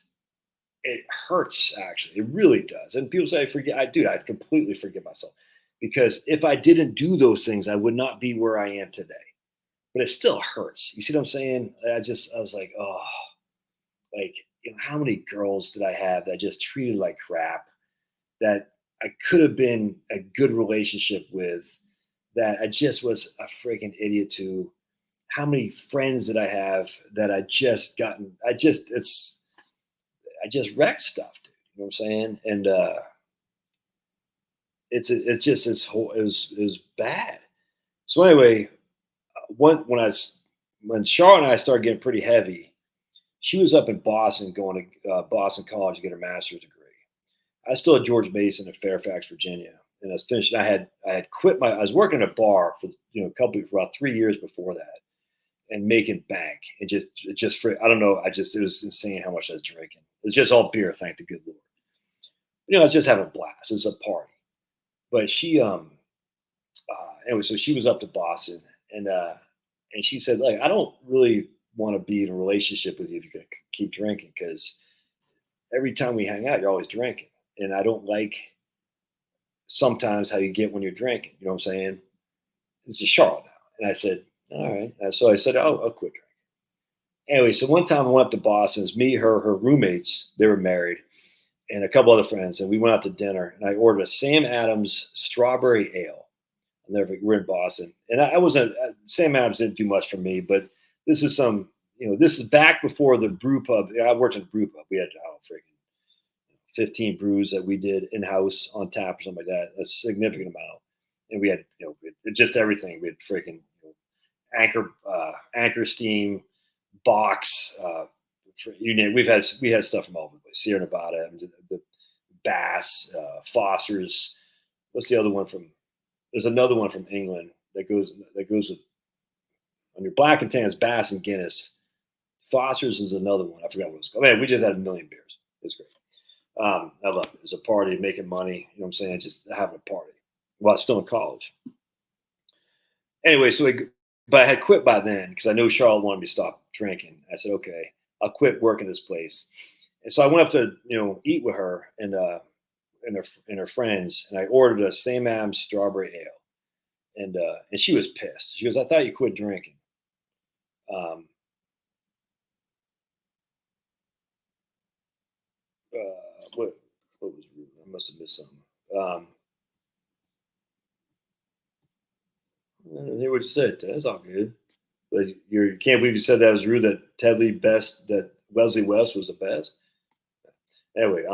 it hurts, actually. It really does. And people say, I'd completely forgive myself. Because if I didn't do those things, I would not be where I am today. But it still hurts. You see what I'm saying? I was like, oh, like, how many girls did I have that just treated like crap, that I could have been a good relationship with, that I just was a freaking idiot to? How many friends did I have that I just wrecked stuff, dude. You know what I'm saying? And it's just this whole, it was bad. So anyway, when Charlotte and I started getting pretty heavy, she was up in Boston going to Boston College to get her master's degree. I was still at George Mason in Fairfax, Virginia, and I was finished. I had quit I was working at a bar for for about 3 years before that, and making bank, and just I don't know. It was insane how much I was drinking. It's just all beer, thank the good Lord. I was just having a blast. It was a party. But she anyway, so she was up to Boston, and she said, like, I don't really want to be in a relationship with you if you're going to keep drinking, because every time we hang out, you're always drinking. And I don't like sometimes how you get when you're drinking. You know what I'm saying? This is Charlotte now. And I said, all right. So I said, oh, I'll quit drinking. Anyway, so one time I went up to Boston. It was me, her roommates, they were married, and a couple other friends. And we went out to dinner, and I ordered a Sam Adams strawberry ale. We're in Boston. And I wasn't, Sam Adams didn't do much for me, but this is some, this is back before the brew pub. I worked in a brew pub. We had, 15 brews that we did in-house on tap or something like that, a significant amount. And we had, just everything. We had freaking Anchor Steam, Box, you name it. We had stuff from all over the place. Sierra Nevada, the Bass, Foster's. What's the other one from? There's another one from England that goes with, on your black and tans, Bass and Guinness. Foster's is another one. I forgot what it was called. Man, we just had a million beers. It's great. I love it. It's a party, making money. You know what I'm saying? Just having a party while I was still in college. Anyway, but I had quit by then because I know Charlotte wanted me to stop drinking. I said, okay, I'll quit working this place. And so I went up to, eat with her and her friends, and I ordered a Sam Adams strawberry ale. And she was pissed. She goes, I thought you quit drinking. What was rude? I must have missed something. I didn't hear what you said. That's all good. But you can't believe you said that was rude, that Wesley West was the best. Anyway,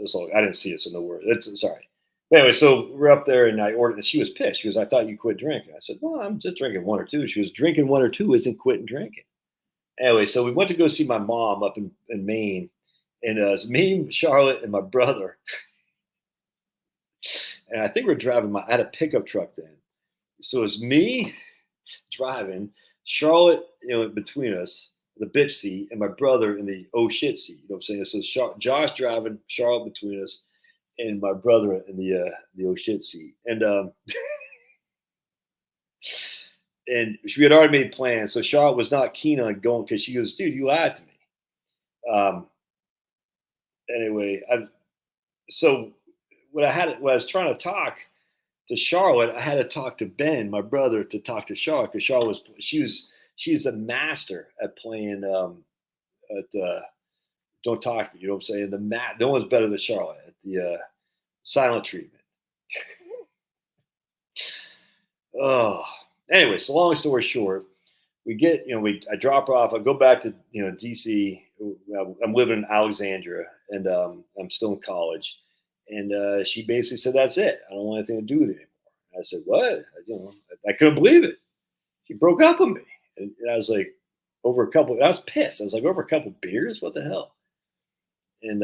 that's all. I didn't see it, so no worries. Sorry. Anyway, so we're up there, and I ordered, and she was pissed. She goes, I thought you quit drinking. I said, well, I'm just drinking one or two. She was drinking one or two isn't quitting drinking. Anyway, so we went to go see my mom up in Maine, and it was me, Charlotte, and my brother. And I think we're driving I had a pickup truck then. So it's me driving, Charlotte, between us, the bitch seat, and my brother in the oh shit seat. You know what I'm saying? So Josh driving, Charlotte between us, and my brother in the oh shit seat. And and we had already made plans. So Charlotte was not keen on going because she goes, dude, you lied to me. Anyway, so when I was trying to talk to Charlotte, I had to talk to Ben, my brother, to talk to Charlotte, because Charlotte she's a master at playing Don't Talk to Me. You know what I'm saying? No one's better than Charlotte at the silent treatment. Oh, anyway, so long story short, we get, I drop her off. I go back to, DC. I'm living in Alexandria, and I'm still in college. And she basically said, that's it. I don't want anything to do with it anymore. I said, what? I couldn't believe it. She broke up with me. And I was like, I was pissed. I was like, over a couple beers? What the hell? And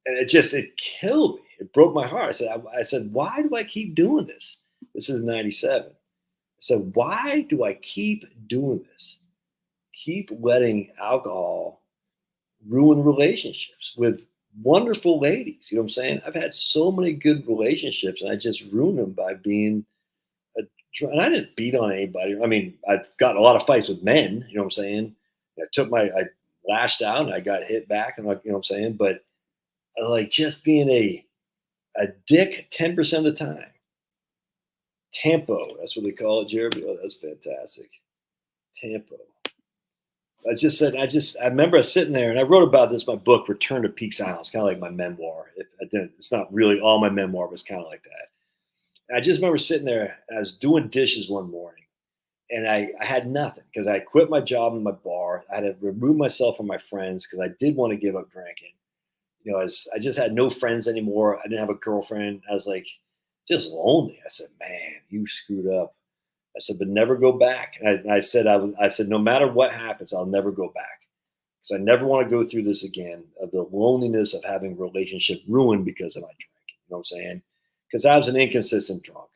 it killed me. It broke my heart. I said, why do I keep doing this? This is 97. I said, why do I keep doing this? Keep letting alcohol ruin relationships with wonderful ladies. You know what I'm saying? I've had so many good relationships, and I just ruined them by being and I didn't beat on anybody. I mean, I've got a lot of fights with men, you know what I'm saying? I lashed out and I got hit back, and you know what I'm saying? But like just being a dick 10% of the time. Tempo, that's what they call it, Jeremy. Oh, that's fantastic. Tempo. I remember sitting there, and I wrote about this in my book, Return to Peak Silence, kind of like my memoir. It's not really all my memoir, but it's kind of like that. And I just remember sitting there, and I was doing dishes one morning, and I had nothing because I quit my job in my bar. I had to remove myself from my friends because I did want to give up drinking. I just had no friends anymore. I didn't have a girlfriend. I was like, just lonely. I said, man, you screwed up. I said, but never go back. And I said, no matter what happens, I'll never go back. Because I never want to go through this again, of the loneliness of having a relationship ruined because of my drinking. You know what I'm saying? Because I was an inconsistent drunk.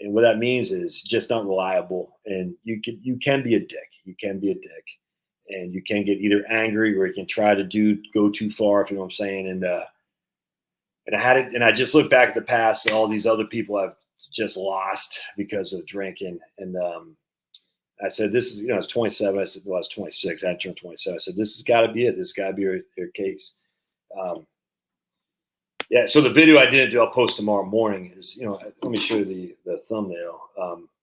And what that means is just not reliable. And you can be a dick. You can be a dick. And you can get either angry, or you can try to go too far, if you know what I'm saying. And I had it, and I just look back at the past and all these other people I've just lost because of drinking. And I said, this is, I was 27. I said, well, I was 26. I had turned 27. I said, this has got to be it. This has got to be your case. Yeah. So the video I didn't do, I'll post tomorrow morning is, let me show you the thumbnail.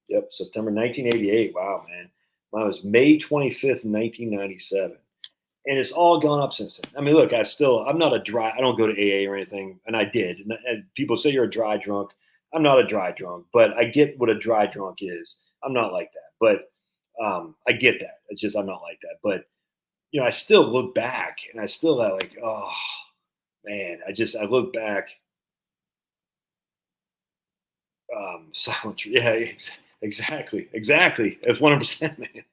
Yep. September 1988. Wow, man. Mine was May 25th, 1997. And it's all gone up since then. I mean, look, I'm not I don't go to AA or anything. And I did. And people say you're a dry drunk. I'm not a dry drunk, but I get what a dry drunk is. I'm not like that. But I get that. It's just, I'm not like that. But, I still look back and I still like, oh man, I look back. Silent. Yeah, exactly. That's 100%, man.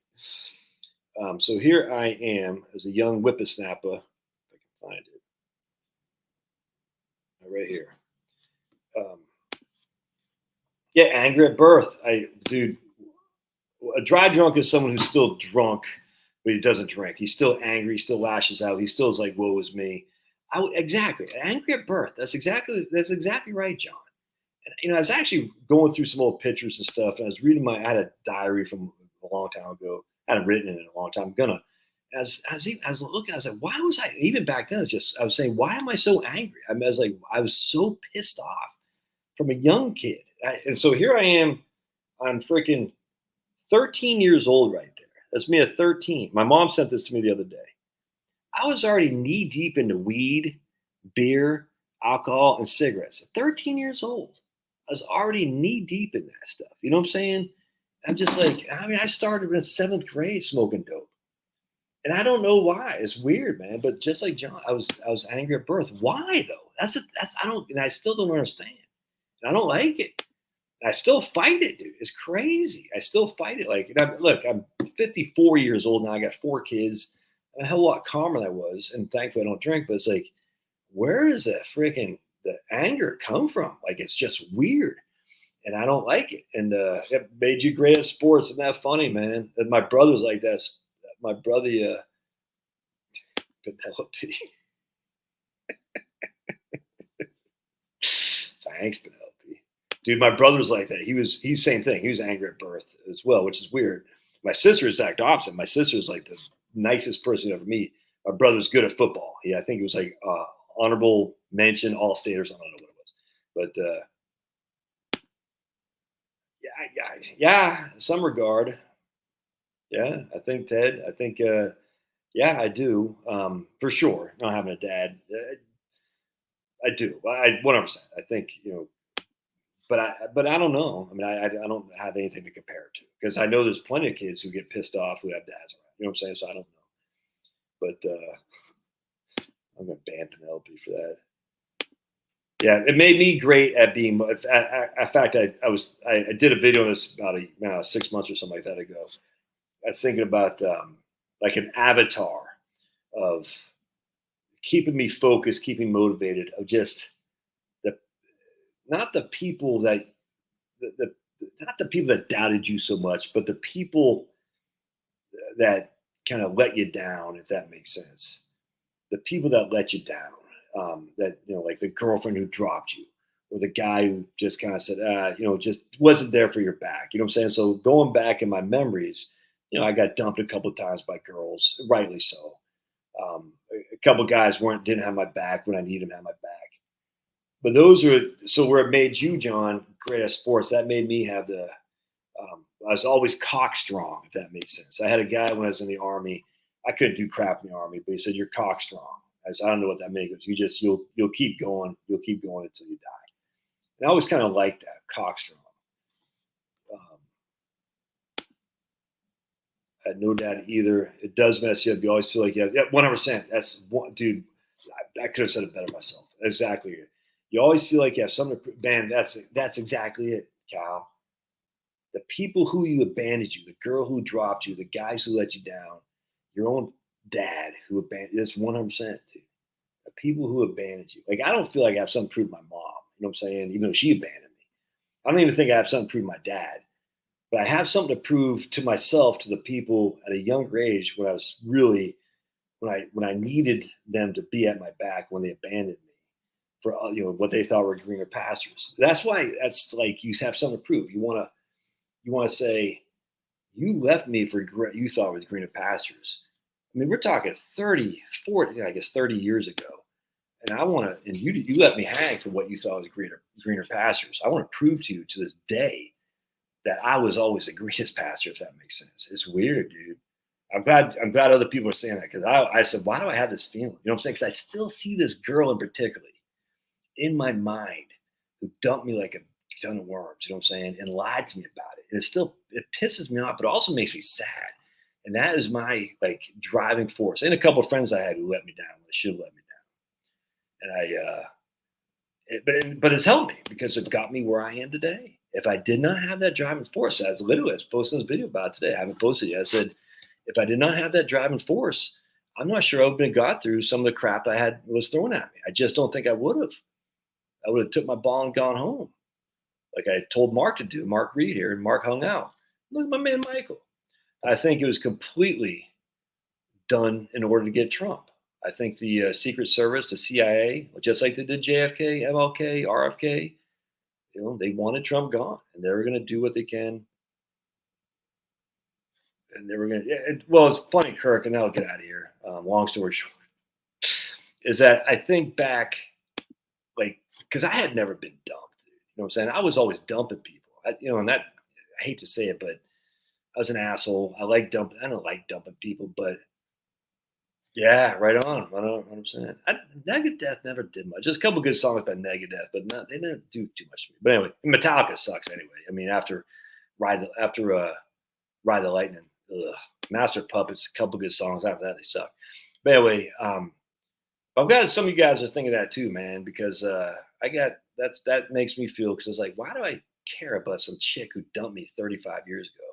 So here I am as a young whippersnapper. If I can find it. Right here. Yeah, anger at birth. Dude, a dry drunk is someone who's still drunk, but he doesn't drink. He's still angry. He still lashes out. He still is like, woe is me. Exactly. Angry at birth. That's exactly right, John. And, I was actually going through some old pictures and stuff, and I was reading I had a diary from a long time ago. I hadn't written it in a long time. I was looking, I was like, why was I, even back then, I was saying, why am I so angry? I was like, I was so pissed off from a young kid. And so here I am, I'm freaking 13 years old right there. That's me at 13. My mom sent this to me the other day. I was already knee deep into weed, beer, alcohol, and cigarettes. At 13 years old, I was already knee deep in that stuff. You know what I'm saying? I'm just like, I started in 7th grade smoking dope. And I don't know why. It's weird, man. But just like John, I was angry at birth. Why though? I still don't understand. And I don't like it. I still fight it, dude. It's crazy. I still fight it. Like, I'm 54 years old now. I got 4 kids. I'm a hell of a lot calmer than I was. And thankfully I don't drink, but it's like, where does the anger come from? Like, it's just weird. And I don't like it. And it made you great at sports. Isn't that funny, man? And my brother was like that. My brother, Penelope. Thanks, Penelope. Dude, my brother was like that. He's same thing. He was angry at birth as well, which is weird. My sister is the exact opposite. My sister is like the nicest person you ever meet. My brother's good at football. Yeah, I think it was like honorable mention, all staters. I don't know what it was, but yeah, in some regard. Yeah, I think Ted. I think yeah, I do for sure. Not having a dad, I do. 100%. I think but I don't know. I mean, I don't have anything to compare it to because I know there's plenty of kids who get pissed off who have dads around. You know what I'm saying? So I don't know. But I'm gonna ban Penelope for that. Yeah, it made me great at being. In fact, I did a video on this about 6 months or something like that ago. I was thinking about like an avatar of keeping me focused, keeping motivated, of just not the people that not the people that doubted you so much, but the people that kind of let you down, if that makes sense. The people that let you down, that like the girlfriend who dropped you, or the guy who just kind of said, just wasn't there for your back. You know what I'm saying? So going back in my memories, I got dumped a couple of times by girls, rightly so. A couple of guys didn't have my back when I needed them to have my back. But where it made you, John, great at sports, that made me have I was always cock strong, if that makes sense. I had a guy when I was in the Army, I couldn't do crap in the Army, but he said, you're cock strong. I said, I don't know what that means. You'll keep going. You'll keep going until you die. And I always kind of liked that, cock strong. I had no doubt either. It does mess you up. You always feel like you have 100%. That's one, dude. I could have said it better myself. Exactly. You always feel like you have something to, man, that's exactly it, Cal. The people who you abandoned you, the girl who dropped you, the guys who let you down, your own dad who abandoned you, that's 100%, dude. The people who abandoned you. Like, I don't feel like I have something to prove to my mom. You know what I'm saying? Even though she abandoned me. I don't even think I have something to prove to my dad. But I have something to prove to myself, to the people at a younger age when I was really, when I needed them to be at my back when they abandoned me. for what they thought were greener pastures. That's why that's like you have something to prove. You want to say you left me for you thought was greener pastures. I mean, we're talking 30, 40, I guess 30 years ago. And I want to, and you let me hang for what you thought was greener pastures. I want to prove to you to this day that I was always the greenest pasture, if that makes sense. It's weird, dude. I'm glad other people are saying that, because I said, why do I have this feeling? You know what I'm saying? Because I still see this girl in particular in my mind who dumped me like a ton of worms, you know what I'm saying, and lied to me about it. And it pisses me off, but it also makes me sad. And that is my like driving force. And a couple of friends I had who let me down. They should have let me down. And but it's helped me because it got me where I am today. If I did not have that driving force, as literally I was posting this video about it today, I haven't posted it yet. I said, if I did not have that driving force, I'm not sure I would have got through some of the crap I had was thrown at me. I just don't think I would have. I would have took my ball and gone home, like I told Mark to do. Mark Reed here, and Mark hung out. Look at my man Michael. I think it was completely done in order to get Trump. I think the Secret Service, the CIA, just like they did JFK, MLK, RFK, they wanted Trump gone, and they were going to do what they can. And they were going to, well, it's funny, Kirk, and I'll get out of here. Long story short, is that I think back, like, because I had never been dumped. You know what I'm saying? I was always dumping people. And that, I hate to say it, but I was an asshole. I don't like dumping people, but yeah, right on. I don't know what I'm saying. Negative never did much. Just a couple good songs by Negative, but they didn't do too much for me. But anyway, Metallica sucks anyway. I mean, after Ride the Lightning, Master of Puppets, a couple good songs. After that, they suck. But anyway, I'm glad some of you guys are thinking that too, man, because that makes me feel, because it's like, why do I care about some chick who dumped me 35 years ago?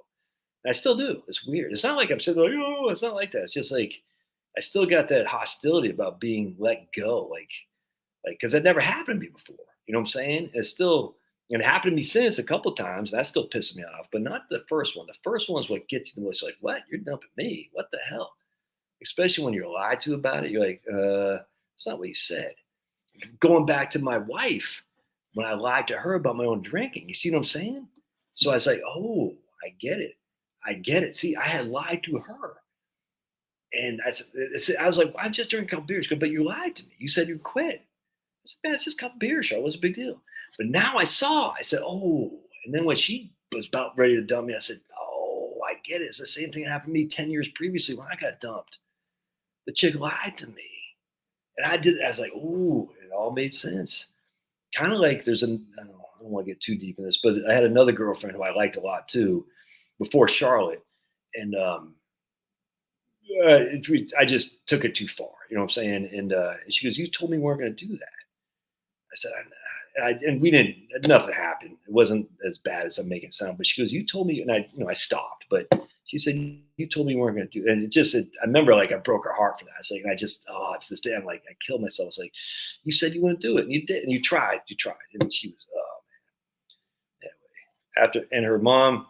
And I still do. It's weird. It's not like I'm sitting like, oh, it's not like that. It's just like I still got that hostility about being let go, like because that never happened to me before. You know what I'm saying? It happened to me since a couple of times. That's still pissing me off, but not the first one. The first one is what gets you the most. Like, what? You're dumping me? What the hell? Especially when you're lied to about it. You're like, it's not what you said. Going back to my wife, when I lied to her about my own drinking, you see what I'm saying? So I was like, oh, I get it. See, I had lied to her. And I was like, well, I'm just drinking a couple beers. But you lied to me. You said you quit. I said, man, it's just a couple beers. It was a big deal. But now I said, oh. And then when she was about ready to dump me, I said, oh, I get it. It's the same thing that happened to me 10 years previously when I got dumped. The chick lied to me. And I was like, oh, it all made sense. Kind of like I don't want to get too deep in this, but I had another girlfriend who I liked a lot too before Charlotte. And I just took it too far, you know what I'm saying? And she goes, you told me we weren't going to do that. I said, and we didn't, nothing happened. It wasn't as bad as I'm making it sound, but she goes, you told me, and I stopped, but she said, you told me we weren't going to do it. And I remember like I broke her heart for that. I was like, and it's this day, I'm like, I killed myself. I was like, you said you wouldn't do it, and you did, and you tried. And she was, oh man. Anyway, and her mom,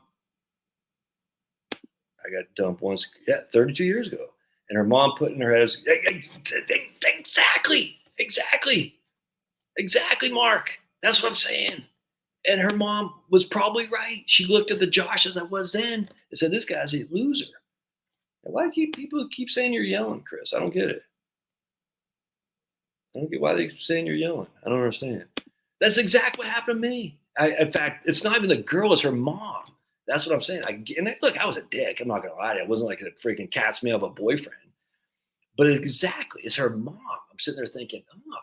I got dumped once, 32 years ago. And her mom put in her head, exactly, Mark. That's what I'm saying. And her mom was probably right. She looked at the Josh as I was then and said, this guy's a loser. And why do people keep saying you're yelling, Chris? I don't get it. I don't get why they keep saying you're yelling. I don't understand. That's exactly what happened to me. In fact, it's not even the girl, it's her mom. That's what I'm saying. Look, I was a dick. I'm not going to lie to you. I wasn't like a freaking cat's meow of a boyfriend. But exactly, it's her mom. I'm sitting there thinking, oh,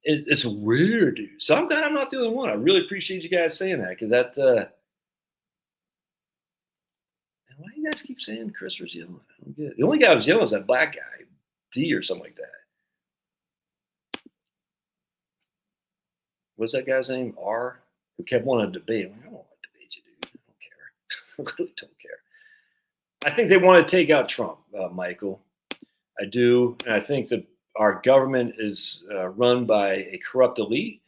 it's weird, dude. So I'm glad I'm not the only one. I really appreciate you guys saying that, because why do you guys keep saying Chris was yelling? I don't get it. The only guy who was yelling was that black guy, D or something like that. What's that guy's name? R, who kept wanting to debate. I'm like, I don't want to debate you, dude. I don't care. I really don't care. I think they want to take out Trump, Michael. I do. And I think that our government is run by a corrupt elite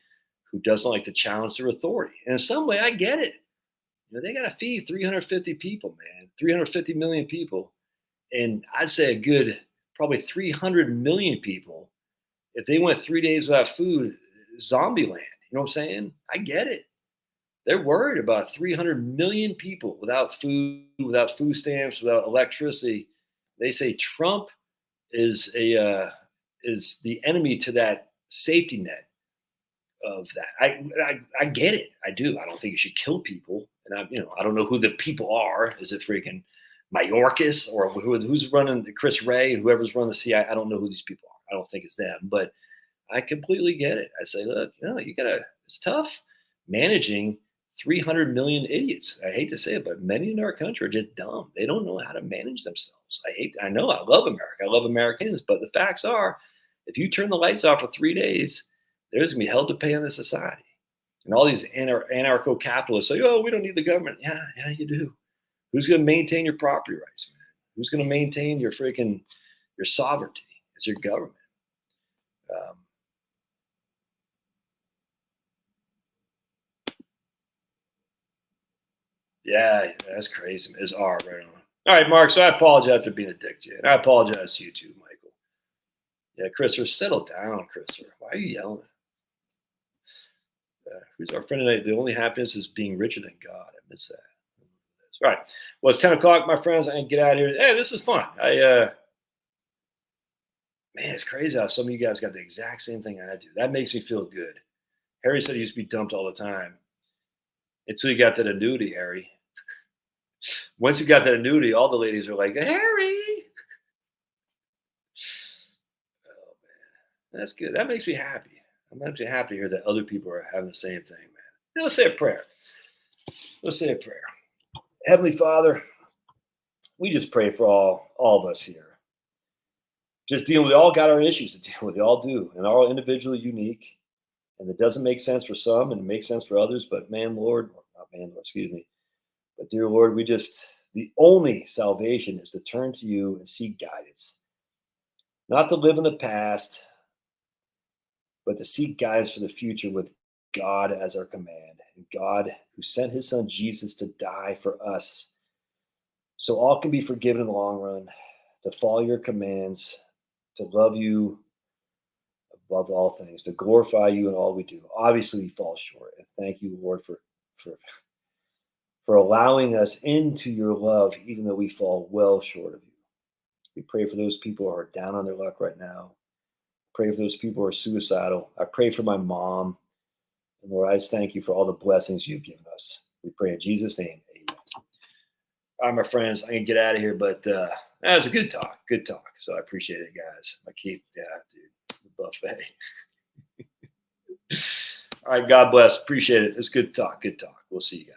who doesn't like to challenge their authority. And in some way, I get it. They got to feed 350 people, man, 350 million people. And I'd say a good probably 300 million people, if they went 3 days without food, zombie land. You know what I'm saying? I get it. They're worried about 300 million people without food, without food stamps, without electricity. They say Trump is the enemy to that safety net of that. I get it. I do. I don't think you should kill people. And I don't know who the people are. Is it freaking Mayorkas or who's running Chris Wray and whoever's running the CIA? I don't know who these people are. I don't think it's them, but I completely get it. I say, look, it's tough managing 300 million idiots. I hate to say it, but many in our country are just dumb. They don't know how to manage themselves. I know I love America. I love Americans, but the facts are, if you turn the lights off for 3 days, there's gonna be hell to pay in this society. And all these anarcho-capitalists say, oh, we don't need the government. Yeah, you do. Who's gonna maintain your property rights, man? Who's gonna maintain your sovereignty? It's your government. Yeah, that's crazy. It's R right on. All right, Mark. So I apologize for being a dick to you. And I apologize to you too, Michael. Yeah, Christopher, settle down, Christopher. Why are you yelling? Who's our friend tonight? The only happiness is being richer than God. I miss that. All right. Well, it's 10 o'clock, my friends. I can get out of here. Hey, this is fun. Man, it's crazy how some of you guys got the exact same thing I do. That makes me feel good. Harry said he used to be dumped all the time. Until you got that annuity, Harry. Once you got that annuity, all the ladies are like, Harry. Oh, man. That's good. That makes me happy. I'm actually happy to hear that other people are having the same thing, man. Let's say a prayer. Let's say a prayer. Heavenly Father, we just pray for all of us here. Just dealing with, we all got our issues to deal with. We all do. And they're all individually unique. And it doesn't make sense for some and it makes sense for others. But excuse me. But dear Lord, the only salvation is to turn to you and seek guidance. Not to live in the past, but to seek guidance for the future with God as our command. And God who sent his son Jesus to die for us. So all can be forgiven in the long run, to follow your commands, to love you above all things, to glorify you in all we do. Obviously, we fall short. And thank you, Lord, for allowing us into your love, even though we fall well short of you. We pray for those people who are down on their luck right now. Pray for those people who are suicidal. I pray for my mom. And Lord, I just thank you for all the blessings you've given us. We pray in Jesus' name. Amen. All right, my friends, I can get out of here, but that was a good talk. Good talk. So I appreciate it, guys. Dude, the buffet. All right, God bless. Appreciate it. It's good talk. Good talk. We'll see you guys.